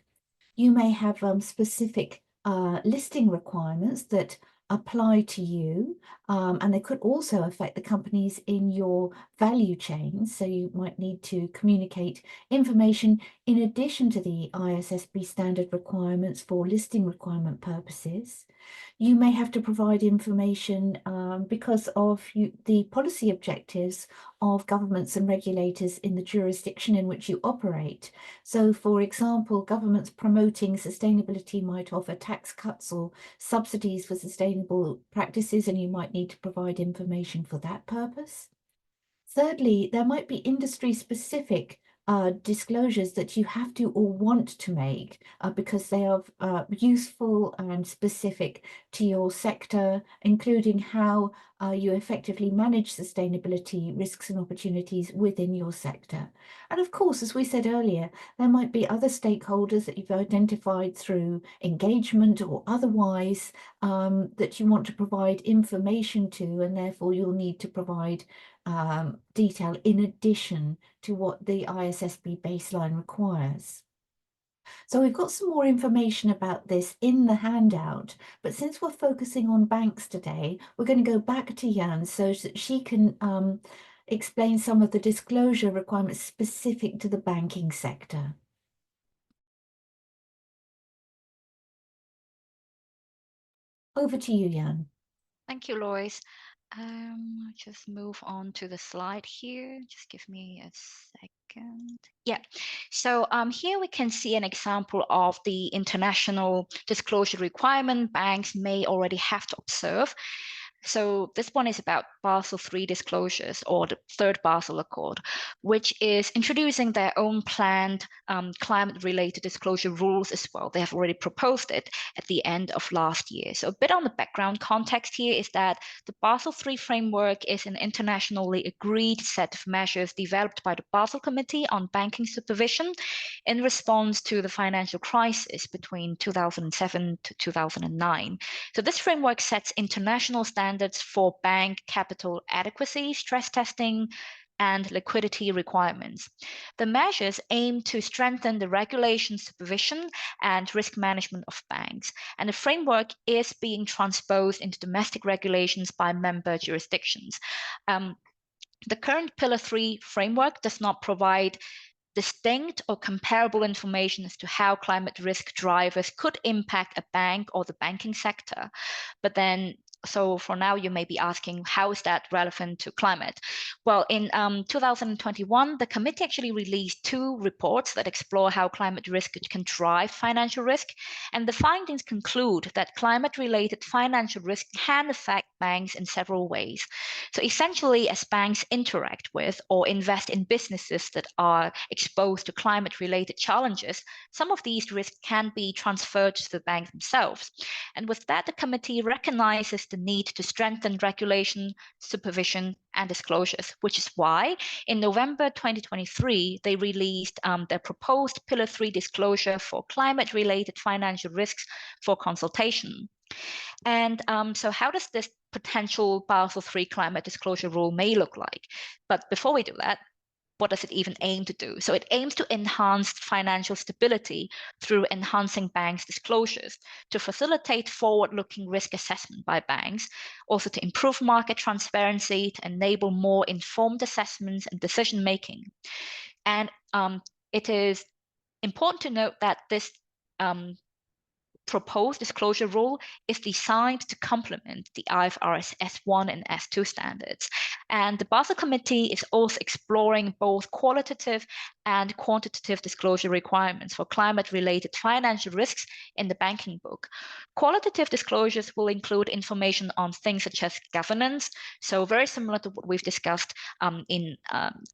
You may have specific listing requirements that apply to you, and they could also affect the companies in your value chain. So you might need to communicate information in addition to the ISSB standard requirements for listing requirement purposes. You may have to provide information because of the policy objectives of governments and regulators in the jurisdiction in which you operate. So, for example, governments promoting sustainability might offer tax cuts or subsidies for sustainable practices, and you might need to provide information for that purpose. Thirdly, there might be industry-specific disclosures that you have to or want to make because they are useful and specific to your sector, including how you effectively manage sustainability risks and opportunities within your sector. And of course, as we said earlier, there might be other stakeholders that you've identified through engagement or otherwise that you want to provide information to, and therefore you'll need to provide detail in addition to what the ISSB baseline requires. So we've got some more information about this in the handout, but since we're focusing on banks today, we're going to go back to Jan so that she can explain some of the disclosure requirements specific to the banking sector. Over to you, Jan.
Thank you, Lois. Just move on to the slide here. Just give me a second. Yeah, so here we can see an example of the international disclosure requirement banks may already have to observe. So this one is about Basel III disclosures, or the third Basel Accord, which is introducing their own planned climate-related disclosure rules as well. They have already proposed it at the end of last year. So a bit on the background context here is that the Basel III framework is an internationally agreed set of measures developed by the Basel Committee on Banking Supervision in response to the financial crisis between 2007 to 2009. So this framework sets international standards for bank capital adequacy, stress testing, and liquidity requirements. The measures aim to strengthen the regulation, supervision, and risk management of banks, and the framework is being transposed into domestic regulations by member jurisdictions. The current Pillar 3 framework does not provide distinct or comparable information as to how climate risk drivers could impact a bank or the banking sector. But then, so for now, you may be asking, how is that relevant to climate? Well, in 2021, the committee actually released 2 reports that explore how climate risk can drive financial risk. And the findings conclude that climate-related financial risk can affect banks in several ways. So essentially, as banks interact with or invest in businesses that are exposed to climate-related challenges, some of these risks can be transferred to the bank themselves. And with that, the committee recognizes the need to strengthen regulation, supervision, and disclosures, which is why in November 2023, they released their proposed Pillar 3 disclosure for climate-related financial risks for consultation. And so how does this potential Basel III climate disclosure rule may look like? But before we do that, what does it even aim to do? So it aims to enhance financial stability through enhancing banks' disclosures, to facilitate forward-looking risk assessment by banks, also to improve market transparency, to enable more informed assessments and decision-making. And it is important to note that this proposed disclosure rule is designed to complement the IFRS S1 and S2 standards. And the Basel Committee is also exploring both qualitative and quantitative disclosure requirements for climate-related financial risks in the banking book. Qualitative disclosures will include information on things such as governance, so very similar to what we've discussed in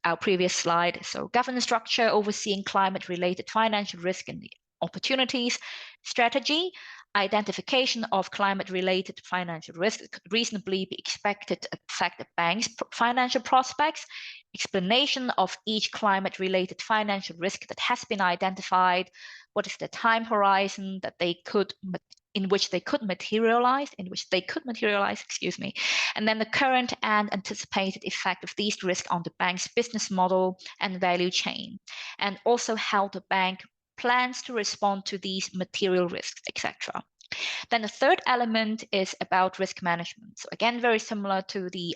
our previous slide. So governance structure, overseeing climate-related financial risk and the opportunities, strategy, identification of climate-related financial risks that could reasonably be expected to affect a bank's financial prospects, explanation of each climate-related financial risk that has been identified, what is the time horizon that they could in which they could materialize, excuse me, and then the current and anticipated effect of these risks on the bank's business model and value chain, and also how the bank plans to respond to these material risks, etc. Then the third element is about risk management. So again, very similar to the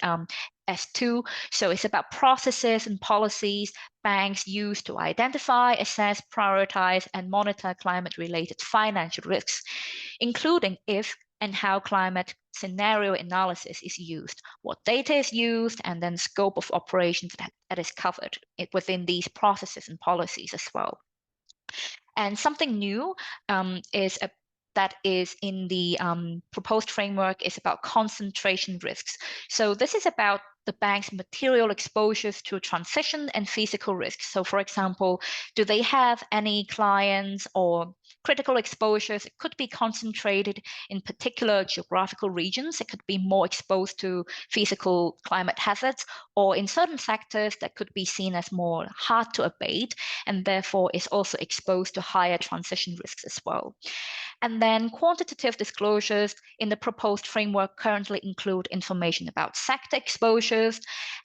S2. So it's about processes and policies banks use to identify, assess, prioritize, and monitor climate-related financial risks, including if and how climate scenario analysis is used, what data is used, and then scope of operations that is covered within these processes and policies as well. And something new that is in the proposed framework is about concentration risks. So this is about the bank's material exposures to transition and physical risks. So for example, do they have any clients or critical exposures? It could be concentrated in particular geographical regions. It could be more exposed to physical climate hazards, or in certain sectors that could be seen as more hard to abate, and therefore is also exposed to higher transition risks as well. And then quantitative disclosures in the proposed framework currently include information about sector exposures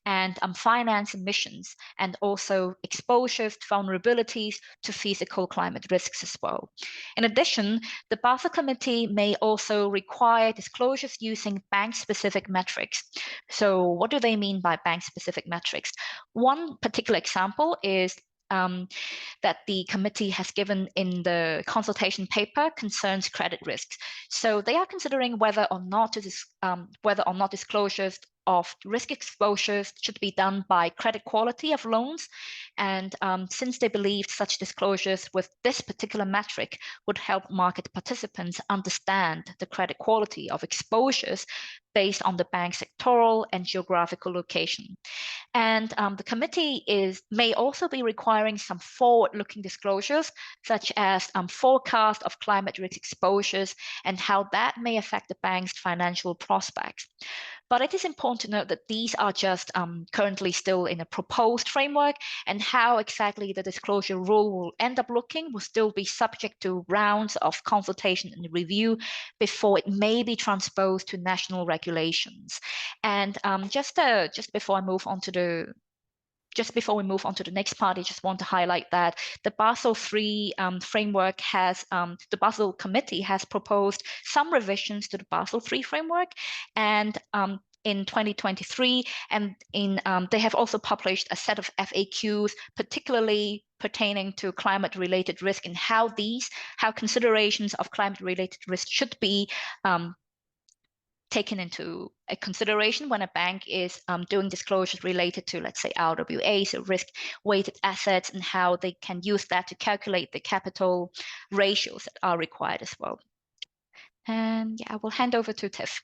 and finance emissions, and also exposures, vulnerabilities to physical climate risks as well. In addition, the Basel Committee may also require disclosures using bank-specific metrics. So what do they mean by bank-specific metrics? One particular example is that the committee has given in the consultation paper concerns credit risks. So they are considering whether or not disclosures of risk exposures should be done by credit quality of loans. And since they believed such disclosures with this particular metric would help market participants understand the credit quality of exposures based on the bank's sectoral and geographical location. And the committee may also be requiring some forward-looking disclosures, such as forecast of climate risk exposures and how that may affect the bank's financial prospects. But it is important to note that these are just currently still in a proposed framework, and how exactly the disclosure rule will end up looking will still be subject to rounds of consultation and review before it may be transposed to national regulations. And just before we move on to the next part, I just want to highlight that the Basel III framework the Basel Committee has proposed some revisions to the Basel III framework, and in 2023, and they have also published a set of FAQs, particularly pertaining to climate-related risk, and how considerations of climate-related risk should be taken into a consideration when a bank is doing disclosures related to, let's say, RWA, so risk-weighted assets, and how they can use that to calculate the capital ratios that are required as well. And yeah, I will hand over to Tiff.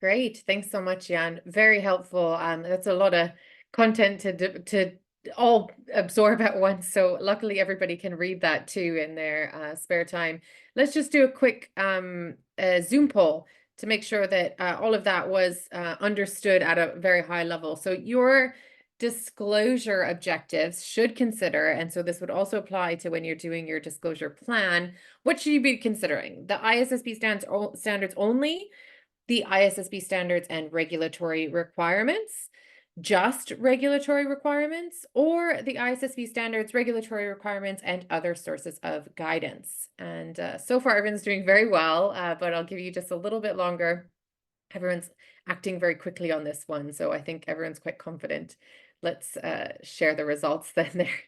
Great, thanks so much, Jan. Very helpful. That's a lot of content to all absorb at once. So luckily everybody can read that too in their spare time. Let's just do a quick Zoom poll to make sure that all of that was understood at a very high level. So your disclosure objectives should consider, and so this would also apply to when you're doing your disclosure plan, what should you be considering? The ISSB standards only, the ISSB standards and regulatory requirements, just regulatory requirements, or the ISSB standards, regulatory requirements, and other sources of guidance. And so far, everyone's doing very well, but I'll give you just a little bit longer. Everyone's acting very quickly on this one, so I think everyone's quite confident. Let's share the results then there.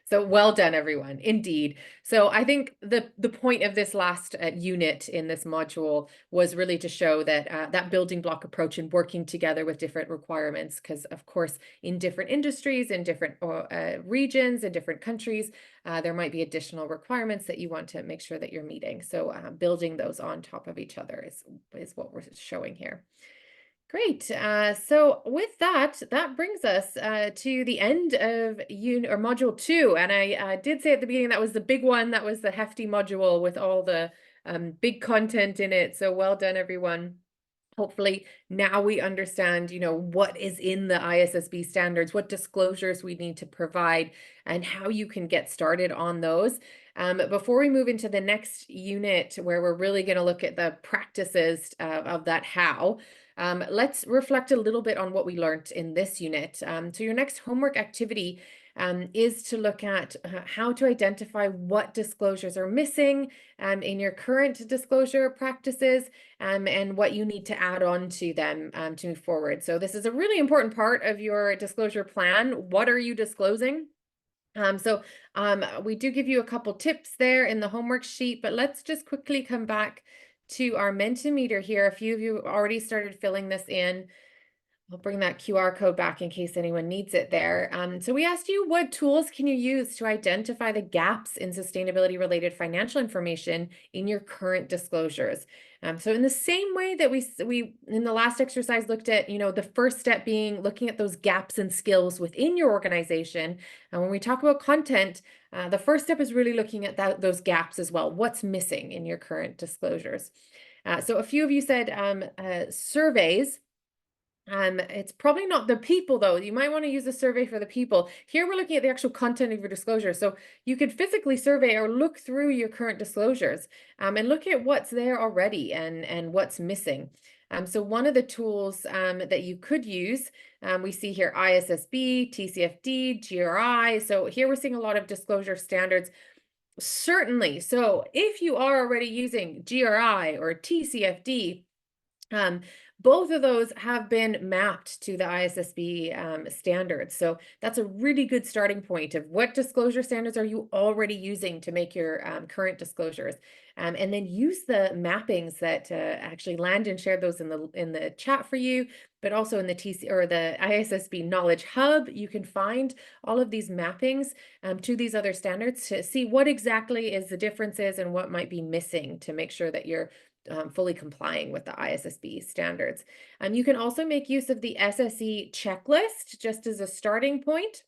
So well done, everyone, indeed. So I think the point of this last unit in this module was really to show that that building block approach and working together with different requirements, because of course, in different industries, in different regions, in different countries, there might be additional requirements that you want to make sure that you're meeting. So building those on top of each other is what we're showing here. Great. So with that brings us to the end of module 2. And I did say at the beginning that was the big one. That was the hefty module with all the big content in it. So well done, everyone. Hopefully now we understand, what is in the ISSB standards, what disclosures we need to provide, and how you can get started on those. Before we move into the next unit, where we're really going to look at the practices of that how, let's reflect a little bit on what we learned in this unit. So your next homework activity is to look at how to identify what disclosures are missing in your current disclosure practices and what you need to add on to them to move forward. So this is a really important part of your disclosure plan. What are you disclosing? We do give you a couple tips there in the homework sheet, but let's just quickly come back to our Mentimeter here. A few of you already started filling this in. I'll bring that QR code back in case anyone needs it there. So we asked you, what tools can you use to identify the gaps in sustainability related financial information in your current disclosures? So in the same way that we in the last exercise looked at, the first step being looking at those gaps and skills within your organization. And when we talk about content, the first step is really looking at those gaps as well. What's missing in your current disclosures? So a few of you said surveys. It's probably not the people though. You might want to use a survey for the people. Here we're looking at the actual content of your disclosure. So you could physically survey or look through your current disclosures and look at what's there already and what's missing. So one of the tools that you could use, we see here ISSB, TCFD, GRI. So here we're seeing a lot of disclosure standards. Certainly. So if you are already using GRI or TCFD, both of those have been mapped to the ISSB standards. So that's a really good starting point of what disclosure standards are you already using to make your current disclosures. And then use the mappings that actually Landon shared those in the chat for you, but also in the the ISSB Knowledge Hub. You can find all of these mappings to these other standards to see what exactly is the differences and what might be missing to make sure that you're fully complying with the ISSB standards. You can also make use of the SSE checklist just as a starting point.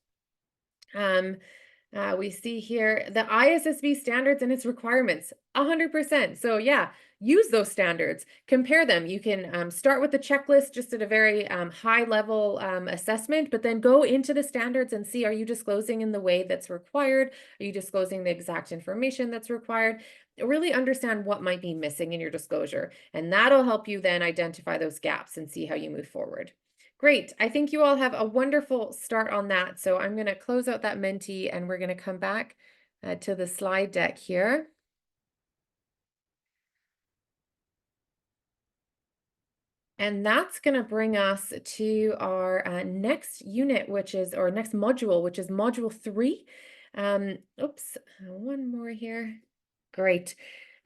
We see here the ISSB standards and its requirements, 100%. So yeah, use those standards, compare them. You can start with the checklist just at a very high level assessment, but then go into the standards and see, are you disclosing in the way that's required? Are you disclosing the exact information that's required? Really understand what might be missing in your disclosure. And that'll help you then identify those gaps and see how you move forward. Great. I think you all have a wonderful start on that. So I'm going to close out that Menti and we're going to come back to the slide deck here. And that's going to bring us to our next unit, or next module, which is module 3. Oops, one more here. Great.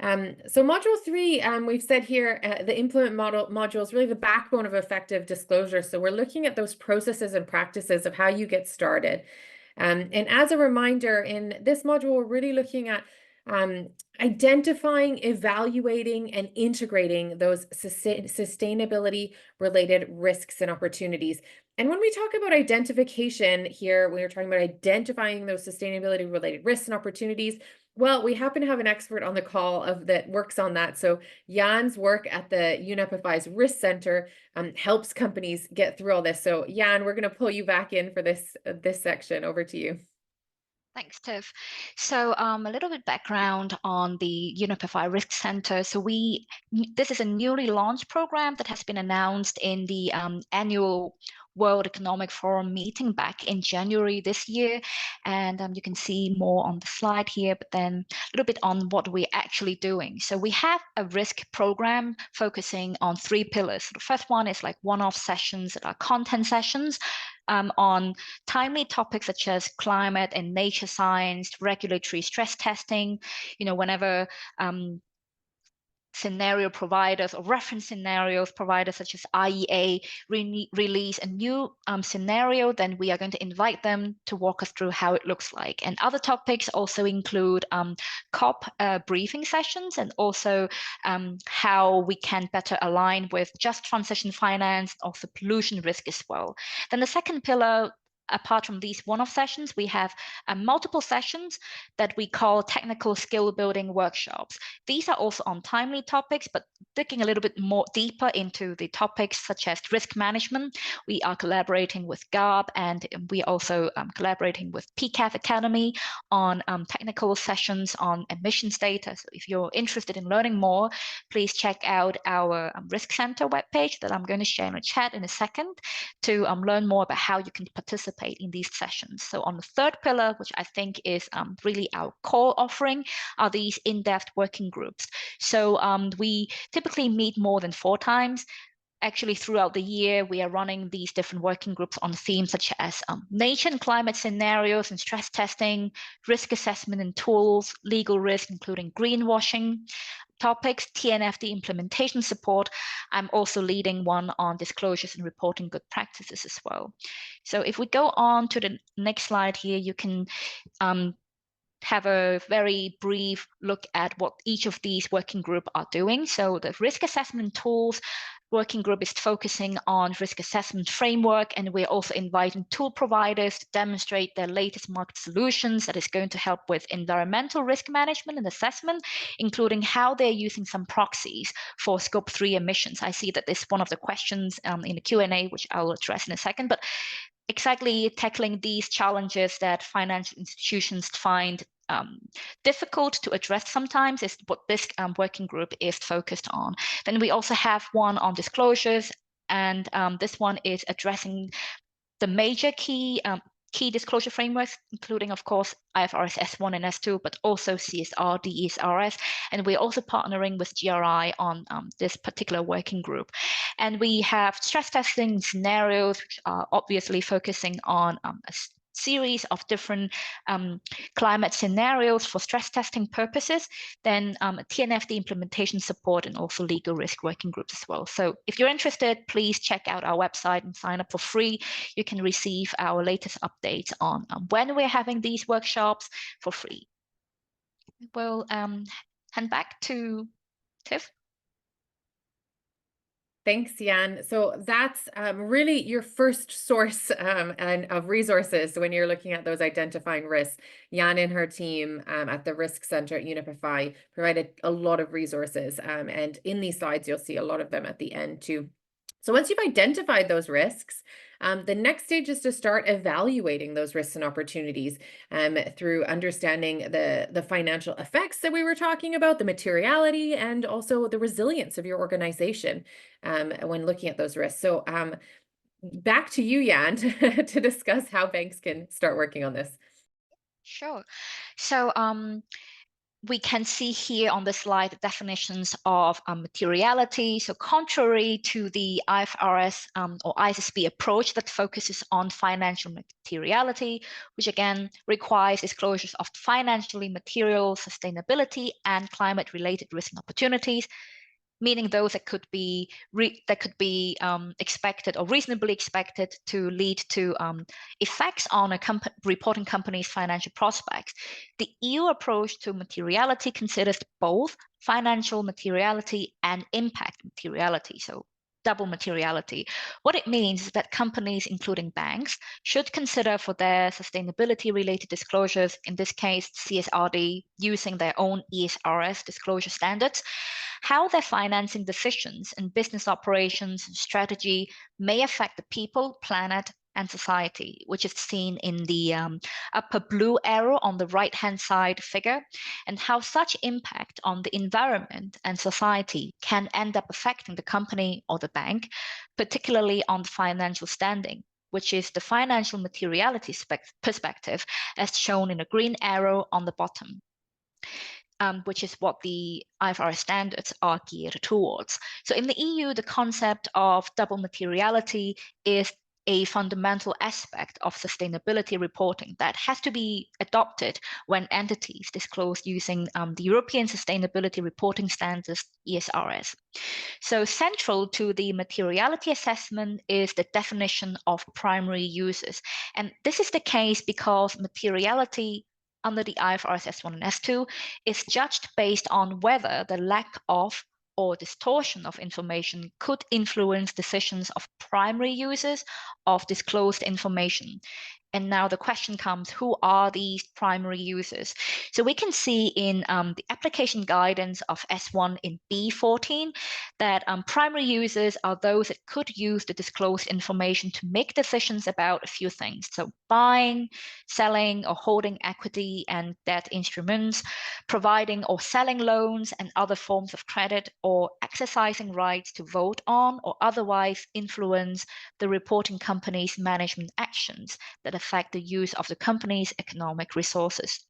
So module 3, we've said here, the implement module is really the backbone of effective disclosure. So we're looking at those processes and practices of how you get started. And as a reminder, in this module, we're really looking at identifying, evaluating, and integrating those sustainability related risks and opportunities. And when we talk about identification here, we are talking about identifying those sustainability related risks and opportunities. Well, we happen to have an expert on the call that works on that. So Jan's work at the UNEP-FI's Risk Center helps companies get through all this. So Jan, we're going to pull you back in for this section. Over to you.
Thanks, Tiff. So a little bit background on the UNEP-FI Risk Center. So this is a newly launched program that has been announced in the annual World Economic Forum meeting back in January this year. And you can see more on the slide here, but then a little bit on what we're actually doing. So we have a risk program focusing on 3 pillars. So the first one is like one-off sessions that are content sessions on timely topics such as climate and nature science, regulatory stress testing, whenever scenario providers or reference scenarios providers such as IEA release a new scenario, then we are going to invite them to walk us through how it looks like. And other topics also include COP briefing sessions and also how we can better align with just transition finance, also pollution risk as well. Then the second pillar, apart from these one-off sessions, we have multiple sessions that we call technical skill building workshops. These are also on timely topics, but digging a little bit more deeper into the topics such as risk management. We are collaborating with GARB and we are also collaborating with PCAF Academy on technical sessions on emissions data. So if you're interested in learning more, please check out our Risk Center webpage that I'm going to share in the chat in a second to learn more about how you can participate participate in these sessions. So on the third pillar, which I think is really our core offering, are these in-depth working groups. So we typically meet more than 4 times. Actually, throughout the year, we are running these different working groups on themes such as nature and climate scenarios and stress testing, risk assessment and tools, legal risk, including greenwashing topics, TNFD implementation support. I'm also leading one on disclosures and reporting good practices as well. So if we go on to the next slide here, you can have a very brief look at what each of these working groups are doing. So the risk assessment tools working group is focusing on risk assessment framework, and we're also inviting tool providers to demonstrate their latest market solutions that is going to help with environmental risk management and assessment, including how they're using some proxies for scope 3 emissions. I see that this is one of the questions in the Q&A, which I will address in a second, but exactly tackling these challenges that financial institutions find difficult to address sometimes is what this working group is focused on. Then we also have one on disclosures, and this one is addressing the major key disclosure frameworks, including, of course, IFRS S1 and S2, but also CSR, DESRS. And we're also partnering with GRI on this particular working group. And we have stress testing scenarios, which are obviously focusing on a series of different climate scenarios for stress testing purposes, then TNFD implementation support, and also legal risk working groups as well. So if you're interested, please check out our website and sign up for free. You can receive our latest updates on when we're having these workshops for free. We'll hand back to Tiff.
Thanks, Jan. So that's really your first source and of resources when you're looking at those identifying risks. Jan and her team at the Risk Center at Unify provided a lot of resources, and in these slides, you'll see a lot of them at the end too. So once you've identified those risks, the next stage is to start evaluating those risks and opportunities through understanding the financial effects that we were talking about, the materiality, and also the resilience of your organization when looking at those risks. So back to you, Jan, to discuss how banks can start working on this.
Sure. So we can see here on the slide the definitions of materiality. So contrary to the IFRS or ISSB approach that focuses on financial materiality, which again requires disclosures of financially material, sustainability, and climate-related risk and opportunities, meaning those that could be expected or reasonably expected to lead to effects on a reporting company's financial prospects. The EU approach to materiality considers both financial materiality and impact materiality, so double materiality. What it means is that companies, including banks, should consider for their sustainability-related disclosures, in this case, CSRD, using their own ESRS disclosure standards, how their financing decisions and business operations and strategy may affect the people, planet, and society, which is seen in the upper blue arrow on the right-hand side figure, and how such impact on the environment and society can end up affecting the company or the bank, particularly on the financial standing, which is the financial materiality perspective, as shown in a green arrow on the bottom. Which is what the IFRS standards are geared towards. So in the EU, the concept of double materiality is a fundamental aspect of sustainability reporting that has to be adopted when entities disclose using the European Sustainability Reporting Standards, ESRS. So central to the materiality assessment is the definition of primary uses. And this is the case because materiality under the IFRS S1 and S2 is judged based on whether the lack of or distortion of information could influence decisions of primary users of disclosed information. And now the question comes, who are these primary users? So we can see in the application guidance of S1 in B14 that primary users are those that could use the disclosed information to make decisions about a few things. So buying, selling, or holding equity and debt instruments, providing or selling loans and other forms of credit, or exercising rights to vote on or otherwise influence the reporting company's management actions that affect the use of the company's economic resources.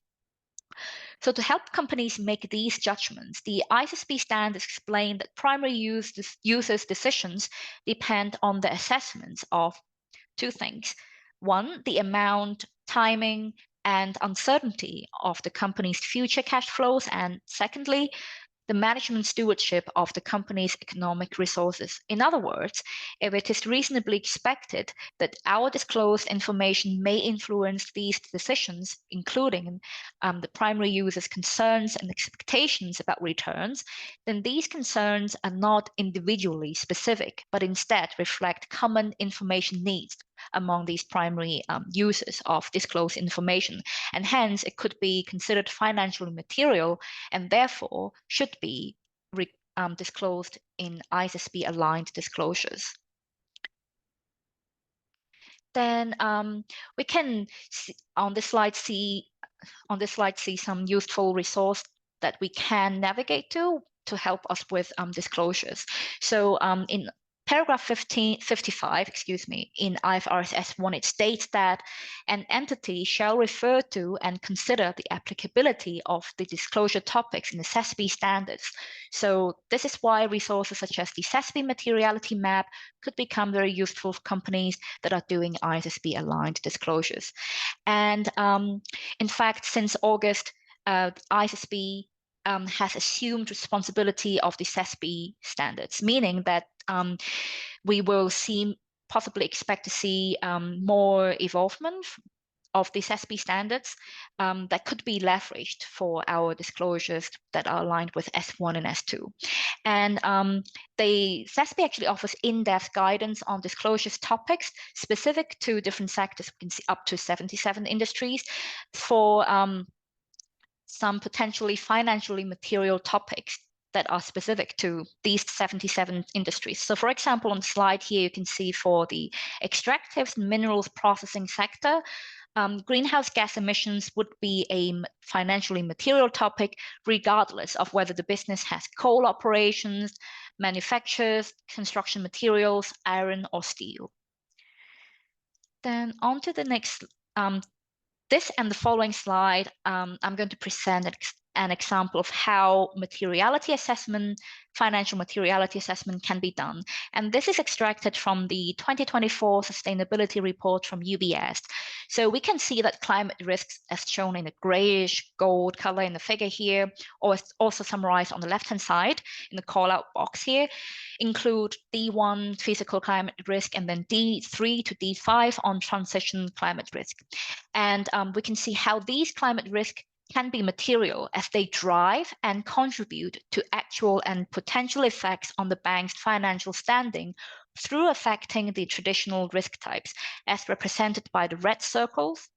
So to help companies make these judgments, the ISSB standards explain that primary users' decisions depend on the assessments of two things. One, the amount, timing, and uncertainty of the company's future cash flows. And secondly, the management stewardship of the company's economic resources. In other words, if it is reasonably expected that our disclosed information may influence these decisions, including the primary user's concerns and expectations about returns, then these concerns are not individually specific, but instead reflect common information needs among these primary users of disclosed information. And hence, it could be considered financially material and therefore should be disclosed in ISSB aligned disclosures. Then we can see, on this slide see some useful resource that we can navigate to help us with disclosures. So in paragraph 55, in IFRS S1, it states that an entity shall refer to and consider the applicability of the disclosure topics in the SEPT standards. So this is why resources such as the SEPT materiality map could become very useful for companies that are doing ISSB aligned disclosures. And in fact, since August, ISSB has assumed responsibility of the SEPT standards, meaning that we will possibly expect to see more involvement of the SEPT standards that could be leveraged for our disclosures that are aligned with S1 and S2. And the SEPT actually offers in-depth guidance on disclosures topics specific to different sectors. We can see up to 77 industries for some potentially financially material topics that are specific to these 77 industries. So for example, on the slide here, you can see for the extractives and minerals processing sector, greenhouse gas emissions would be a financially material topic, regardless of whether the business has coal operations, manufactures, construction materials, iron or steel. Then on to the next, this and the following slide, I'm going to present an example of how materiality assessment, financial materiality assessment can be done. And this is extracted from the 2024 sustainability report from UBS. So we can see that climate risks, as shown in the grayish gold color in the figure here, or also summarized on the left-hand side in the call-out box here, include D1 physical climate risk and then D3 to D5 on transition climate risk. And we can see how these climate risks can be material as they drive and contribute to actual and potential effects on the bank's financial standing through affecting the traditional risk types as represented by the red circles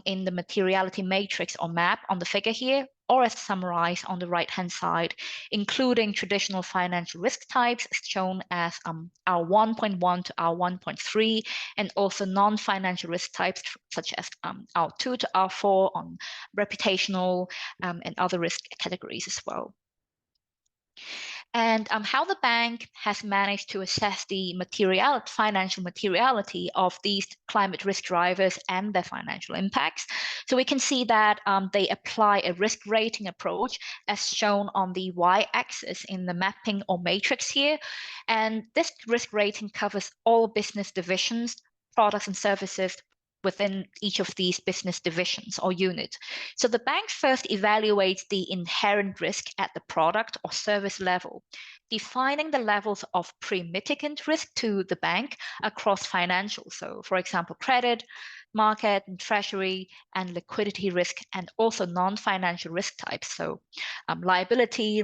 in the materiality matrix or map on the figure here, or as summarized on the right-hand side, including traditional financial risk types shown as R1.1 to R1.3, and also non-financial risk types such as R2 to R4 on reputational and other risk categories as well. And how the bank has managed to assess the financial materiality of these climate risk drivers and their financial impacts. So we can see that they apply a risk rating approach as shown on the y-axis in the mapping or matrix here. And this risk rating covers all business divisions, products and services within each of these business divisions or units. So the bank first evaluates the inherent risk at the product or service level, defining the levels of pre-mitigant risk to the bank across financials. So for example, credit, market and treasury and liquidity risk, and also non-financial risk types. So liability,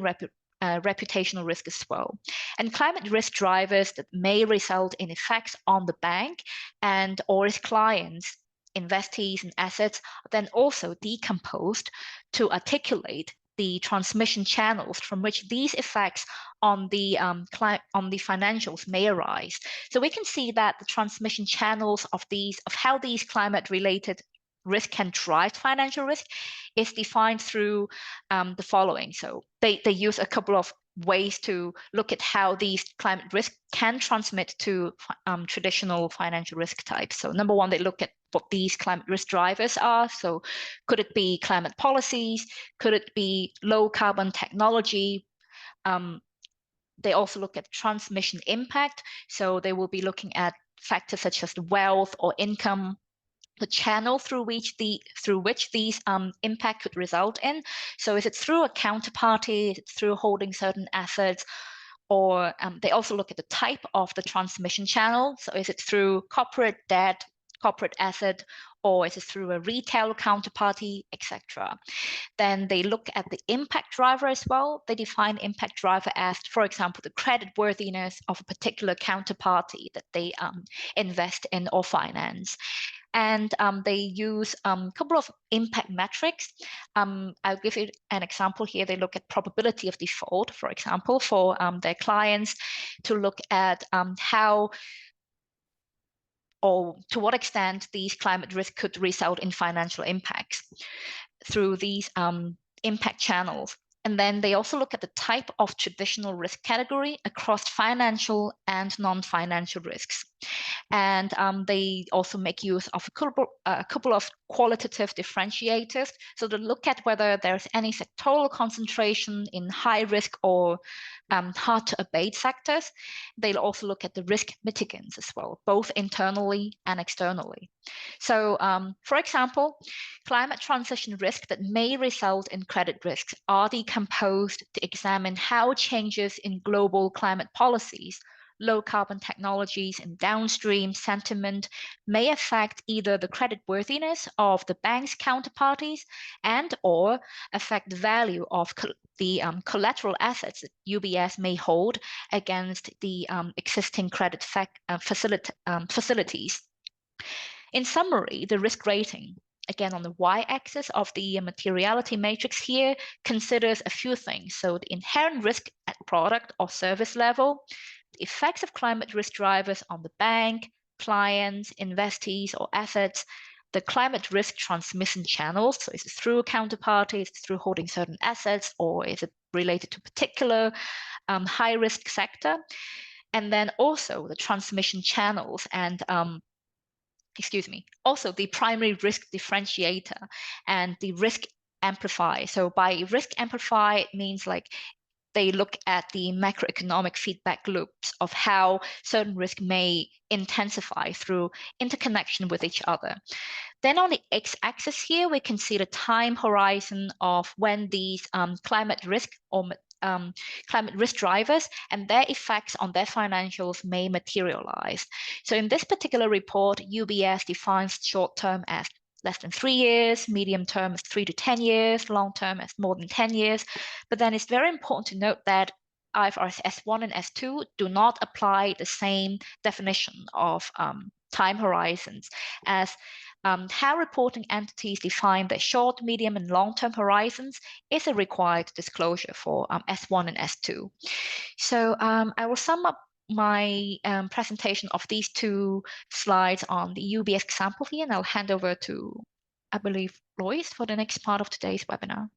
reputational risk as well, and climate risk drivers that may result in effects on the bank and or its clients investees, and assets are then also decomposed to articulate the transmission channels from which these effects on the financials may arise. So we can see that the transmission channels of how these climate-related risk can drive financial risk is defined through the following. So they use a couple of ways to look at how these climate risk can transmit to traditional financial risk types. So number one, they look at what these climate risk drivers are. So could it be climate policies? Could it be low carbon technology? They also look at transmission impact. So they will be looking at factors such as wealth or income, the channel through which these impact could result in. So is it through a counterparty? Is it through holding certain assets? Or they also look at the type of the transmission channel. So is it through corporate debt, corporate asset, or is it through a retail counterparty, etc. Then they look at the impact driver as well. They define impact driver as, for example, the credit worthiness of a particular counterparty that they invest in or finance. And they use a couple of impact metrics. I'll give you an example here. They look at probability of default, for example, for their clients, to look at how or to what extent these climate risks could result in financial impacts through these impact channels. And then they also look at the type of traditional risk category across financial and non-financial risks. And they also make use of a couple of qualitative differentiators. So to look at whether there's any sectoral concentration in high risk or hard to abate sectors. They'll also look at the risk mitigants as well, both internally and externally. So for example, climate transition risk that may result in credit risks are decomposed to examine how changes in global climate policies, low carbon technologies, and downstream sentiment may affect either the credit worthiness of the bank's counterparties and or affect the value of the collateral assets that UBS may hold against the existing credit facilities. In summary, the risk rating, again on the y-axis of the materiality matrix here, considers a few things. So the inherent risk at product or service level, the effects of climate risk drivers on the bank, clients, investees, or assets, the climate risk transmission channels. So is it through counterparties, is it through holding certain assets, or is it related to a particular high risk sector? And then also the transmission channels and also the primary risk differentiator and the risk amplifier. So by risk amplifier, it means like they look at the macroeconomic feedback loops of how certain risk may intensify through interconnection with each other. Then on the x-axis here, we can see the time horizon of when these climate risk or climate risk drivers and their effects on their financials may materialize. So in this particular report, UBS defines short term as less than 3 years, medium term as 3 to 10 years, long term as more than 10 years. But then it's very important to note that IFRS S1 and S2 do not apply the same definition of time horizons as how reporting entities define their short, medium, and long-term horizons is a required disclosure for S1 and S2. So I will sum up my presentation of these two slides on the UBS example here, and I'll hand over to, I believe, Lois for the next part of today's webinar.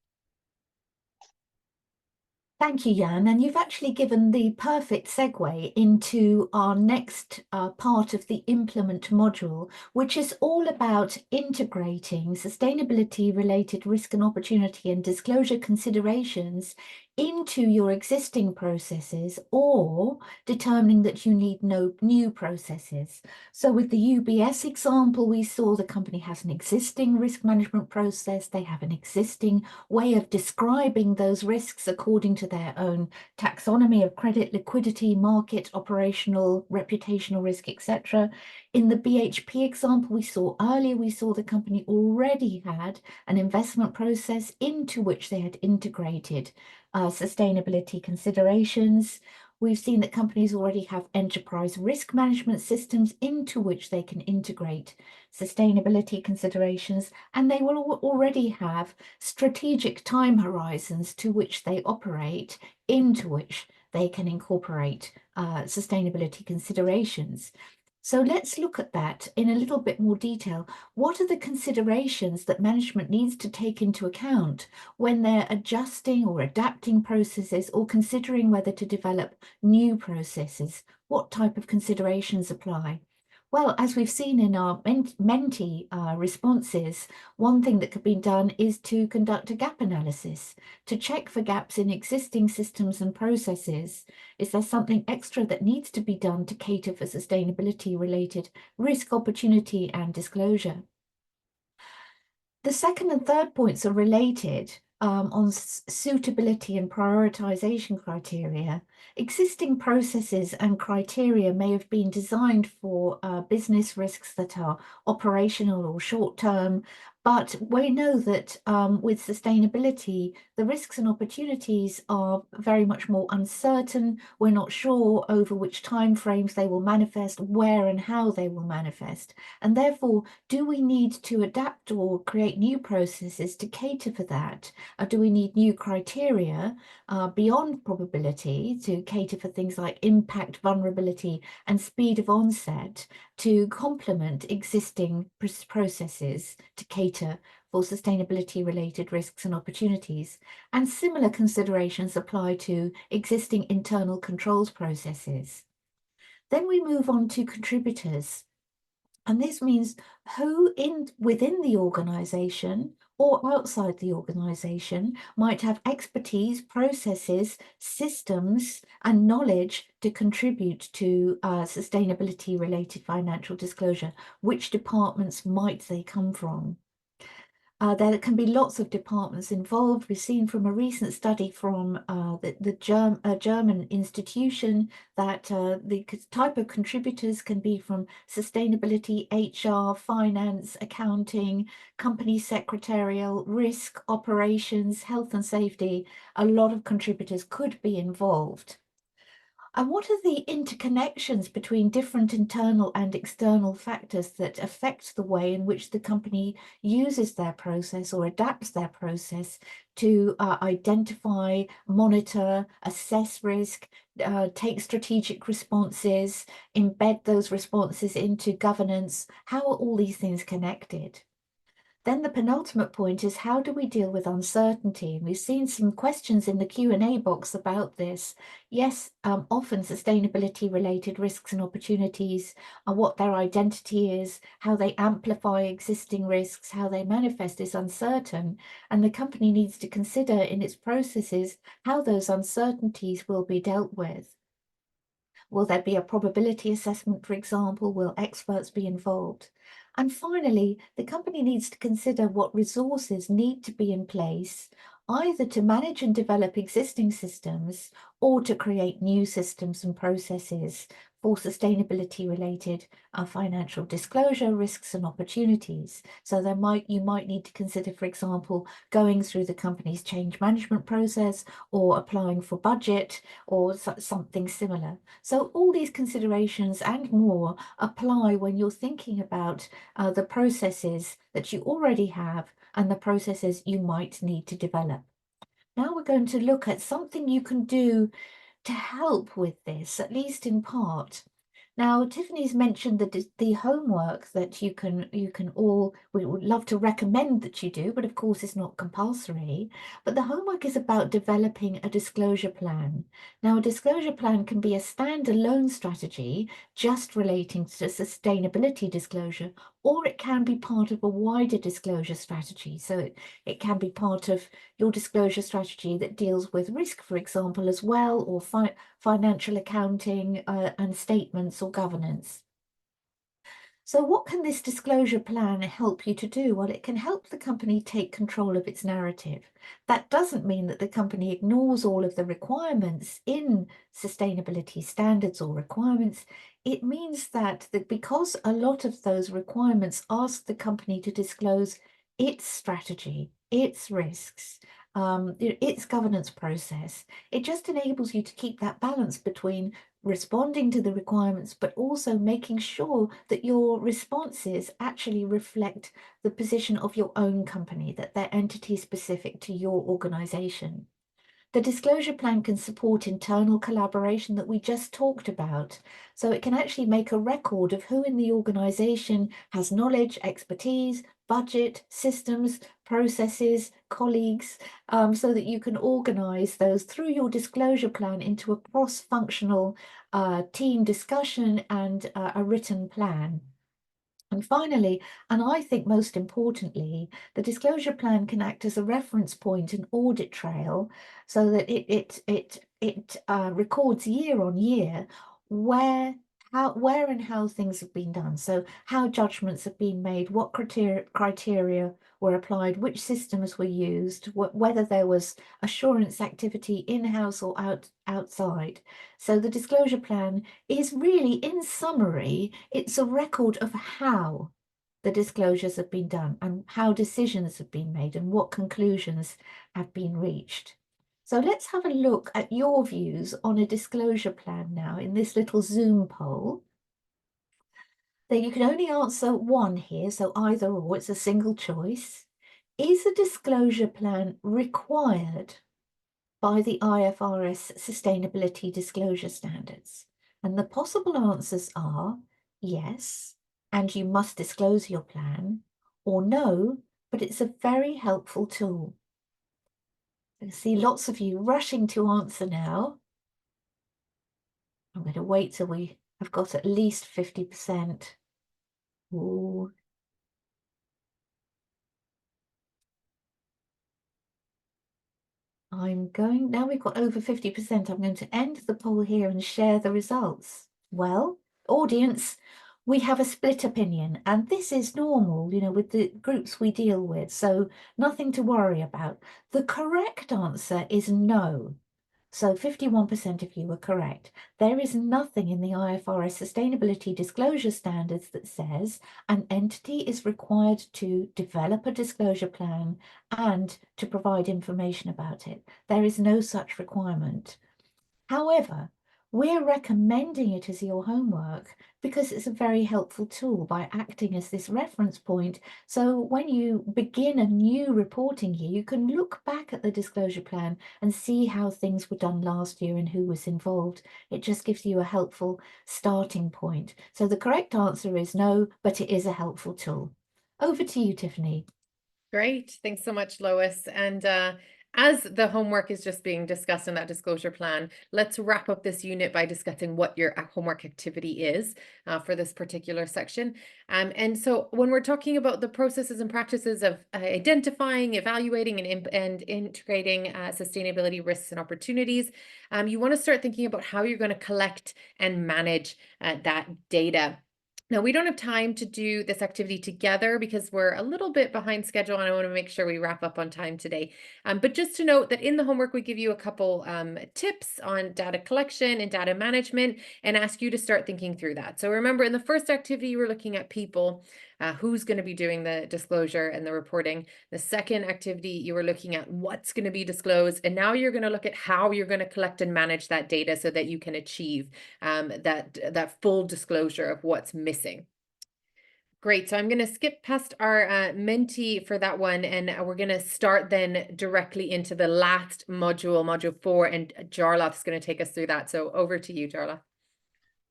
Thank you, Jan. And you've actually given the perfect segue into our next part of the implement module, which is all about integrating sustainability-related risk and opportunity and disclosure considerations into your existing processes or determining that you need no new processes. So with the UBS example, we saw the company has an existing risk management process. They have an existing way of describing those risks according to their own taxonomy of credit, liquidity, market, operational, reputational risk, etc. In the BHP example we saw earlier, we saw the company already had an investment process into which they had integrated sustainability considerations. We've seen that companies already have enterprise risk management systems into which they can integrate sustainability considerations, and they will already have strategic time horizons to which they operate, into which they can incorporate sustainability considerations. So let's look at that in a little bit more detail. What are the considerations that management needs to take into account when they're adjusting or adapting processes or considering whether to develop new processes? What type of considerations apply? Well, as we've seen in our Menti responses, one thing that could be done is to conduct a gap analysis to check for gaps in existing systems and processes. Is there something extra that needs to be done to cater for sustainability-related risk, opportunity, and disclosure? The second and third points are related on suitability and prioritization criteria. Existing processes and criteria may have been designed for business risks that are operational or short-term, but we know that with sustainability, the risks and opportunities are very much more uncertain. We're not sure over which timeframes they will manifest, where and how they will manifest. And therefore, do we need to adapt or create new processes to cater for that? Do we need new criteria beyond probability to cater for things like impact, vulnerability, and speed of onset to complement existing processes to cater for sustainability-related risks and opportunities? And similar considerations apply to existing internal controls processes. Then we move on to contributors. And this means who within the organization or outside the organization might have expertise, processes, systems, and knowledge to contribute to sustainability-related financial disclosure. Which departments might they come from? There can be lots of departments involved. We've seen from a recent study from the German institution that the type of contributors can be from sustainability, HR, finance, accounting, company secretarial, risk, operations, health and safety. A lot of contributors could be involved. And what are the interconnections between different internal and external factors that affect the way in which the company uses their process or adapts their process to identify, monitor, assess risk, take strategic responses, embed those responses into governance? How are all these things connected? Then the penultimate point is, how do we deal with uncertainty? And we've seen some questions in the Q&A box about this. Yes, often sustainability-related risks and opportunities are what their identity is, how they amplify existing risks, how they manifest is uncertain, and the company needs to consider in its processes how those uncertainties will be dealt with. Will there be a probability assessment, for example? Will experts be involved? And finally, the company needs to consider what resources need to be in place, either to manage and develop existing systems or to create new systems and processes for sustainability-related financial disclosure, risks and opportunities. So you might need to consider, for example, going through the company's change management process or applying for budget or something similar. So all these considerations and more apply when you're thinking about the processes that you already have and the processes you might need to develop. Now we're going to look at something you can do to help with this, at least in part. Now, Tiffany's mentioned the homework that we would love to recommend that you do, but of course it's not compulsory. But the homework is about developing a disclosure plan. Now, a disclosure plan can be a standalone strategy just relating to sustainability disclosure, or it can be part of a wider disclosure strategy. So it can be part of your disclosure strategy that deals with risk, for example, as well, or financial accounting and statements or governance. So what can this disclosure plan help you to do? Well, it can help the company take control of its narrative. That doesn't mean that the company ignores all of the requirements in sustainability standards or requirements. It means that because a lot of those requirements ask the company to disclose its strategy, its risks, its governance process. It just enables you to keep that balance between responding to the requirements, but also making sure that your responses actually reflect the position of your own company, that they're entity specific to your organization. The disclosure plan can support internal collaboration that we just talked about. So it can actually make a record of who in the organization has knowledge, expertise, budget, systems, processes, colleagues, so that you can organize those through your disclosure plan into a cross-functional team discussion and a written plan. And finally, and I think most importantly, the disclosure plan can act as a reference point and audit trail so that it records year on year where and how things have been done. So how judgments have been made, what criteria were applied, which systems were used, whether there was assurance activity in-house or outside. So the disclosure plan is really, in summary, it's a record of how the disclosures have been done and how decisions have been made and what conclusions have been reached. So let's have a look at your views on a disclosure plan now in this little Zoom poll. Then you can only answer one here, so either or, it's a single choice. Is a disclosure plan required by the IFRS Sustainability Disclosure Standards? And the possible answers are yes, and you must disclose your plan, or no, but it's a very helpful tool. I see lots of you rushing to answer now. I'm going to wait till we have got at least 50%. Ooh. Now we've got over 50%, I'm going to end the poll here and share the results. Well, audience, we have a split opinion, and this is normal, you know, with the groups we deal with, so nothing to worry about. The correct answer is no. So 51% of you were correct. There is nothing in the IFRS Sustainability Disclosure Standards that says an entity is required to develop a disclosure plan and to provide information about it. There is no such requirement. However, we're recommending it as your homework because it's a very helpful tool by acting as this reference point. So when you begin a new reporting year, you can look back at the disclosure plan and see how things were done last year and who was involved. It just gives you a helpful starting point. So the correct answer is no, but it is a helpful tool. Over to you, Tiffany.
Great. Thanks so much, Lois. And as the homework is just being discussed in that disclosure plan, let's wrap up this unit by discussing what your homework activity is for this particular section. And so when we're talking about the processes and practices of identifying, evaluating, and integrating sustainability risks and opportunities, you want to start thinking about how you're going to collect and manage that data. Now, we don't have time to do this activity together because we're a little bit behind schedule, and I want to make sure we wrap up on time today. But just to note that in the homework, we give you a couple tips on data collection and data management and ask you to start thinking through that. So remember, in the first activity, you were looking at people, who's going to be doing the disclosure and the reporting. The second activity, you were looking at what's going to be disclosed. And now you're going to look at how you're going to collect and manage that data so that you can achieve that full disclosure of what's missing. Great. So I'm going to skip past our Menti for that one, and we're going to start then directly into the last module, module 4, and Jarlath's going to take us through that. So over to you, Jarlath.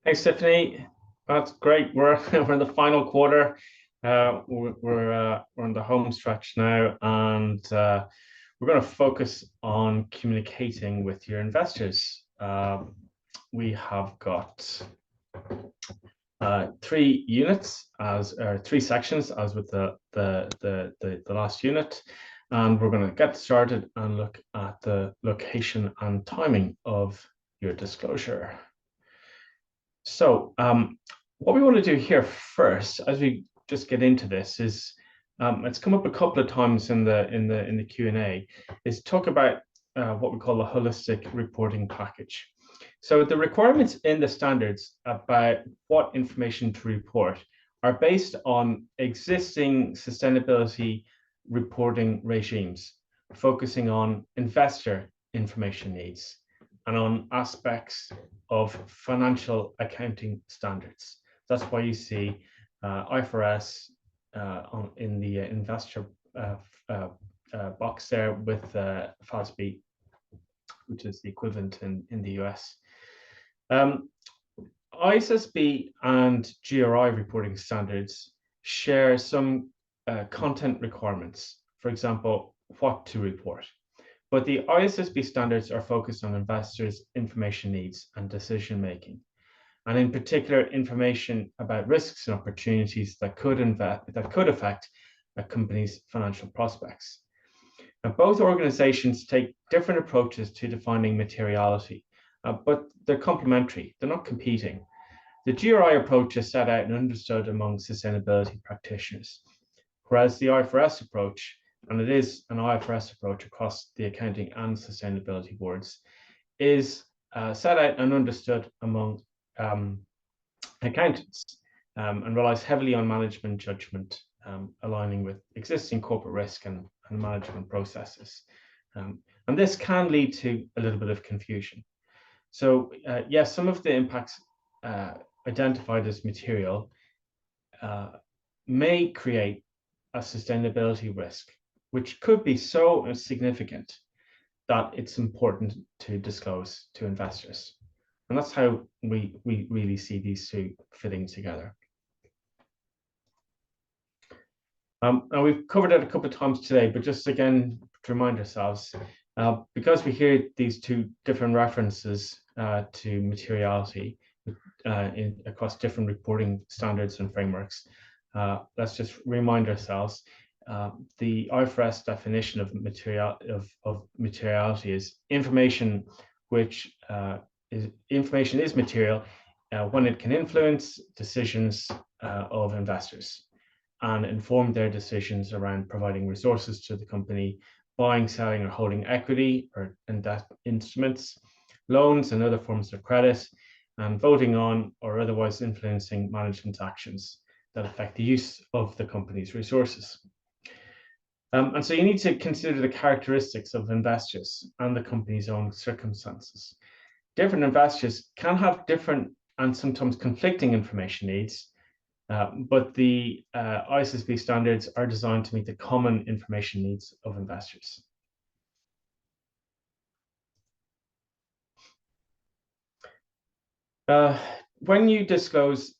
Thanks, Tiffany. That's great. We're in the final quarter. We're on the home stretch now, and we're going to focus on communicating with your investors. We have got 3 units or 3 sections as with the last unit, and we're going to get started and look at the location and timing of your disclosure. So what we want to do here first, as we just get into this, is it's come up a couple of times in the Q&A, is talk about what we call the holistic reporting package. So the requirements in the standards about what information to report are based on existing sustainability reporting regimes, focusing on investor information needs and on aspects of financial accounting standards. That's why you see IFRS in the investor box there with FASB, which is the equivalent in the US. ISSB and GRI reporting standards share some content requirements, for example, what to report. But the ISSB standards are focused on investors' information needs and decision making, and in particular, information about risks and opportunities that could affect a company's financial prospects. Now, both organizations take different approaches to defining materiality, but they're complementary, they're not competing. The GRI approach is set out and understood among sustainability practitioners, whereas the IFRS approach, and it is an IFRS approach across the accounting and sustainability boards, is set out and understood among accountants and relies heavily on management judgment, aligning with existing corporate risk and management processes. And this can lead to a little bit of confusion. So yes, some of the impacts identified as material may create a sustainability risk, which could be so significant that it's important to disclose to investors. And that's how we really see these two fitting together. Now we've covered it a couple of times today, but just again to remind ourselves, because we hear these two different references to materiality across different reporting standards and frameworks, let's just remind ourselves the IFRS definition of materiality is information which is material when it can influence decisions of investors and inform their decisions around providing resources to the company, buying, selling, or holding equity or debt instruments, loans and other forms of credit, and voting on or otherwise influencing management actions that affect the use of the company's resources. And so you need to consider the characteristics of investors and the company's own circumstances. Different investors can have different and sometimes conflicting information needs, but the ISSB standards are designed to meet the common information needs of investors. When you disclose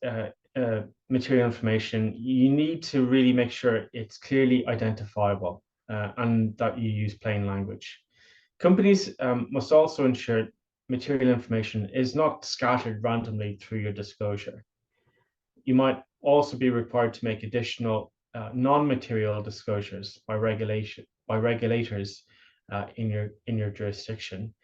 material information, you need to really make sure it's clearly identifiable and that you use plain language. Companies must also ensure material information is not scattered randomly through your disclosure. You might also be required to make additional non-material disclosures by regulators in your jurisdiction.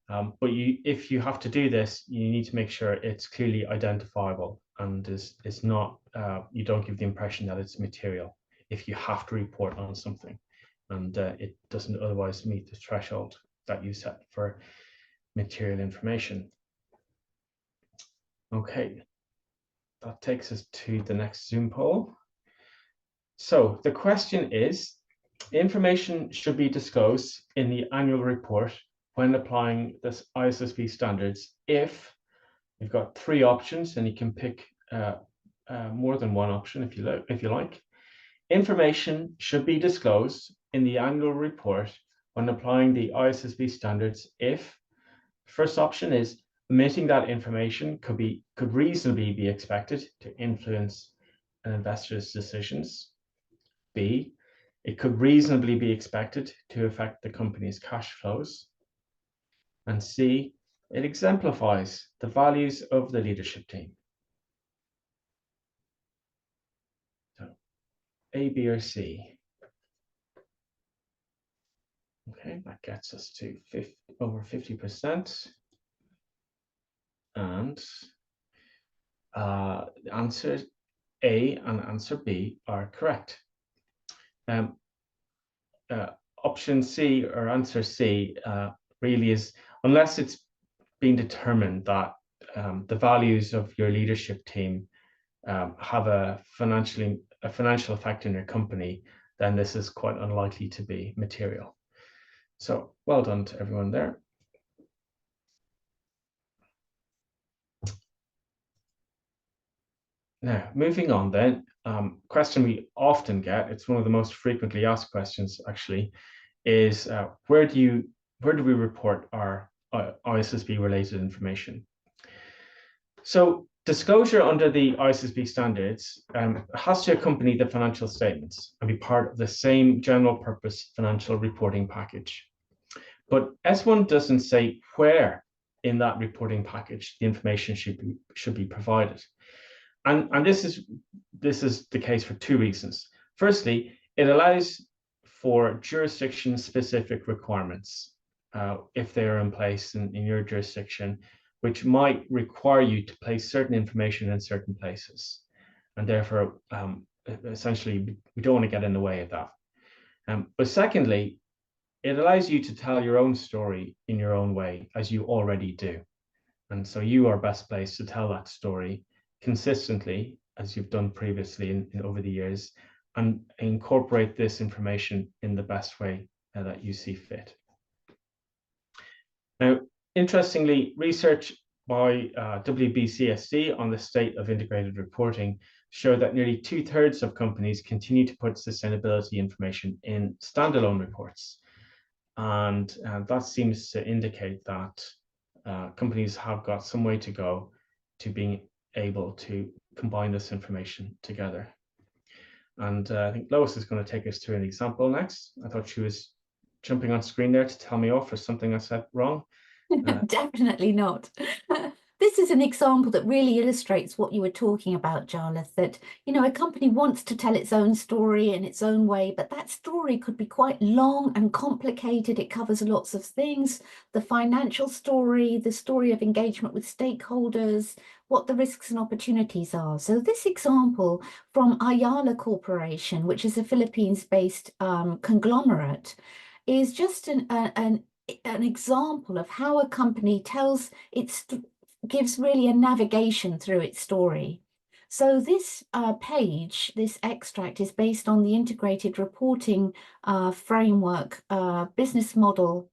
But if you have to do this, you need to make sure it's clearly identifiable and is not, you don't give the impression that it's material if you have to report on something and it doesn't otherwise meet the threshold that you set for material information. Okay, that takes us to the next Zoom poll. So the question is, information should be disclosed in the annual report when applying this ISSB standards if you've got three options, and you can pick more than one option if you like. Information should be disclosed in the annual report when applying the ISSB standards if first option is omitting that information could reasonably be expected to influence an investor's decisions. B, it could reasonably be expected to affect the company's cash flows. And C, it exemplifies the values of the leadership team. So A, B, or C. Okay, that gets us to over 50%. And answer A and answer B are correct. Option C or answer C really is, unless it's been determined that the values of your leadership team have a financial effect in your company, then this is quite unlikely to be material. So well done to everyone there. Now, moving on then, question we often get, it's one of the most frequently asked questions actually, is where do we report our ISSB related information? So disclosure under the ISSB standards has to accompany the financial statements and be part of the same general purpose financial reporting package. But S1 doesn't say where in that reporting package the information should be provided. And this is the case for two reasons. Firstly, it allows for jurisdiction-specific requirements if they are in place in your jurisdiction, which might require you to place certain information in certain places. And therefore, essentially, we don't want to get in the way of that. But secondly, it allows you to tell your own story in your own way, as you already do. And so you are best placed to tell that story consistently, as you've done previously over the years, and incorporate this information in the best way that you see fit. Now, interestingly, research by WBCSD on the state of integrated reporting show that nearly 2/3 of companies continue to put sustainability information in standalone reports. And that seems to indicate that companies have got some way to go to being able to combine this information together. And I think Lois is going to take us through an example next. I thought she was jumping on screen there to tell me off for something I said wrong.
Definitely not. This is an example that really illustrates what you were talking about, Jarlath, that, you know, a company wants to tell its own story in its own way, but that story could be quite long and complicated. It covers lots of things, the financial story, the story of engagement with stakeholders, what the risks and opportunities are. So this example from Ayala Corporation, which is a Philippines-based conglomerate, is just an example of how a company tells gives really a navigation through its story. So this page, this extract, is based on the integrated reporting framework business model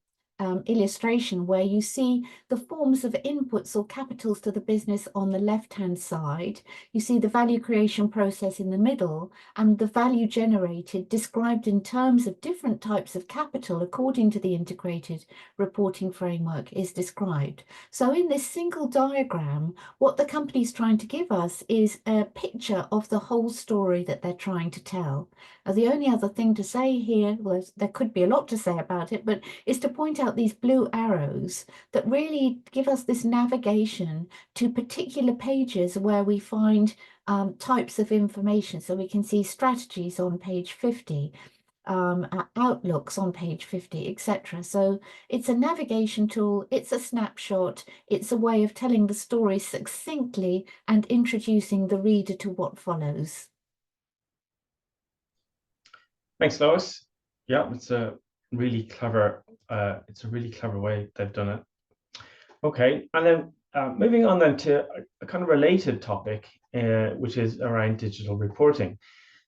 illustration, where you see the forms of inputs or capitals to the business on the left-hand side. You see the value creation process in the middle, and the value generated described in terms of different types of capital according to the integrated reporting framework is described. So in this single diagram, what the company is trying to give us is a picture of the whole story that they're trying to tell. The only other thing to say here, well, there could be a lot to say about it, but is to point out these blue arrows that really give us this navigation to particular pages where we find types of information. So we can see strategies on page 50, outlooks on page 50, etc. So it's a navigation tool, it's a snapshot, it's a way of telling the story succinctly and introducing the reader to what follows.
Thanks, Lois. Yeah, it's a really clever way they've done it. Okay, and then moving on then to a kind of related topic, which is around digital reporting.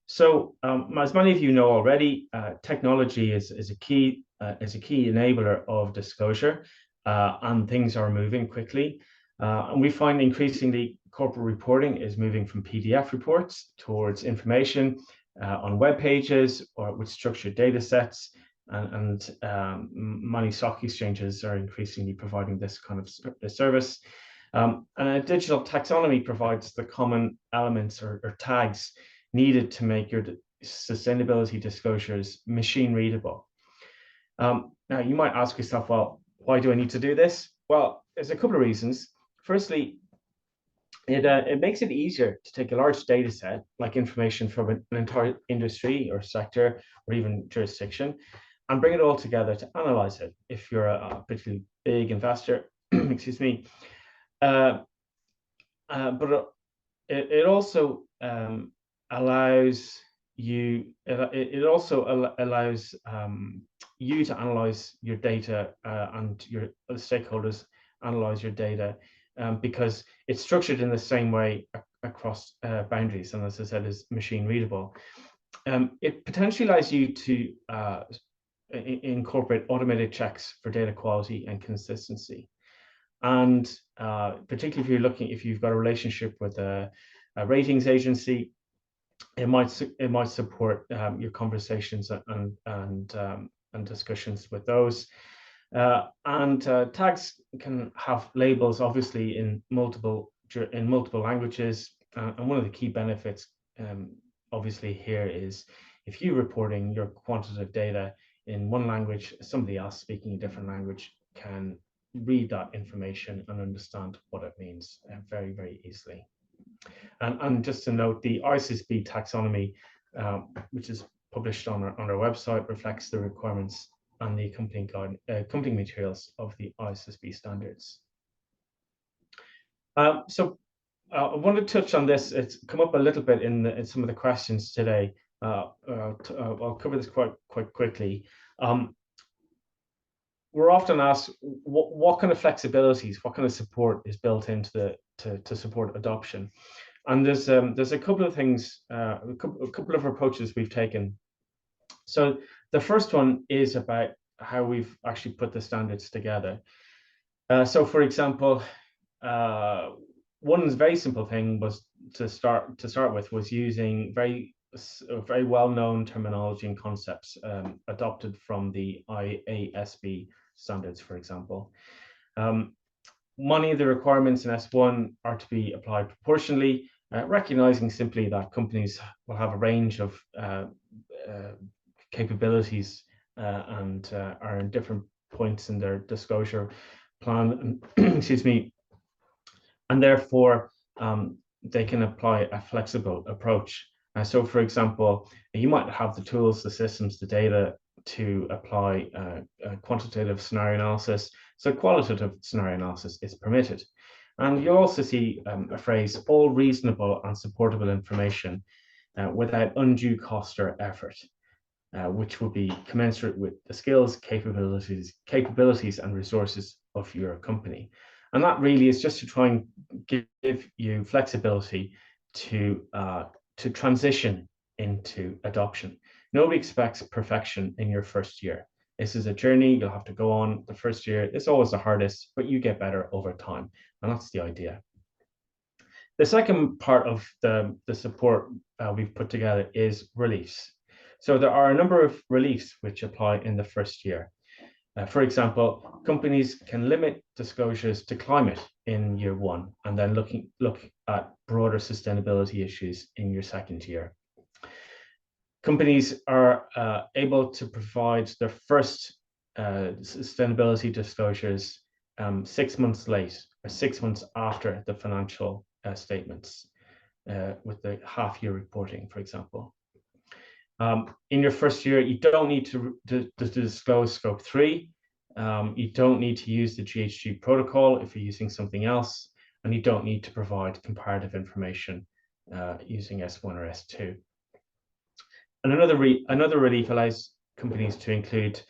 So, as many of you know already, technology is a key enabler of disclosure, and things are moving quickly. And we find increasingly corporate reporting is moving from PDF reports towards information on web pages or with structured data sets, and many stock exchanges are increasingly providing this kind of service. And a digital taxonomy provides the common elements or tags needed to make your sustainability disclosures machine readable. Now, you might ask yourself, well, why do I need to do this? Well, there's a couple of reasons. Firstly, it makes it easier to take a large data set, like information from an entire industry or sector or even jurisdiction, and bring it all together to analyze it if you're a particularly big investor. Excuse me. But it also allows you. It also allows you to analyze your data and your stakeholders analyze your data. Because it's structured in the same way across boundaries, and as I said, is machine readable. It potentially allows you to incorporate automated checks for data quality and consistency. And particularly if you've got a relationship with a ratings agency, it might support your conversations and discussions with those. Tags can have labels, obviously, in multiple languages. And one of the key benefits, obviously, here is if you're reporting your quantitative data in one language, somebody else speaking a different language can read that information and understand what it means very, very easily. And just to note, the ISSB taxonomy, which is published on our website, reflects the requirements and the accompanying materials of the ISSB standards. So I want to touch on this. It's come up a little bit in some of the questions today. I'll cover this quite quickly. We're often asked what kind of flexibilities, what kind of support is built into to support adoption. And there's a couple of things, a couple of approaches we've taken. So the first one is about how we've actually put the standards together. So for example, one very simple thing was to start with was using very well-known terminology and concepts adopted from the IASB standards, for example. Many of the requirements in S1 are to be applied proportionally, recognizing simply that companies will have a range of capabilities and are in different points in their disclosure plan, excuse me, and therefore they can apply a flexible approach. So, for example, you might have the tools, the systems, the data to apply quantitative scenario analysis. So qualitative scenario analysis is permitted. And you'll also see a phrase, all reasonable and supportable information without undue cost or effort, which will be commensurate with the skills, capabilities and resources of your company. And that really is just to try and give you flexibility to transition into adoption. Nobody expects perfection in your first year. This is a journey you'll have to go on. The first year is always the hardest, but you get better over time. And that's the idea. The second part of the support we've put together is reliefs. So there are a number of reliefs which apply in the first year. For example, companies can limit disclosures to climate in year one, and then look at broader sustainability issues in your second year. Companies are able to provide their first sustainability disclosures 6 months late, or 6 months after the financial statements, with the half-year reporting, for example. In your first year, you don't need to disclose scope 3. You don't need to use the GHG protocol if you're using something else, and you don't need to provide comparative information using S1 or S2. And another relief allows companies to include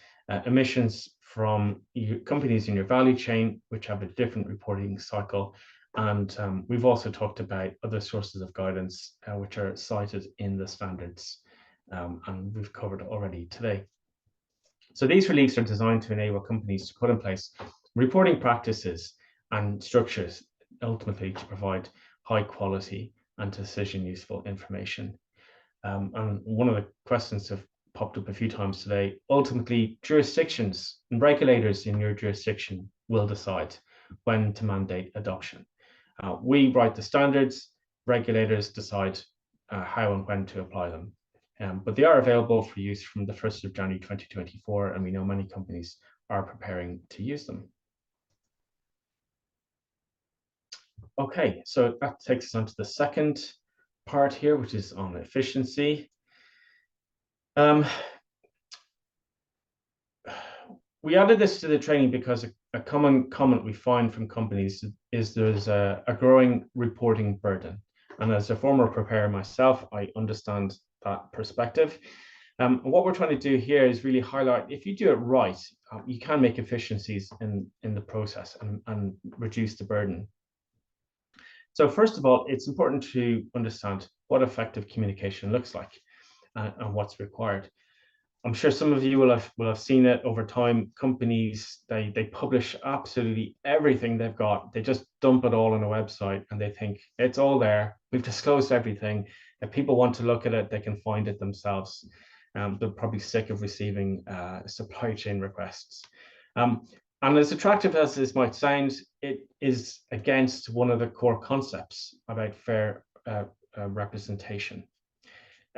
emissions from companies in your value chain, which have a different reporting cycle. And we've also talked about other sources of guidance which are cited in the standards, and we've covered already today. So these reliefs are designed to enable companies to put in place reporting practices and structures, ultimately to provide high quality and decision useful information. And one of the questions have popped up a few times today. Ultimately, jurisdictions and regulators in your jurisdiction will decide when to mandate adoption. We write the standards, regulators decide how and when to apply them. But they are available for use from the 1st of January 2024, and we know many companies are preparing to use them. Okay, so that takes us on to the second part here, which is on efficiency. We added this to the training because a common comment we find from companies is there's a growing reporting burden. And as a former preparer myself, I understand that perspective. What we're trying to do here is really highlight, if you do it right, you can make efficiencies in the process and reduce the burden. So first of all, it's important to understand what effective communication looks like and what's required. I'm sure some of you will have seen it over time. Companies, they publish absolutely everything they've got. They just dump it all on a website and they think it's all there. We've disclosed everything. If people want to look at it, they can find it themselves. They're probably sick of receiving supply chain requests. And as attractive as this might sound, it is against one of the core concepts about fair representation.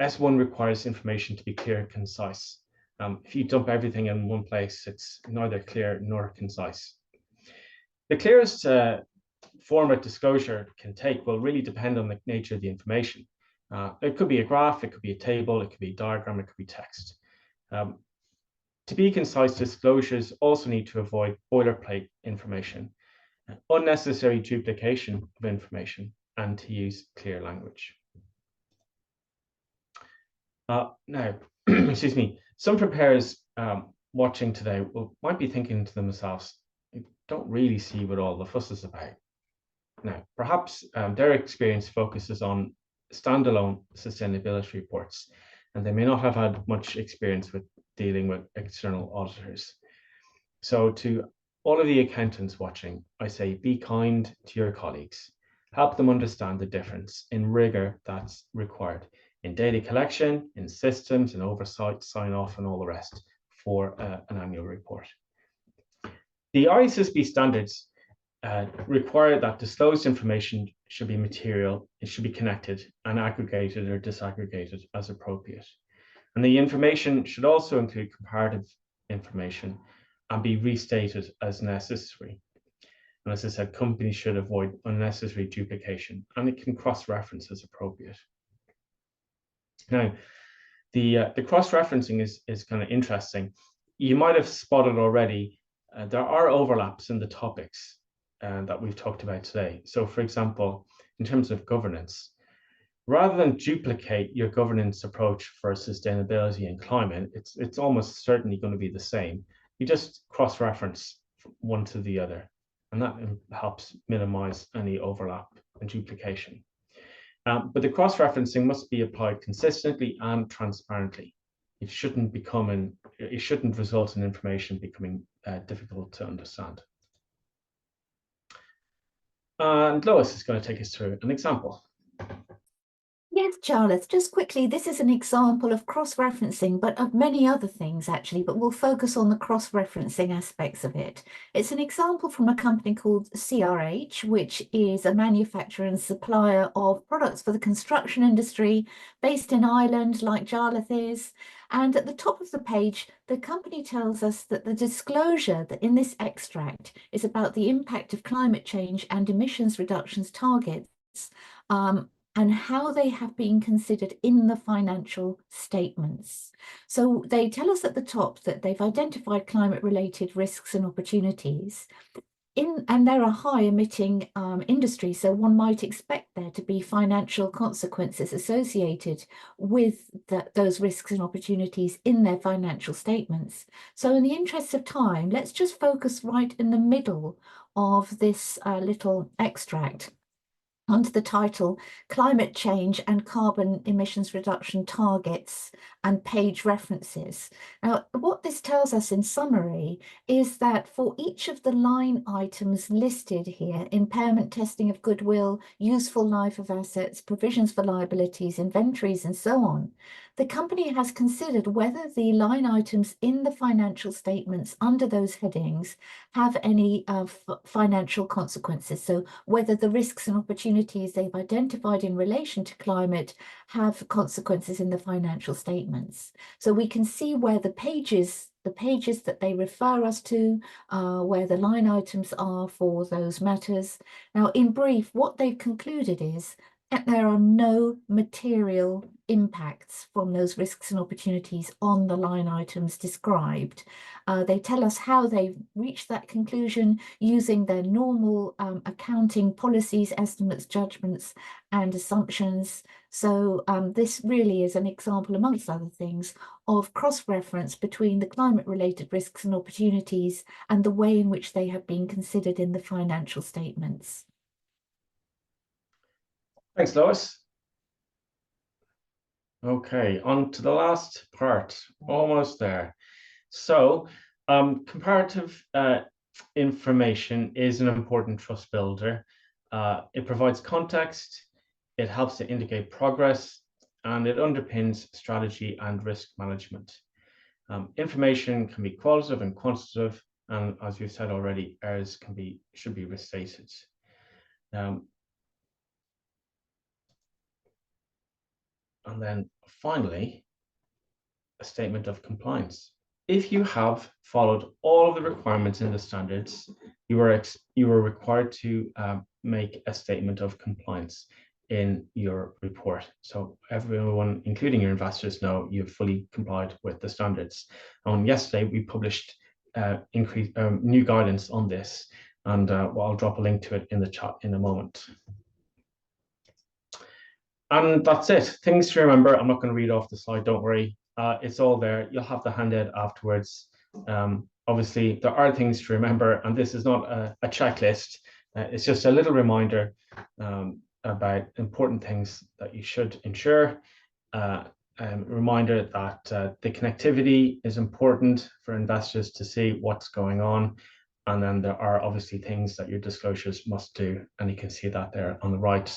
S1 requires information to be clear and concise. If you dump everything in one place, it's neither clear nor concise. The clearest format disclosure can take will really depend on the nature of the information. It could be a graph, it could be a table, it could be a diagram, it could be text. To be concise, disclosures also need to avoid boilerplate information, unnecessary duplication of information, and to use clear language. Now, excuse me, some preparers watching today might be thinking to themselves, I don't really see what all the fuss is about. Now, perhaps their experience focuses on standalone sustainability reports, and they may not have had much experience with dealing with external auditors. So to all of the accountants watching, I say be kind to your colleagues. Help them understand the difference in rigor that's required in data collection, in systems, in oversight, sign-off, and all the rest for an annual report. The ISSB standards require that disclosed information should be material, it should be connected and aggregated or disaggregated as appropriate. And the information should also include comparative information and be restated as necessary. And as I said, companies should avoid unnecessary duplication, and it can cross-reference as appropriate. Now, the cross-referencing is kind of interesting. You might have spotted already, there are overlaps in the topics that we've talked about today. So for example, in terms of governance, rather than duplicate your governance approach for sustainability and climate, it's almost certainly going to be the same. You just cross-reference one to the other, and that helps minimize any overlap and duplication. But the cross-referencing must be applied consistently and transparently. It shouldn't result in information becoming difficult to understand. And Lois is going to take us through an example.
Yes, Charlotte, just quickly, this is an example of cross-referencing, but of many other things actually, but we'll focus on the cross-referencing aspects of it. It's an example from a company called CRH, which is a manufacturer and supplier of products for the construction industry based in Ireland, like Jarlath is. And at the top of the page, the company tells us that the disclosure that in this extract is about the impact of climate change and emissions reductions targets, and how they have been considered in the financial statements. So they tell us at the top that they've identified climate-related risks and opportunities, and they're a high-emitting industry, so one might expect there to be financial consequences associated with those risks and opportunities in their financial statements. So in the interest of time, let's just focus right in the middle of this little extract under the title Climate Change and Carbon Emissions Reduction Targets and Page References. Now, what this tells us in summary is that for each of the line items listed here, impairment testing of goodwill, useful life of assets, provisions for liabilities, inventories, and so on, the company has considered whether the line items in the financial statements under those headings have any financial consequences. So whether the risks and opportunities they've identified in relation to climate have consequences in the financial statements. So we can see where the pages that they refer us to, where the line items are for those matters. Now, in brief, what they've concluded is that there are no material impacts from those risks and opportunities on the line items described. They tell us how they reached that conclusion using their normal accounting policies, estimates, judgments, and assumptions. So this really is an example, amongst other things, of cross-reference between the climate-related risks and opportunities and the way in which they have been considered in the financial statements.
Thanks, Lois. Okay, on to the last part, almost there. So, comparative information is an important trust builder. It provides context, it helps to indicate progress, and it underpins strategy and risk management. Information can be qualitative and quantitative, and as you said already, errors should be restated. And then finally, a statement of compliance. If you have followed all of the requirements in the standards, you are required to make a statement of compliance in your report. So everyone, including your investors, know you've fully complied with the standards. And yesterday we published new guidance on this, and I'll drop a link to it in the chat in a moment. And that's it. Things to remember. I'm not going to read off the slide, don't worry. It's all there. You'll have the handout afterwards. Obviously, there are things to remember, and this is not a checklist. It's just a little reminder about important things that you should ensure. Reminder that the connectivity is important for investors to see what's going on. And then there are obviously things that your disclosures must do, and you can see that there on the right.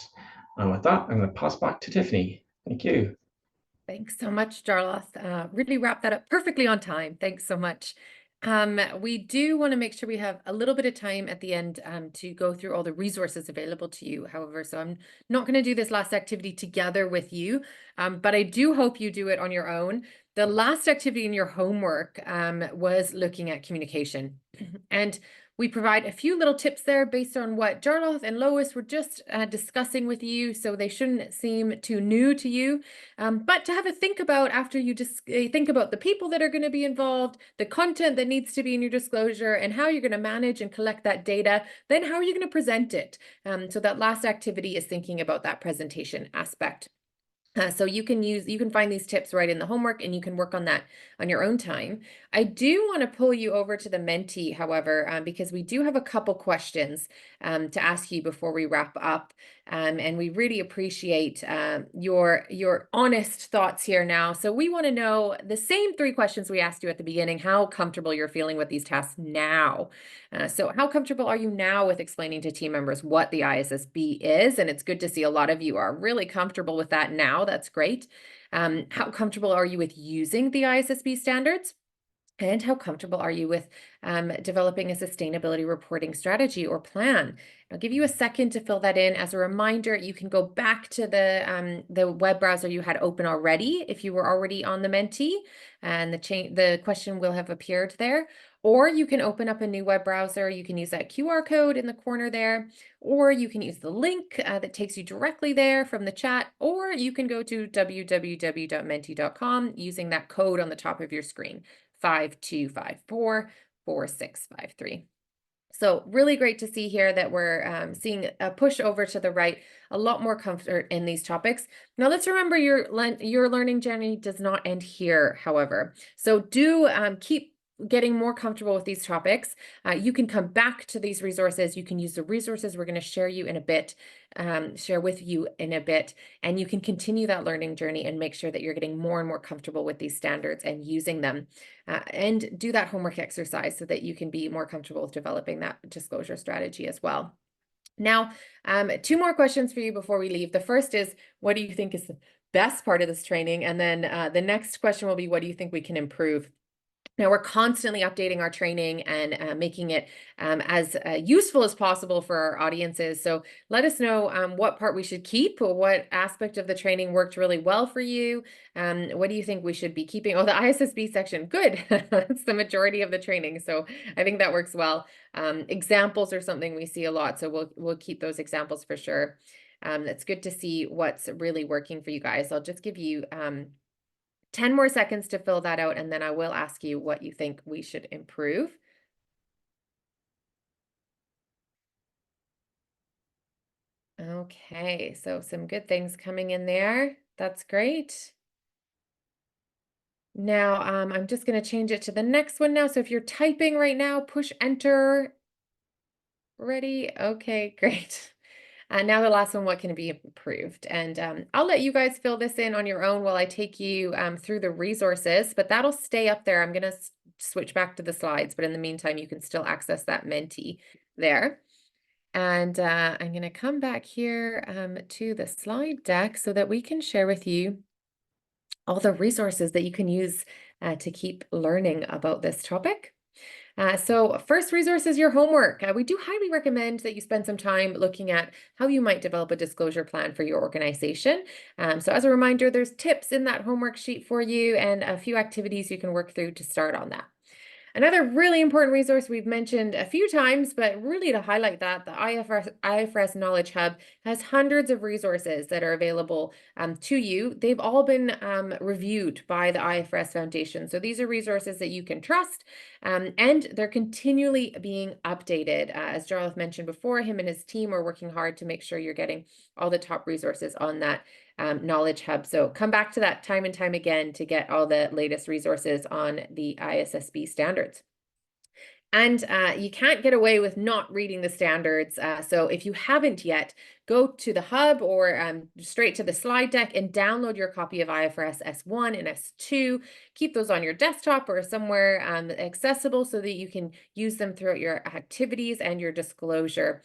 And with that, I'm going to pass back to Tiffany. Thank you.
Thanks so much, Jarlath. Really wrap that up perfectly on time. Thanks so much. We do want to make sure we have a little bit of time at the end to go through all the resources available to you. However, so I'm not going to do this last activity together with you, but I do hope you do it on your own. The last activity in your homework was looking at communication. And we provide a few little tips there based on what Jarlath and Lois were just discussing with you, so they shouldn't seem too new to you. But to have a think about after you just think about the people that are going to be involved, the content that needs to be in your disclosure, and how you're going to manage and collect that data, then how are you going to present it? So that last activity is thinking about that presentation aspect. So you can find these tips right in the homework, and you can work on that on your own time. I do want to pull you over to the Menti, however, because we do have a couple questions to ask you before we wrap up. And we really appreciate your honest thoughts here now. So we want to know the same 3 questions we asked you at the beginning, how comfortable you're feeling with these tasks now. So how comfortable are you now with explaining to team members what the ISSB is? And it's good to see a lot of you are really comfortable with that now. That's great. How comfortable are you with using the ISSB standards? And how comfortable are you with developing a sustainability reporting strategy or plan? I'll give you a second to fill that in. As a reminder, you can go back to the web browser you had open already if you were already on the Menti, and the question will have appeared there. Or you can open up a new web browser. You can use that QR code in the corner there, or you can use the link that takes you directly there from the chat, or you can go to www.menti.com using that code on the top of your screen. 5254-4653. So really great to see here that we're seeing a push over to the right, a lot more comfort in these topics. Now let's remember your learning journey does not end here, however. So do keep getting more comfortable with these topics. You can come back to these resources. You can use the resources we're going to share with you in a bit, and you can continue that learning journey and make sure that you're getting more and more comfortable with these standards and using them, and do that homework exercise so that you can be more comfortable with developing that disclosure strategy as well. Now, 2 more questions for you before we leave. The first is, what do you think is the best part of this training? And then the next question will be, what do you think we can improve? Now, we're constantly updating our training and making it as useful as possible for our audiences. So let us know what part we should keep, or what aspect of the training worked really well for you. What do you think we should be keeping? Oh, the ISSB section. Good. That's the majority of the training. So I think that works well. Examples are something we see a lot. So we'll keep those examples for sure. It's good to see what's really working for you guys. I'll just give you 10 more seconds to fill that out, and then I will ask you what you think we should improve. Okay, so some good things coming in there. That's great. Now, I'm just going to change it to the next one now. So if you're typing right now, push enter. Ready? Okay, great. Now the last one, what can be improved? And I'll let you guys fill this in on your own while I take you through the resources, but that'll stay up there. I'm going to switch back to the slides, but in the meantime, you can still access that Menti there. And I'm going to come back here to the slide deck so that we can share with you all the resources that you can use to keep learning about this topic. So first resource is your homework. We do highly recommend that you spend some time looking at how you might develop a disclosure plan for your organization. So as a reminder, there's tips in that homework sheet for you and a few activities you can work through to start on that. Another really important resource we've mentioned a few times, but really to highlight that, the IFRS Knowledge Hub has hundreds of resources that are available to you. They've all been reviewed by the IFRS Foundation. So these are resources that you can trust, and they're continually being updated. As Jarlath mentioned before, him and his team are working hard to make sure you're getting all the top resources on that Knowledge Hub. So come back to that time and time again to get all the latest resources on the ISSB standards. And you can't get away with not reading the standards. So if you haven't yet, go to the hub or straight to the slide deck and download your copy of IFRS S1 and S2. Keep those on your desktop or somewhere accessible so that you can use them throughout your activities and your disclosure.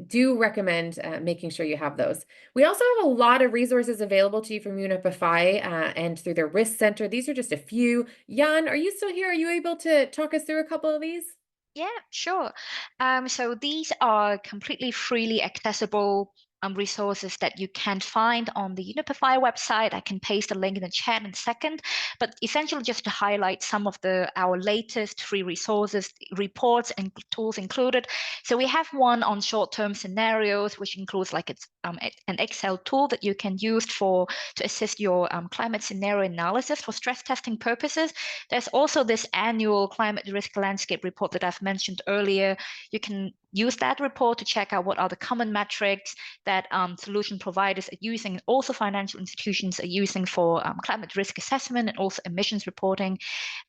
Do recommend making sure you have those. We also have a lot of resources available to you from Unipify and through their Risk Center. These are just a few. Jan, are you still here? Are you able to talk us through a couple of these?
Yeah, sure. So these are completely freely accessible resources that you can find on the Unipify website. I can paste a link in the chat in a second, but essentially just to highlight some of our latest free resources, reports and tools included. So we have one on short-term scenarios, which includes like it's an Excel tool that you can use to assist your climate scenario analysis for stress testing purposes. There's also this annual climate risk landscape report that I've mentioned earlier. You can use that report to check out what are the common metrics that solution providers are using, also financial institutions are using for climate risk assessment and also emissions reporting.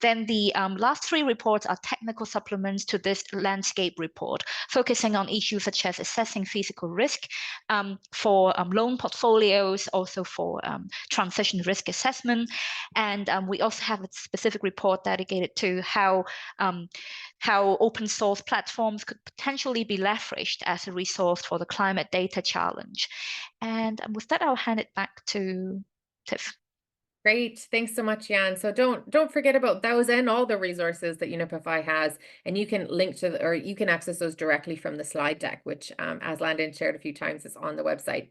Then the last three reports are technical supplements to this landscape report, focusing on issues such as assessing physical risk for loan portfolios, also for transition risk assessment. And we also have a specific report dedicated to how open source platforms could potentially be leveraged as a resource for the climate data challenge. And with that, I'll hand it back to Tiff.
Great. Thanks so much, Jan. So don't forget about those and all the resources that Unipify has, and you can link to or you can access those directly from the slide deck, which as Landon shared a few times is on the website.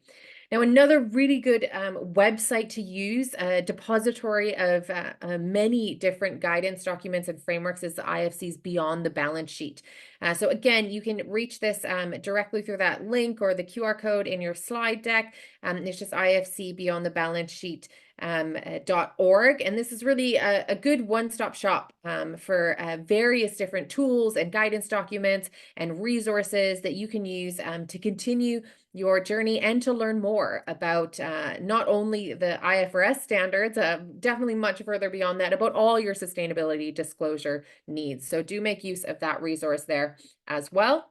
Now, another really good website to use, a depository of many different guidance documents and frameworks, is the IFC's Beyond the Balance Sheet. So again, you can reach this directly through that link or the QR code in your slide deck. It's just IFC Beyond the Balance Sheet. .org, and this is really a good one-stop shop for various different tools and guidance documents and resources that you can use to continue your journey and to learn more about not only the IFRS standards, definitely much further beyond that, about all your sustainability disclosure needs. So do make use of that resource there as well.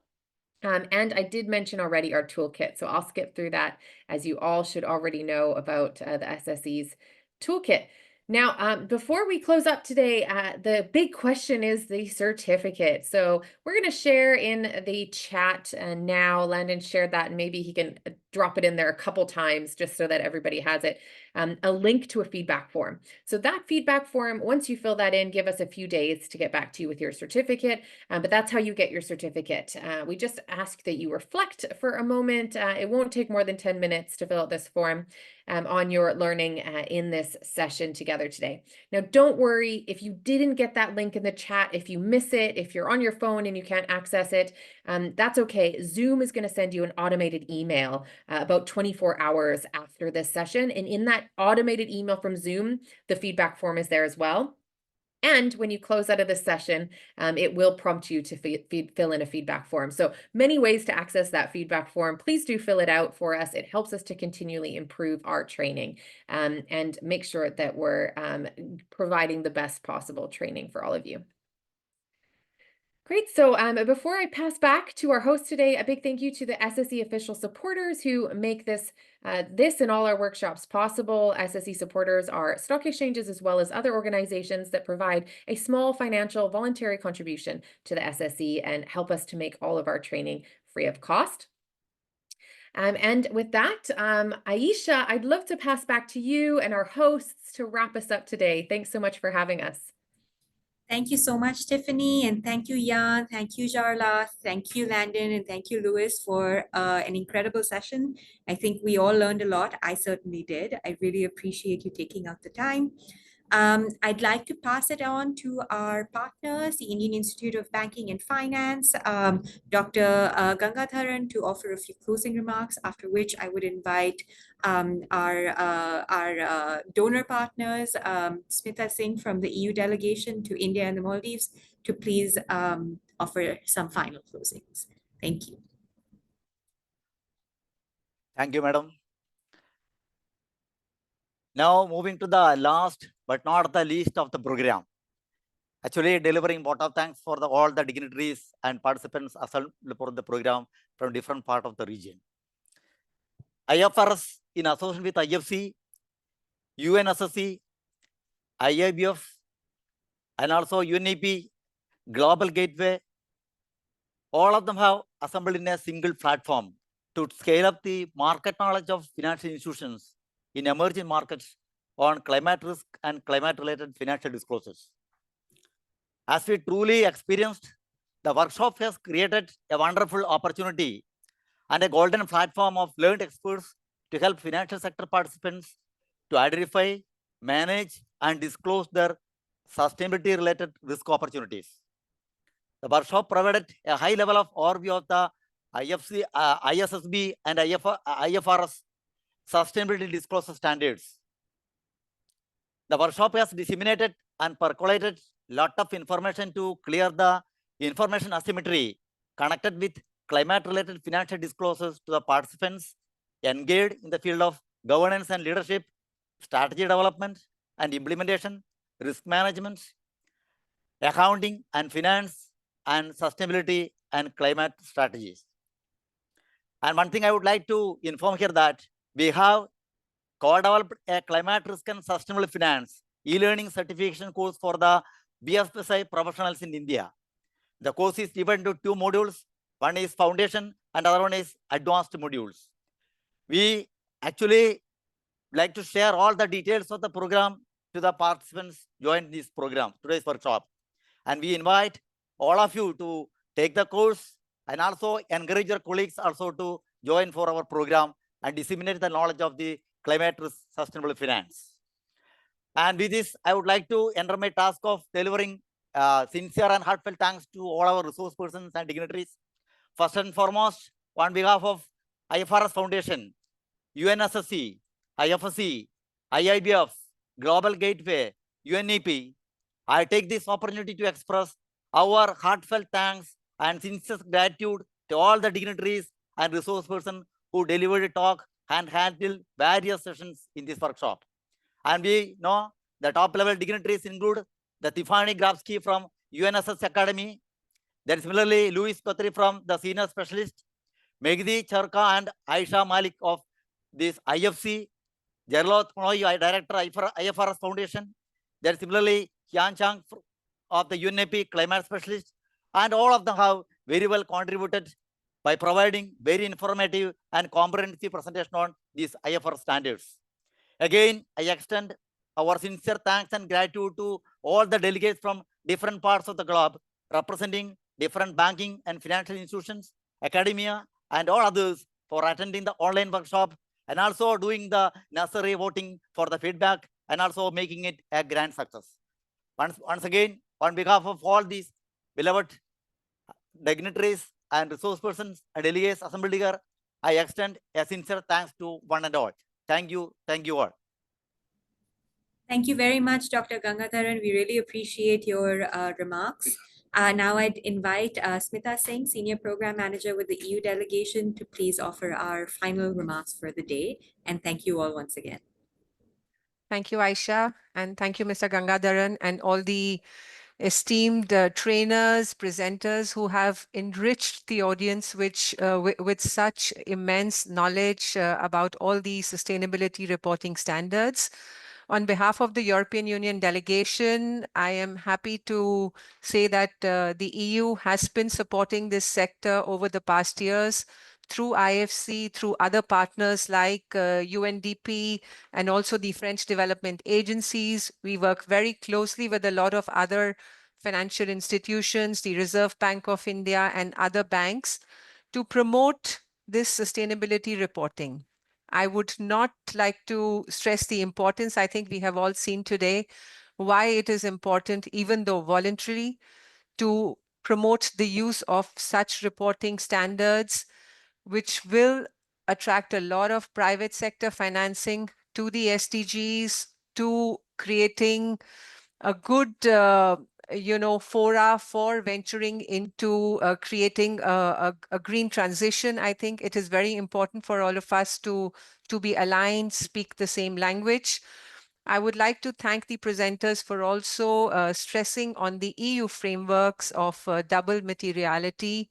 And I did mention already our toolkit, so I'll skip through that, as you all should already know about the SSE's toolkit. Now, before we close up today, the big question is the certificate. So we're going to share in the chat now. Landon shared that, and maybe he can drop it in there a couple times just so that everybody has it, a link to a feedback form. So that feedback form, once you fill that in, give us a few days to get back to you with your certificate, but that's how you get your certificate. We just ask that you reflect for a moment. It won't take more than 10 minutes to fill out this form on your learning in this session together today. Now, don't worry if you didn't get that link in the chat, if you miss it, if you're on your phone and you can't access it, that's okay. Zoom is going to send you an automated email about 24 hours after this session. And in that automated email from Zoom, the feedback form is there as well. And when you close out of this session, it will prompt you to fill in a feedback form. So many ways to access that feedback form. Please do fill it out for us. It helps us to continually improve our training and make sure that we're providing the best possible training for all of you. Great. So before I pass back to our host today, a big thank you to the SSE official supporters who make this and all our workshops possible. SSE supporters are stock exchanges as well as other organizations that provide a small financial voluntary contribution to the SSE and help us to make all of our training free of cost. And with that, Aisha, I'd love to pass back to you and our hosts to wrap us up today. Thanks so much for having us.
Thank you so much, Tiffany, and thank you, Jan, thank you, Jarla, thank you, Landon, and thank you, Louis, for an incredible session. I think we all learned a lot. I certainly did. I really appreciate you taking out the time. I'd like to pass it on to our partners, the Indian Institute of Banking and Finance, Dr. Gangadharan, to offer a few closing remarks, after which I would invite our donor partners, Smita Singh from the EU delegation to India and the Maldives, to please offer some final closings. Thank you.
Thank you, madam. Now moving to the last but not the least of the program. Actually delivering vote of thanks for all the dignitaries and participants assembled for the program from different part of the region. IFRS in association with IFC, UNSSC, IIBF, and also UNEP, Global Gateway, all of them have assembled in a single platform to scale up the market knowledge of financial institutions in emerging markets on climate risk and climate-related financial disclosures. As we truly experienced, the workshop has created a wonderful opportunity and a golden platform of learned experts to help financial sector participants to identify, manage, and disclose their sustainability-related risk opportunities. The workshop provided a high level of overview of the IFC, ISSB, and IFRS sustainability disclosure standards. The workshop has disseminated and percolated a lot of information to clear the information asymmetry connected with climate-related financial disclosures to the participants engaged in the field of governance and leadership, strategy development and implementation, risk management, accounting and finance, and sustainability and climate strategies. And one thing I would like to inform here that we have co-developed a climate risk and sustainable finance e-learning certification course for the BFSI professionals in India. The course is divided into 2 modules. One is foundation and other one is advanced modules. We actually like to share all the details of the program to the participants join this program, today's workshop. And we invite all of you to take the course and also encourage your colleagues also to join for our program and disseminate the knowledge of the climate risk sustainable finance. And with this, I would like to enter my task of delivering sincere and heartfelt thanks to all our resource persons and dignitaries. First and foremost, on behalf of IFRS Foundation, UNSSC, IFSC, IIBF, Global Gateway, UNEP, I take this opportunity to express our heartfelt thanks and sincere gratitude to all the dignitaries and resource persons who delivered a talk and handled various sessions in this workshop. And we know the top level dignitaries include the Tiffany Grabsky from UNSS Academy, then similarly Louis Kotri from the Senior Specialist, Megdi Charka and Aisha Malik of this IFC, Jarlot Pnoy, Director IFRS Foundation, then similarly Hyun Chang of the UNEP Climate Specialist, and all of them have very well contributed by providing very informative and comprehensive presentation on these IFRS standards. Again, I extend our sincere thanks and gratitude to all the delegates from different parts of the globe, representing different banking and financial institutions, academia, and all others for attending the online workshop and also doing the necessary voting for the feedback and also making it a grand success. Once again, on behalf of all these beloved dignitaries and resource persons and delegates assembled here, I extend a sincere thanks to one and all. Thank you all.
Thank you very much, Dr. Gangadharan. We really appreciate your remarks. Now I'd invite Smita Singh, Senior Program Manager with the EU delegation, to please offer our final remarks for the day. And thank you all once again.
Thank you, Aisha, and thank you, Mr. Gangadharan, and all the esteemed trainers, presenters who have enriched the audience with such immense knowledge about all the sustainability reporting standards. On behalf of the European Union delegation, I am happy to say that the EU has been supporting this sector over the past years through IFC, through other partners like UNDP and also the French development agencies. We work very closely with a lot of other financial institutions, the Reserve Bank of India and other banks to promote this sustainability reporting. I would not like to stress the importance. I think we have all seen today why it is important, even though voluntary, to promote the use of such reporting standards, which will attract a lot of private sector financing to the SDGs, to creating a good fora for venturing into creating a green transition. I think it is very important for all of us to be aligned, speak the same language. I would like to thank the presenters for also stressing on the EU frameworks of double materiality,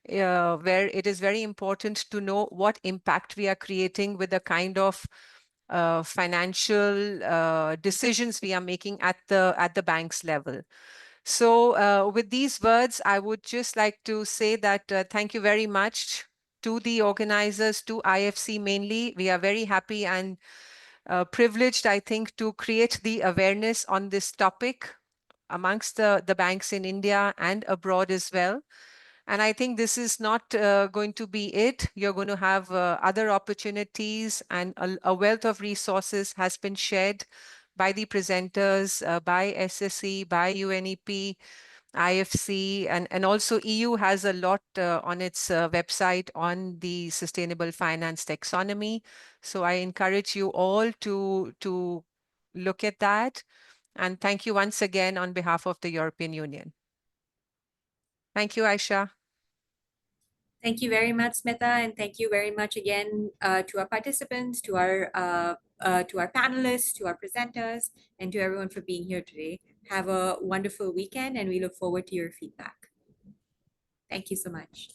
where it is very important to know what impact we are creating with the kind of financial decisions we are making at the bank's level. So with these words, I would just like to say that thank you very much to the organizers, to IFC mainly. We are very happy and privileged, I think, to create the awareness on this topic amongst the banks in India and abroad as well. And I think this is not going to be it. You're going to have other opportunities, and a wealth of resources has been shared by the presenters, by SSE, by UNEP, IFC, and also EU has a lot on its website on the sustainable finance taxonomy. So I encourage you all to look at that. And thank you once again on behalf of the European Union. Thank you, Aisha.
Thank you very much, Smita, and thank you very much again to our participants, to our panelists, to our presenters, and to everyone for being here today. Have a wonderful weekend, and we look forward to your feedback. Thank you so much.